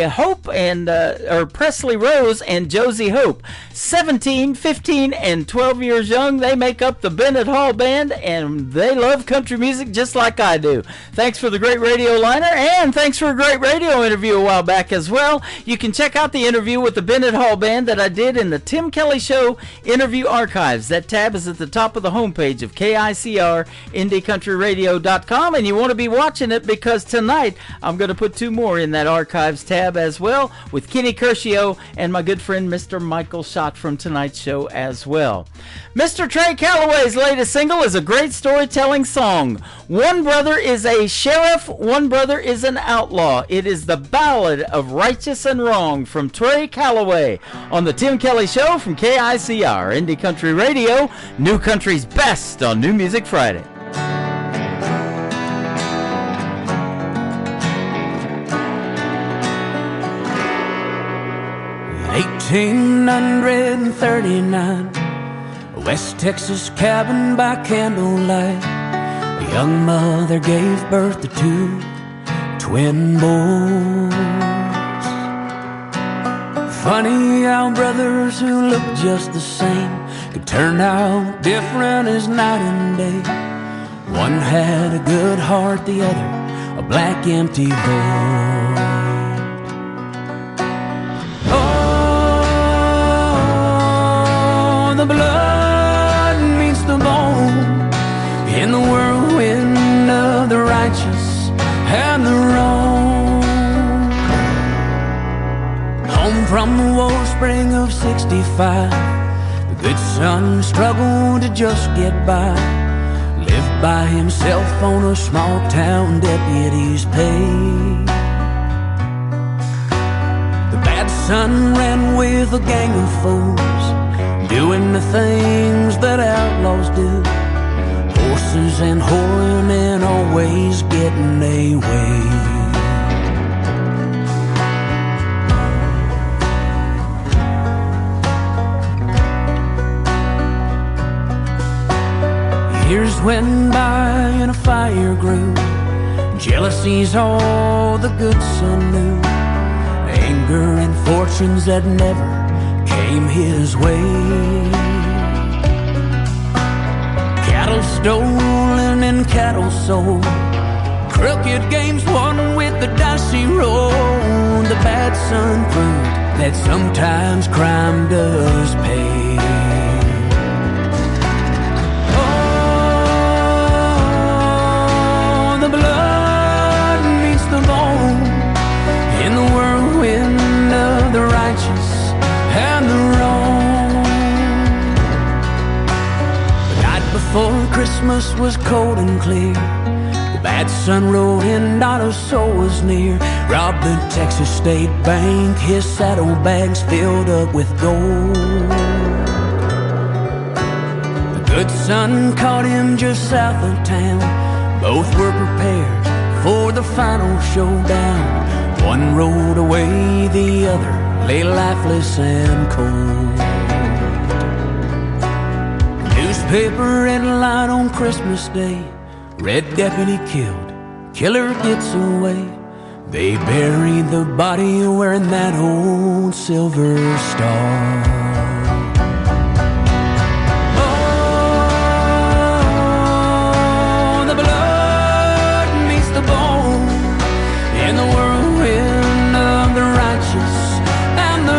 Hope, and or Presley Rose and Josie Hope. 17, 15, and 12 years young. They make up the Bennett Hall Band, and they love country music just like I do. Thanks for the great radio liner, and thanks for a great radio interview a while back as well. You can check out the interview with the Bennett Hall Band that I did in the Tim Kelly Show interview archives. That tab is at the top of the homepage of KICR, IndieCountryRadio.com, and you want to be watching it because tonight I'm going to put two more in that archives tab as well, with Kenny Curcio and my good friend Mr. Michael Schott from tonight's show as well. Mr. Trey Calloway's latest single is a great storytelling song. One brother is a sheriff, one brother is an outlaw. It is the ballad of righteous and wrong from Trey Calloway on the Tim Kelly Show from KICR, Indie Country Radio, New Country's best on New Music Friday. In 1839, a West Texas cabin by candlelight, a young mother gave birth to two twin boys. Funny how brothers who look just the same could turn out different as night and day. One had a good heart, the other a black empty void. The blood meets the bone in the whirlwind of the righteous and the wrong. Home from the wellspring of 65, the good son struggled to just get by. Lived by himself on a small town deputy's pay. The bad son ran with a gang of fools, doing the things that outlaws do. Horses and whoring and always getting their way. Years went by and a fire grew. Jealousy's all the good son knew. Anger and fortunes that never came his way. Cattle stolen and cattle sold, crooked games won with the dicey roll. The bad son proved that sometimes crime does pay. Oh, the blood meets the bone in the whirlwind of the righteous and the wrong. The night before Christmas was cold and clear. The bad son rode in, not a soul was near. Robbed the Texas State Bank, his saddlebags filled up with gold. The good son caught him just south of town. Both were prepared for the final showdown. One rode away, the other lay lifeless and cold. Newspaper headline on Christmas Day: Red deputy killed, killer gets away. They buried the body wearing that old silver star. Oh, the blood meets the bone in the whirlwind of the righteous and the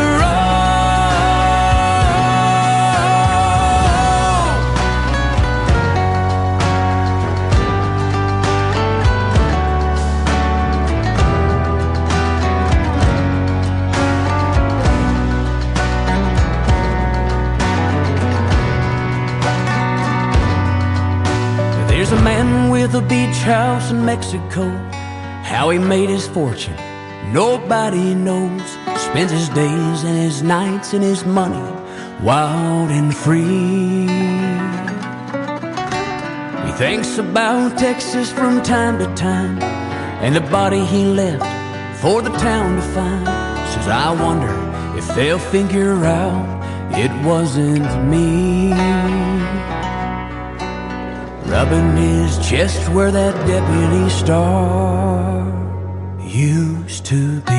There's a man with a beach house in Mexico. How he made his fortune, nobody knows. Spends his days and his nights and his money wild and free. He thinks about Texas from time to time, and the body he left for the town to find. Says, I wonder if they'll figure out it wasn't me. rubbing his chest where that deputy star used to be.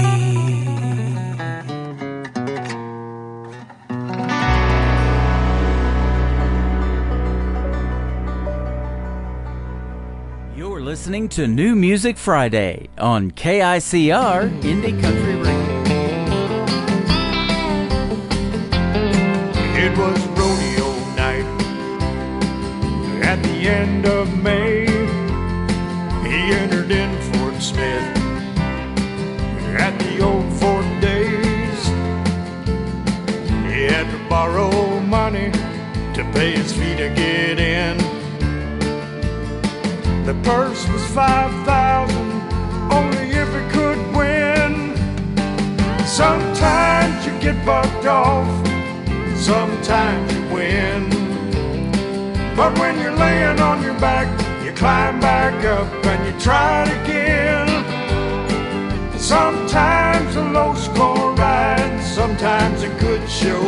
You're listening to New Music Friday on KICR Indie Country Radio. It was rodeo night at the end of May. He entered in Fort Smith at the old Fort days. He had to borrow money to pay his fee to get in. The purse was $5,000, only if it could win. Sometimes you get bucked off, sometimes you win. But when you're laying on your back, you climb back up and you try it again. Sometimes a low score ride, sometimes a good show.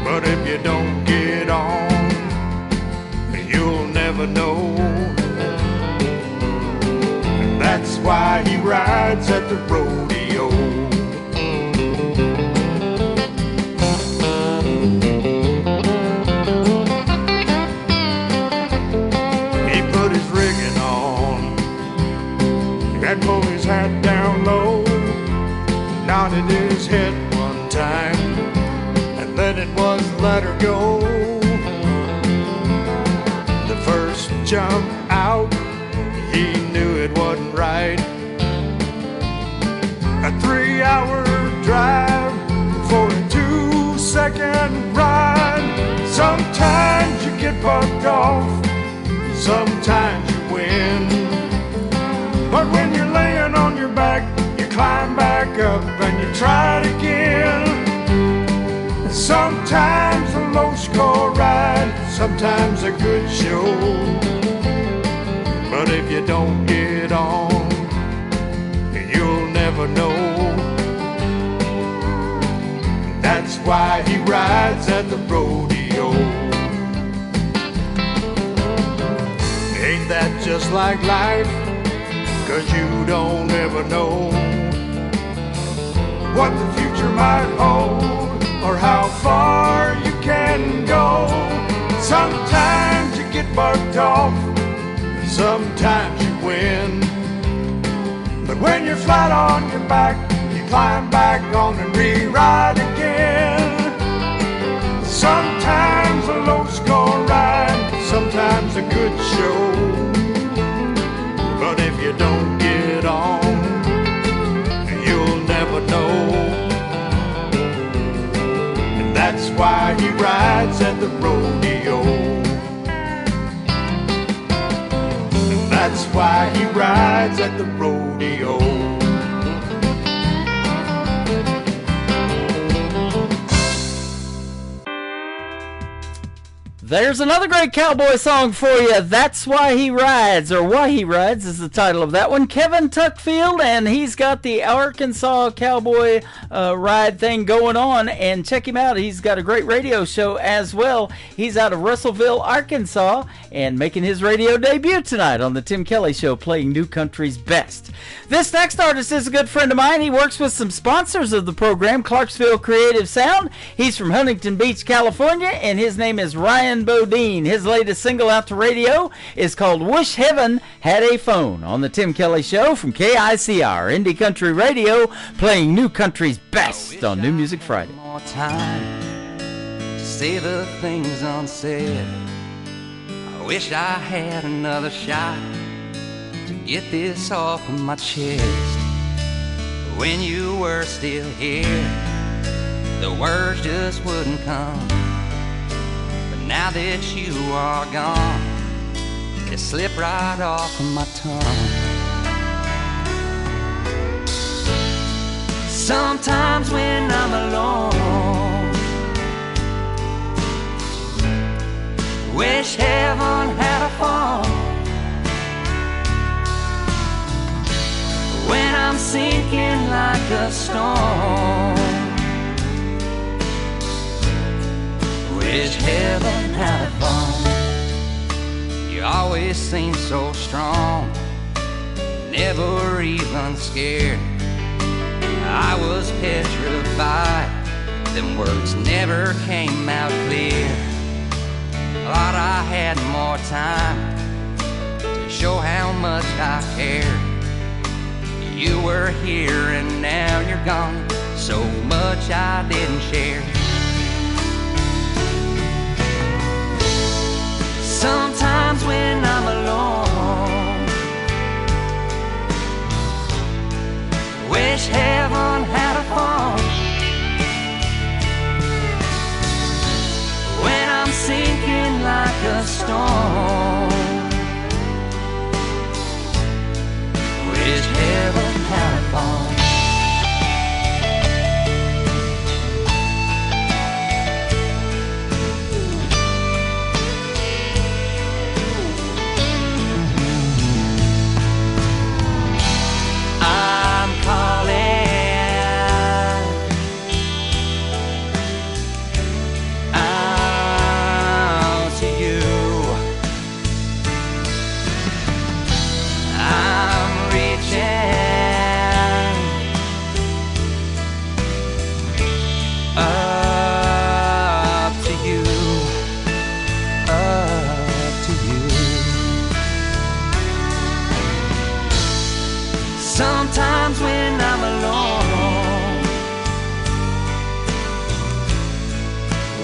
But if you don't get on, you'll never know. And that's why he rides at the rodeo. He put his rigging on and pulled his hat down low, nodded his head one time, and then it was let her go. First jump out, he knew it wasn't right. A 3-hour drive for a 2-second ride. Sometimes you get bucked off, sometimes you win. But when you're laying on your back, you climb back up and you try it again. Sometimes a low score ride, sometimes a good show. But if you don't get on, you'll never know. That's why he rides at the rodeo. Ain't that just like life? 'Cause you don't ever know what the future might hold, or how far you can go. Sometimes you get bucked off, sometimes you win. But when you're flat on your back, you climb back on and re-ride again. Sometimes a low score ride, sometimes a good show. But if you don't get on, you'll never know. That's why he rides at the rodeo. That's why he rides at the rodeo. There's another great cowboy song for you. That's Why He Rides, or Why He Rides is the title of that one. Kevin Tuckfield, and he's got the Arkansas cowboy ride thing going on. And check him out. He's got a great radio show as well. He's out of Russellville, Arkansas, and making his radio debut tonight on the Tim Kelly Show, playing New Country's best. This next artist is a good friend of mine. He works with some sponsors of the program, Clarksville Creative Sound. He's from Huntington Beach, California, and his name is Ryan Bodine. His latest single out to radio is called Wish Heaven Had a Phone on the Tim Kelly Show from KICR Indie Country Radio, playing New Country's best on New Music Friday. More time to say the things unsaid. I wish I had another shot to get this off of my chest. When you were still here, the words just wouldn't come. Now that you are gone, it slipped right off of my tongue. Sometimes when I'm alone, wish heaven had a phone. When I'm sinking like a stone, wish heaven had a phone. always seemed so strong, never even scared. I was petrified, them words never came out clear. Thought I had more time to show how much I cared. You were here and now you're gone, so much I didn't share. Sometimes when I'm alone, wish heaven had a phone. When I'm sinking like a stone, wish heaven had a phone. Sometimes when I'm alone,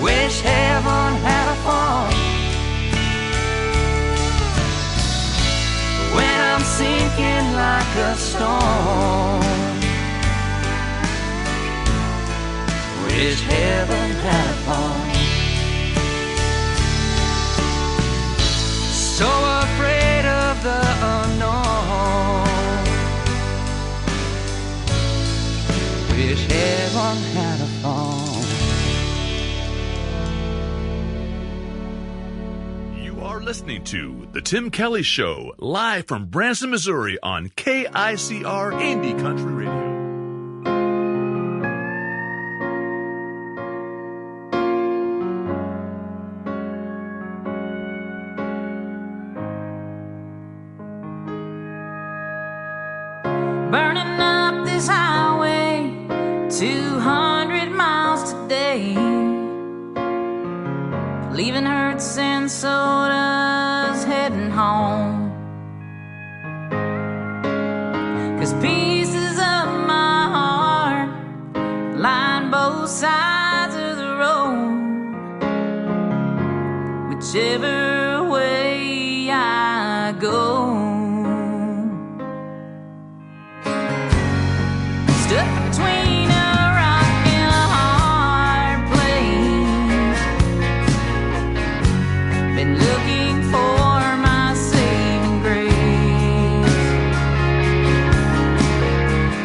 wish heaven had a phone. When I'm sinking like a stone, wish heaven had a phone. So afraid of the unknown, wish heaven had a phone. You are listening to The Tim Kelly Show, live from Branson, Missouri on KICR Indie Country Radio. Burning up this highway 200 miles today, leaving Hertz and sodas, heading home. 'Cause pieces of my heart line both sides of the road. Whichever way I go, stuck between a rock and a hard place. Been looking for my saving grace.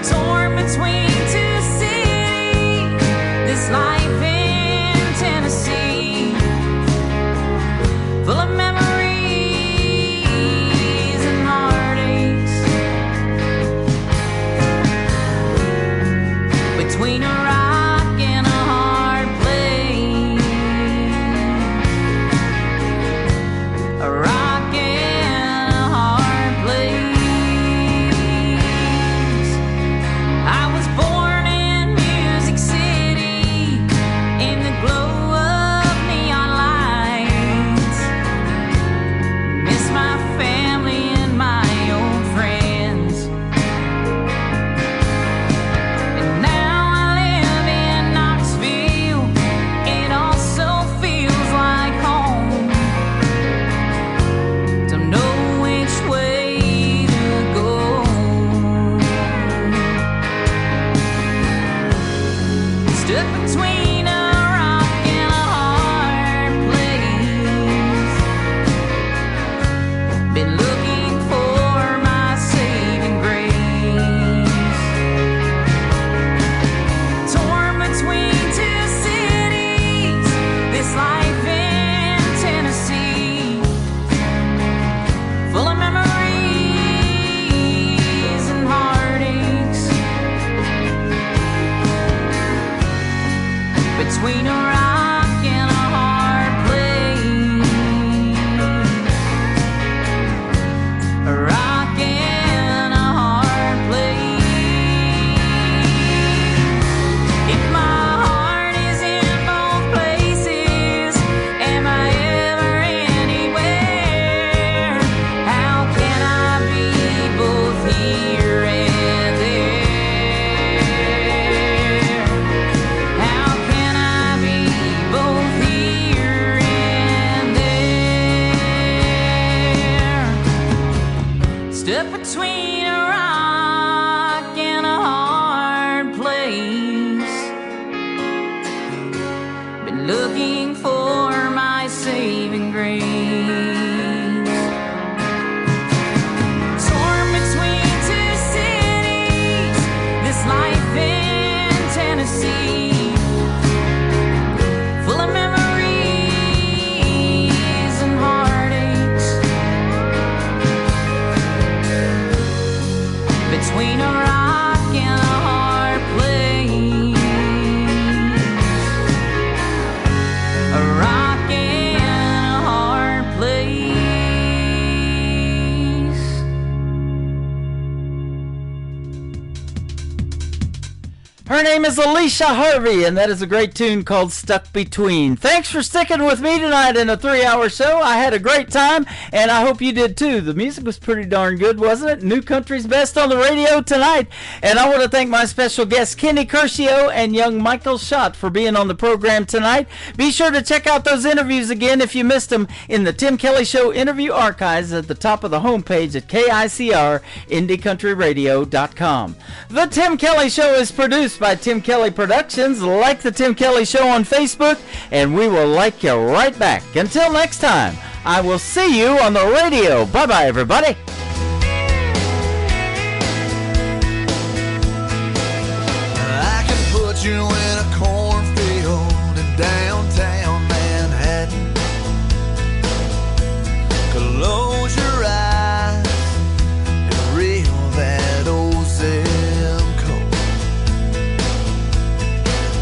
Torn between two cities, this life in Tennessee. Her name is Alicia Harvey, and that is a great tune called Stuck Between. Thanks for sticking with me tonight in a 3-hour show. I had a great time, and I hope you did too. The music was pretty darn good, wasn't it? New Country's Best on the radio tonight. And I want to thank my special guests, Kenny Curcio and young Michael Schott, for being on the program tonight. Be sure to check out those interviews again if you missed them in the Tim Kelly Show interview archives at the top of the homepage at KICR-IndieCountryRadio.com. The Tim Kelly Show is produced by Tim Kelly Productions. Like the Tim Kelly Show on Facebook, and we will like you right back. Until next time, I will see you on the radio. Bye-bye, everybody. I can put you in a cornfield in downtown Manhattan. Close your eyes and reel that old zip code.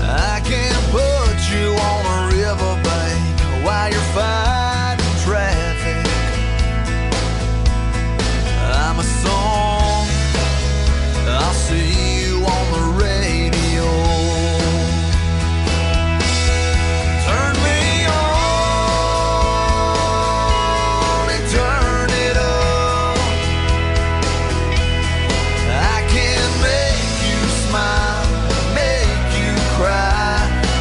I can put you on a riverbank while you're fighting traffic. I'm a song, I'll see you on the radio. Turn me on and turn it up. I can make you smile, make you cry,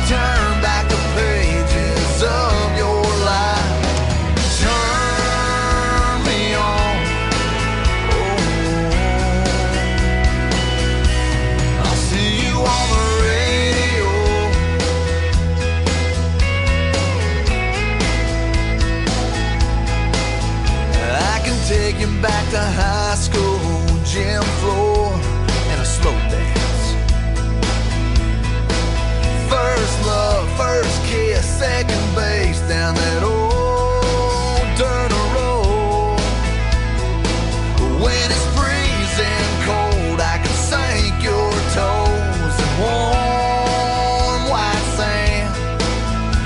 turn back the pages of your life. Turn me on. I'll see you on the radio. I can take you back to high school, gym floor, and a slow dance. First love, first kiss, second base down that old dirt road. When it's freezing cold, I can sink your toes in warm white sand.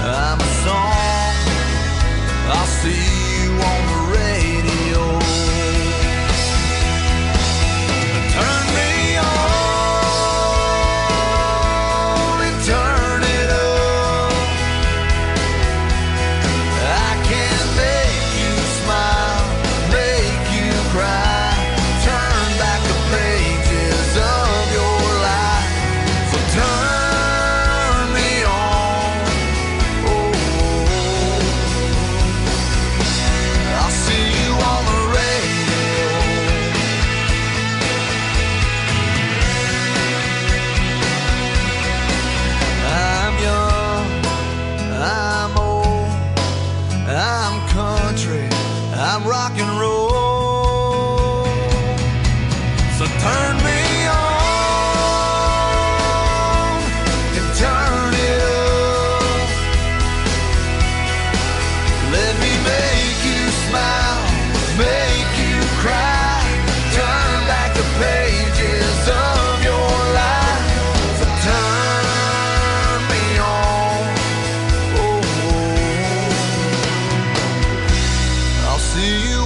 I'm a song, I'll see you on the radio. Turn me on and turn it up. I can make you smile, make you cry, turn back the pages of your life. So turn me on. I'll see you on the radio. I'm young, I'm old, I'm country, I'm rock and roll. So turn me on and turn it up. Let me make you smile, make you cry, turn back the pages of your life. So turn me on. I'll see you